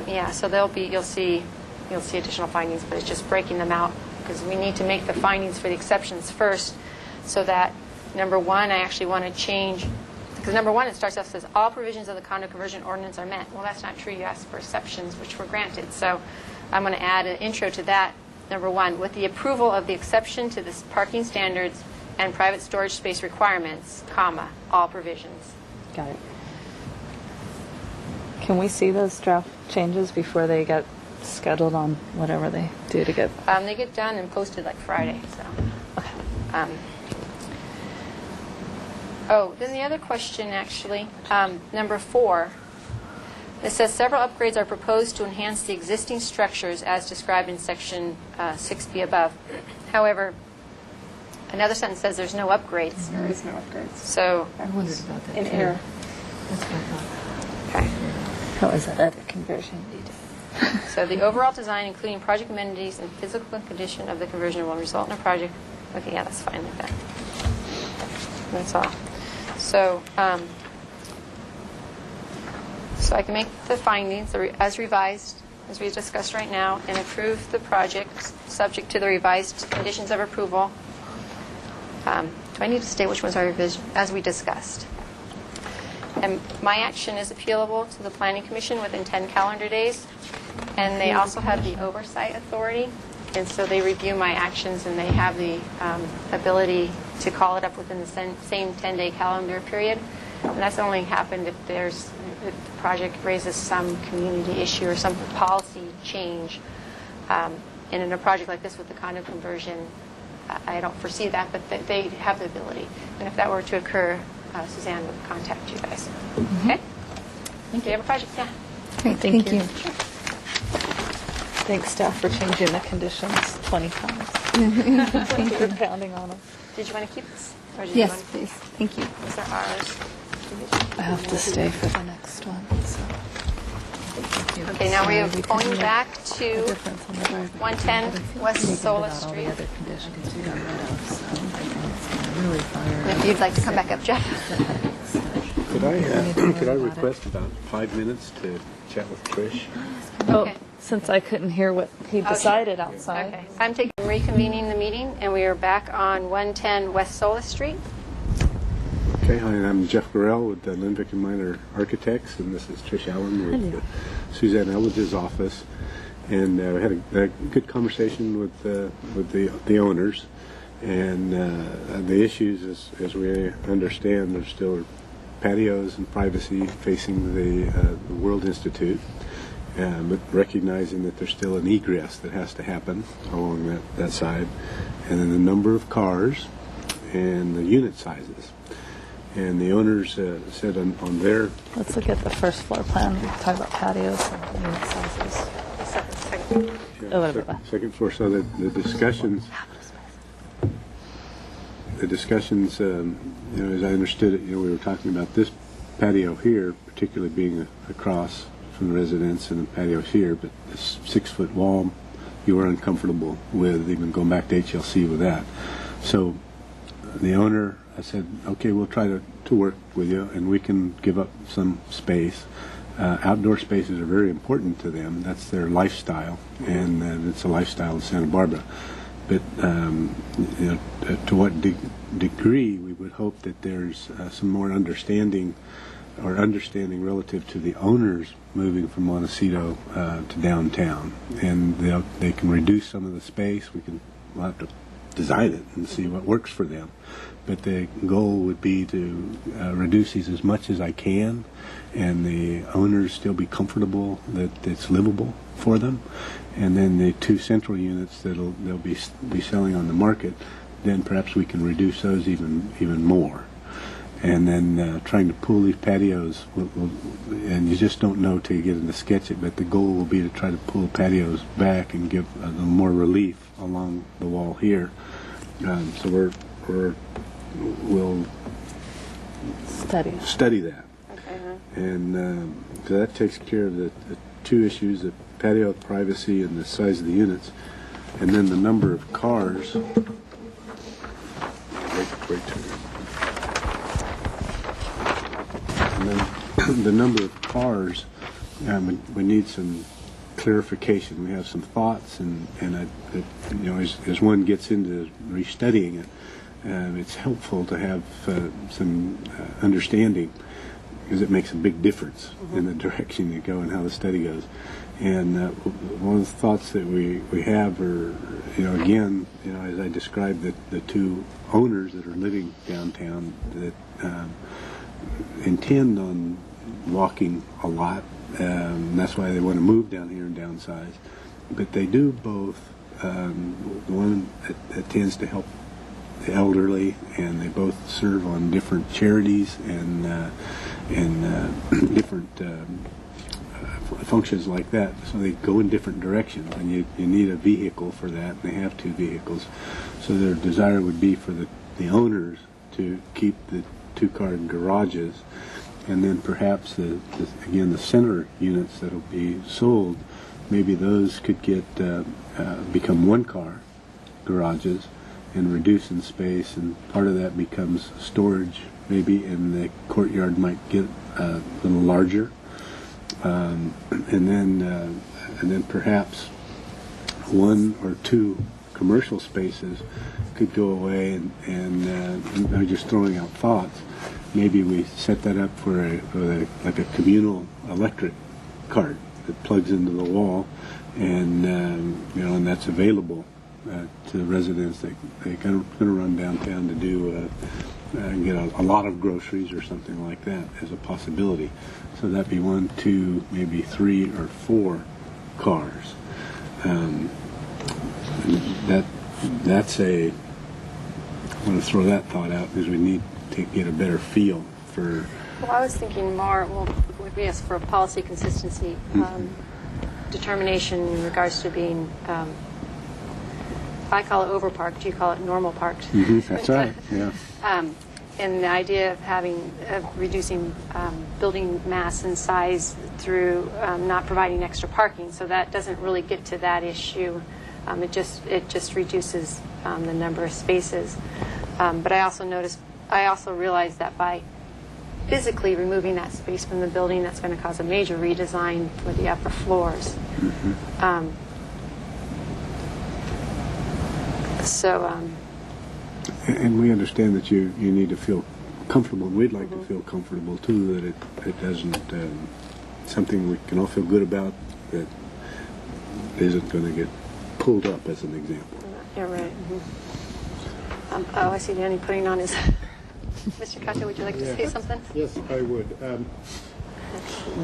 yeah, so there'll be, you'll see additional findings, but it's just breaking them out because we need to make the findings for the exceptions first, so that number one, I actually want to change, because number one, it starts off, says all provisions of the condo conversion ordinance are met. Well, that's not true. You asked for exceptions, which were granted. So I'm going to add an intro to that. Number one, with the approval of the exception to the parking standards and private storage space requirements, comma, all provisions. Got it. Can we see those draft changes before they get scheduled on whatever they do to get? They get done and posted like Friday. So. Oh, then the other question, actually, number 4. It says several upgrades are proposed to enhance the existing structures as described in section 6B above. However, another sentence says there's no upgrades. There is no upgrades. So I wondered about that. In too. error. That's what I thought. Okay. How is that other conversion needed? So the overall design, including project amenities and physical condition of the conversion, will result in a project. Okay, yeah, that's fine like that. That's all. So, so I can make the findings as revised, as we discussed right now, and approve the project subject to the revised conditions of approval. Do I need to state which ones are revised as we discussed? And my action is appealable to the Planning Commission within 10 calendar days. And they also have the oversight authority. And so they review my actions and they have the ability to call it up within the same 10-day calendar period. And that's only happened if if the project raises some community issue or some policy change. And in a project like this with the condo conversion, I don't foresee that, but they have the ability. And if that were to occur, Suzanne would contact you guys. Okay? Do you have a project? Yeah. Great, thank you. Thanks, staff, for changing the conditions 20 times. Thank You're you. pounding on them. Did you want to keep this? Or did you Yes, want to- please. Thank you. These are ours. I have to stay for the next one. So. Okay, now we are going back to 110 West Sola Street. And if you'd like to come back up, Jeff. Could I request about 5 minutes to chat with Trish? Oh, since I couldn't hear what he decided outside. Okay. I'm reconvening the meeting, and we are back on 110 West Sola Street. Okay, hi, I'm Jeff Gorell with Lindvik and Minor Architects, and this is Trish Allen with Suzanne Elledge's office. And we had a good conversation with the owners, and the issues, as we understand, there's still patios and privacy facing the World Institute, but recognizing that there's still an egress that has to happen along that side, and then the number of cars and the unit sizes. And the owners said on their... Let's look at the first floor plan. We'll talk about patios and unit sizes. Second floor. So the discussions, as I understood it, we were talking about this patio here, particularly being across from the residence, and the patios here, but this 6-foot wall, you were uncomfortable with, even going back to HLC with that. So the owner, I said, okay, we'll try to work with you, and we can give up some space. Outdoor spaces are very important to them. That's their lifestyle, and it's a lifestyle in Santa Barbara. But to what degree we would hope that there's some more understanding or understanding relative to the owners moving from Montecito to downtown, and they can reduce some of the space. We'll have to design it and see what works for them. But the goal would be to reduce these as much as I can, and the owners still be comfortable that it's livable for them. And then the 2 central units they'll be selling on the market, then perhaps we can reduce those even more. And then trying to pull these patios, and you just don't know till you get in to sketch it, but the goal will be to try to pull the patios back and give a little more relief along the wall here. So we'll study that. Okay. And so that takes care of the 2 issues, the patio privacy and the size of the units. And then the number of cars. And then the number of cars, we need some clarification. We have some thoughts, and as one gets into restudying it, it's helpful to have some understanding, because it makes a big difference in the direction you go and how the study goes. And one of the thoughts that we have are, again, as I described, the 2 owners that are living downtown that intend on walking a lot. That's why they want to move down here and downsize. But they do both. One that tends to help the elderly, and they both serve on different charities and different functions like that. So they go in different directions, and you need a vehicle for that, and they have 2 vehicles. So their desire would be for the owners to keep the 2-car garages, and then perhaps the center units that'll be sold, maybe those could get become 1-car garages and reduce in space, and part of that becomes storage maybe, and the courtyard might get a little larger, and then perhaps 1 or 2 commercial spaces could go away, and I'm just throwing out thoughts. Maybe we set that up for a communal electric cart that plugs into the wall, and and that's available to the residents. They're going to run downtown to do get a lot of groceries or something like that as a possibility. So that'd be 1, 2, maybe 3 or 4 cars. That's I want to throw that thought out, because we need to get a better feel for. Well, I was thinking more, yes, for policy consistency, determination in regards to being, I call it overparked, you call it normal parked. That's right, yeah. And the idea of reducing building mass and size through not providing extra parking, so that doesn't really get to that issue. It just reduces the number of spaces. But I also realized that by physically removing that space from the building, that's going to cause a major redesign for the upper floors. And we understand that you need to feel comfortable. We'd like to feel comfortable too, that it doesn't something we can all feel good about, that isn't going to get pulled up, as an example. Yeah, right. I see Danny putting on his. Mr. Kato, would you like to say something? Yes, I would.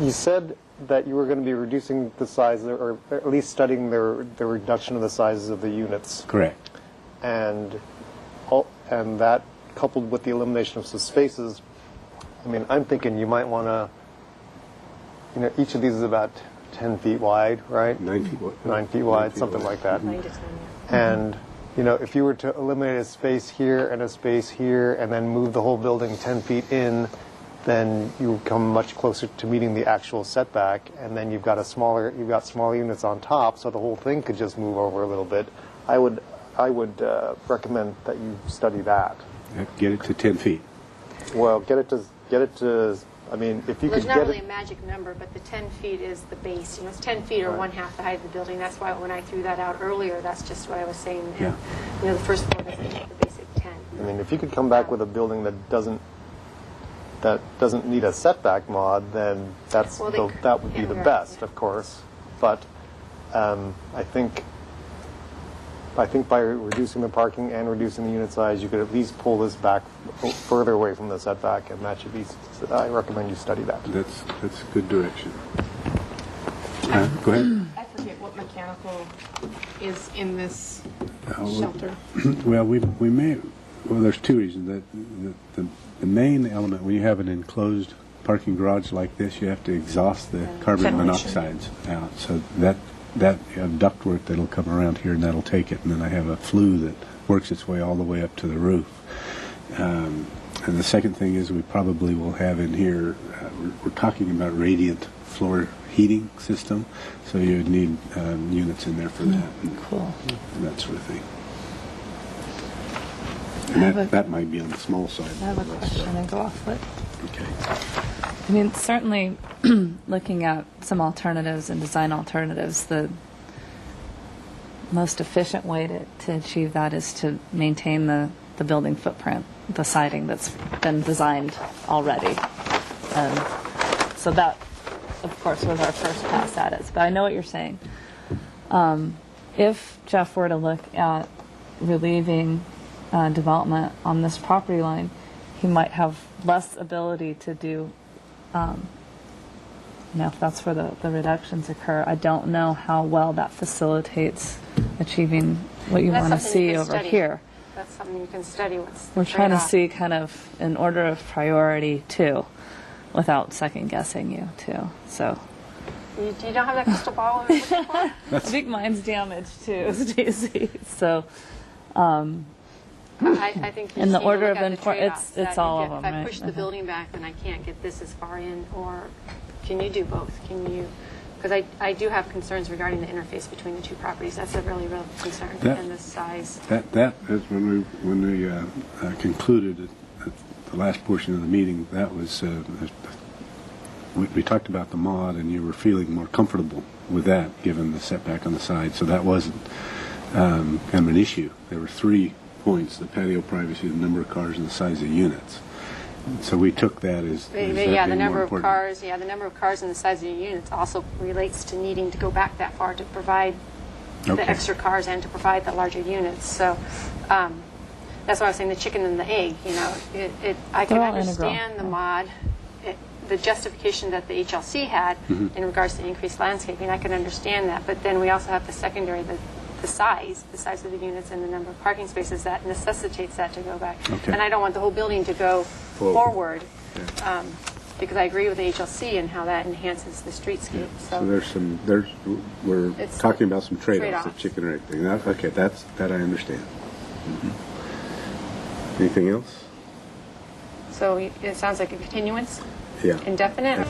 You said that you were going to be reducing the size, or at least studying the reduction of the sizes of the units. Correct. And that, coupled with the elimination of some spaces, I mean, I'm thinking you might want to, each of these is about 10 feet wide, right? 9 feet wide. 9 feet wide, something like that. 9 to 10, yeah. And, if you were to eliminate a space here and a space here, and then move the whole building 10 feet in, then you would come much closer to meeting the actual setback, and then you've got smaller units on top, so the whole thing could just move over a little bit. I would recommend that you study that. Get it to 10 feet. Well, get it to. I mean, if you There's could not get really it. a magic number, but the 10 feet is the base. It's 10 feet or 1/2 the height of the building. That's why when I threw that out earlier, that's just what I was saying. Yeah. The first floor doesn't have the basic 10. I mean, if you could come back with a building that doesn't that doesn't need a setback mod, then that would be the best, of course. But I think by reducing the parking and reducing the unit size, you could at least pull this back further away from the setback, and that should be. I recommend you study that. That's a good direction. Go ahead. I forget what mechanical is in this Well, shelter. Well, we may. Well, there's two reasons. That the main element, when you have an enclosed parking garage like this, you have to exhaust the carbon monoxides out. So that you have ductwork that'll come around here and that'll take it, and then I have a flue that works its way all the way up to the roof. And the second thing is we probably will have in here. We're talking about radiant floor heating system, so you would need units in there for that. Cool. And that sort of thing. And that might be on the small side. I have a question and go off it. Okay. I mean, certainly looking at some alternatives and design alternatives, the most efficient way to achieve that is to maintain the building footprint, the siding that's been designed already. So that, of course, was our first pass at it. But I know what you're saying. If Jeff were to look at relieving development on this property line, he might have less ability to do, if that's where the reductions occur. I don't know how well that facilitates achieving what you want to see over here. That's something you can study. We're trying to see kind of an order of priority too, without second guessing you too. So. You don't have that crystal ball over there? I think mine's damaged too, Stacy. So. I think you in the need to order look of at the importance, trade-offs, it's that all you of get- them, If I right? push the building back, then I can't get this as far in, or can you do both? Can you? Because I do have concerns regarding the interface between the two properties. That's a really real concern, and the size. That is when we concluded at the last portion of the meeting. That was we talked about the mod, and you were feeling more comfortable with that, given the setback on the side. So that wasn't kind of an issue. There were 3 points: the patio privacy, the number of cars, and the size of units. So we took that as The number of cars. Yeah, the number of cars and the size of the units also relates to needing to go back that far to provide the extra cars and to provide the larger units. So that's why I was saying the chicken and the egg. I can understand the mod, the justification that the HLC had in regards to increased landscaping. I can understand that, but then we also have the secondary, the size of the units and the number of parking spaces that necessitates that to go back. Okay. And I don't want the whole building to go forward, because I agree with the HLC and how that enhances the streetscape. So we're It's talking about some trade-offs, trade-offs. the chicken or egg thing. Okay, that I understand. Anything else? So it sounds like a continuance, Yeah. indefinite.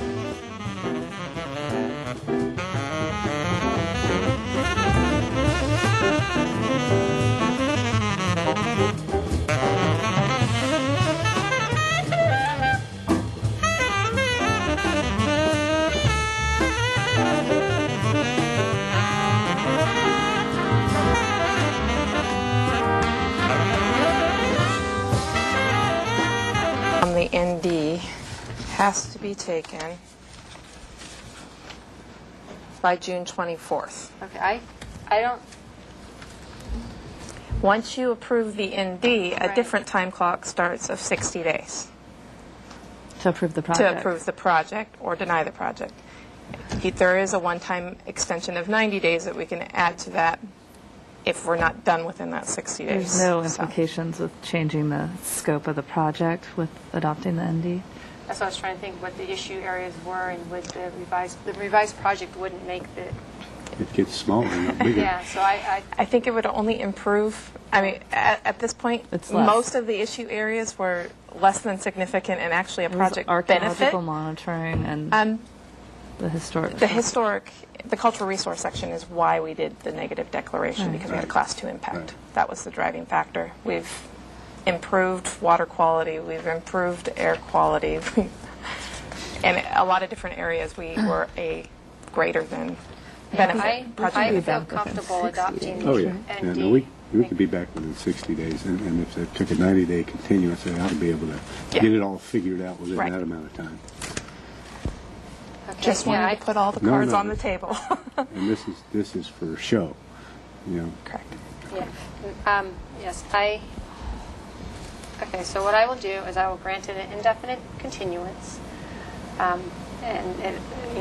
The ND has to be taken by June 24th. Okay, I don't. Once you approve the ND, a different time clock starts of 60 days. To approve the project. To approve the project or deny the project. There is a one-time extension of 90 days that we can add to that if we're not done within that 60 days. There's no implications with changing the scope of the project with adopting the ND? That's what I was trying to think what the issue areas were, and would the revised project wouldn't make the. It gets smaller, not bigger. Yeah, so I think it would only improve. I mean, at this point, It's less. most of the issue areas were less than significant and actually a project benefit. Archaeological monitoring and the historic. The cultural resource section is why we did the negative declaration, because we had a Class 2 impact. That was the driving factor. We've improved water quality, we've improved air quality, and a lot of different areas we were a greater than I feel comfortable adopting Oh, yeah. ND. No, we could be back within 60 days, and if it took a 90-day continuance, they ought to be able to get it all figured out within that amount of time. Okay. Just wanted to put all the No, cards no. on the table. And this is for show, you know. Correct. Yeah. Yes, okay, so what I will do is I will grant it an indefinite continuance, and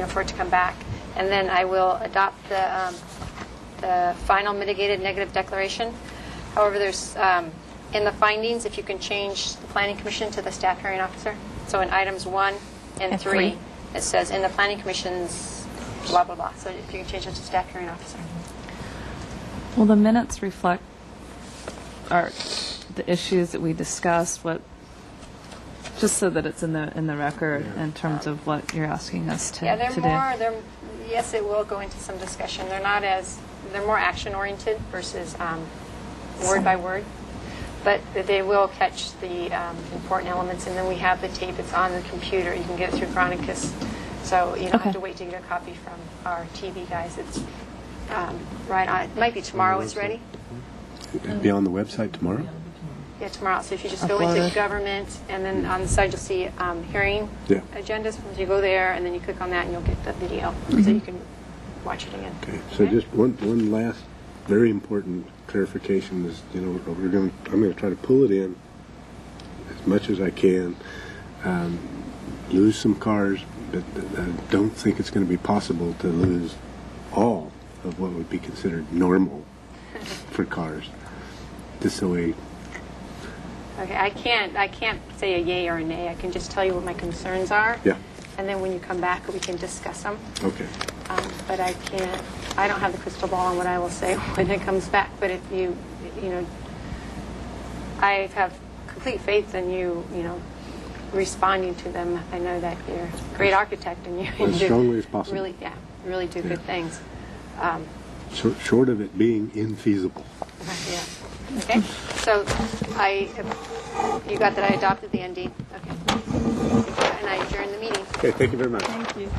for it to come back. And then I will adopt the final mitigated negative declaration. However, there's, in the findings, if you can change the Planning Commission to the staff hearing officer. So in items 1 and 3, it says in the Planning Commission's blah, blah, blah. So if you can change it to staff hearing officer. Well, the minutes reflect the issues that we discussed, just so that it's in the record in terms of what you're asking us to do. Yes, it will go into some discussion. They're more action-oriented versus word by word. But they will catch the important elements, and then we have the tape. It's on the computer. You can get it through Chronicus. So you don't have to wait to get a copy from our TV guys. It's right on. It might be tomorrow it's ready. It'll be on the website tomorrow? Yeah, tomorrow. So if you just go into government, and then on the side you'll see hearing agendas. So you go there, and then you click on that, and you'll get the video, so you can watch it again. Okay. So just one last very important clarification is, I'm going to try to pull it in as much as I can, lose some cars, but I don't think it's going to be possible to lose all of what would be considered normal for cars. Just the way. Okay, I can't say a yay or a nay. I can just tell you what my concerns are. Yeah. And then when you come back, we can discuss them. Okay. But I don't have the crystal ball on what I will say when it comes back. But if I have complete faith in you, responding to them. I know that you're a great architect and you As strongly as possible. Really do good things. Short of it being infeasible. Yeah. Okay. So you got that I adopted the ND. Okay. And I adjourn the meeting. Okay, thank you very much. Thank you.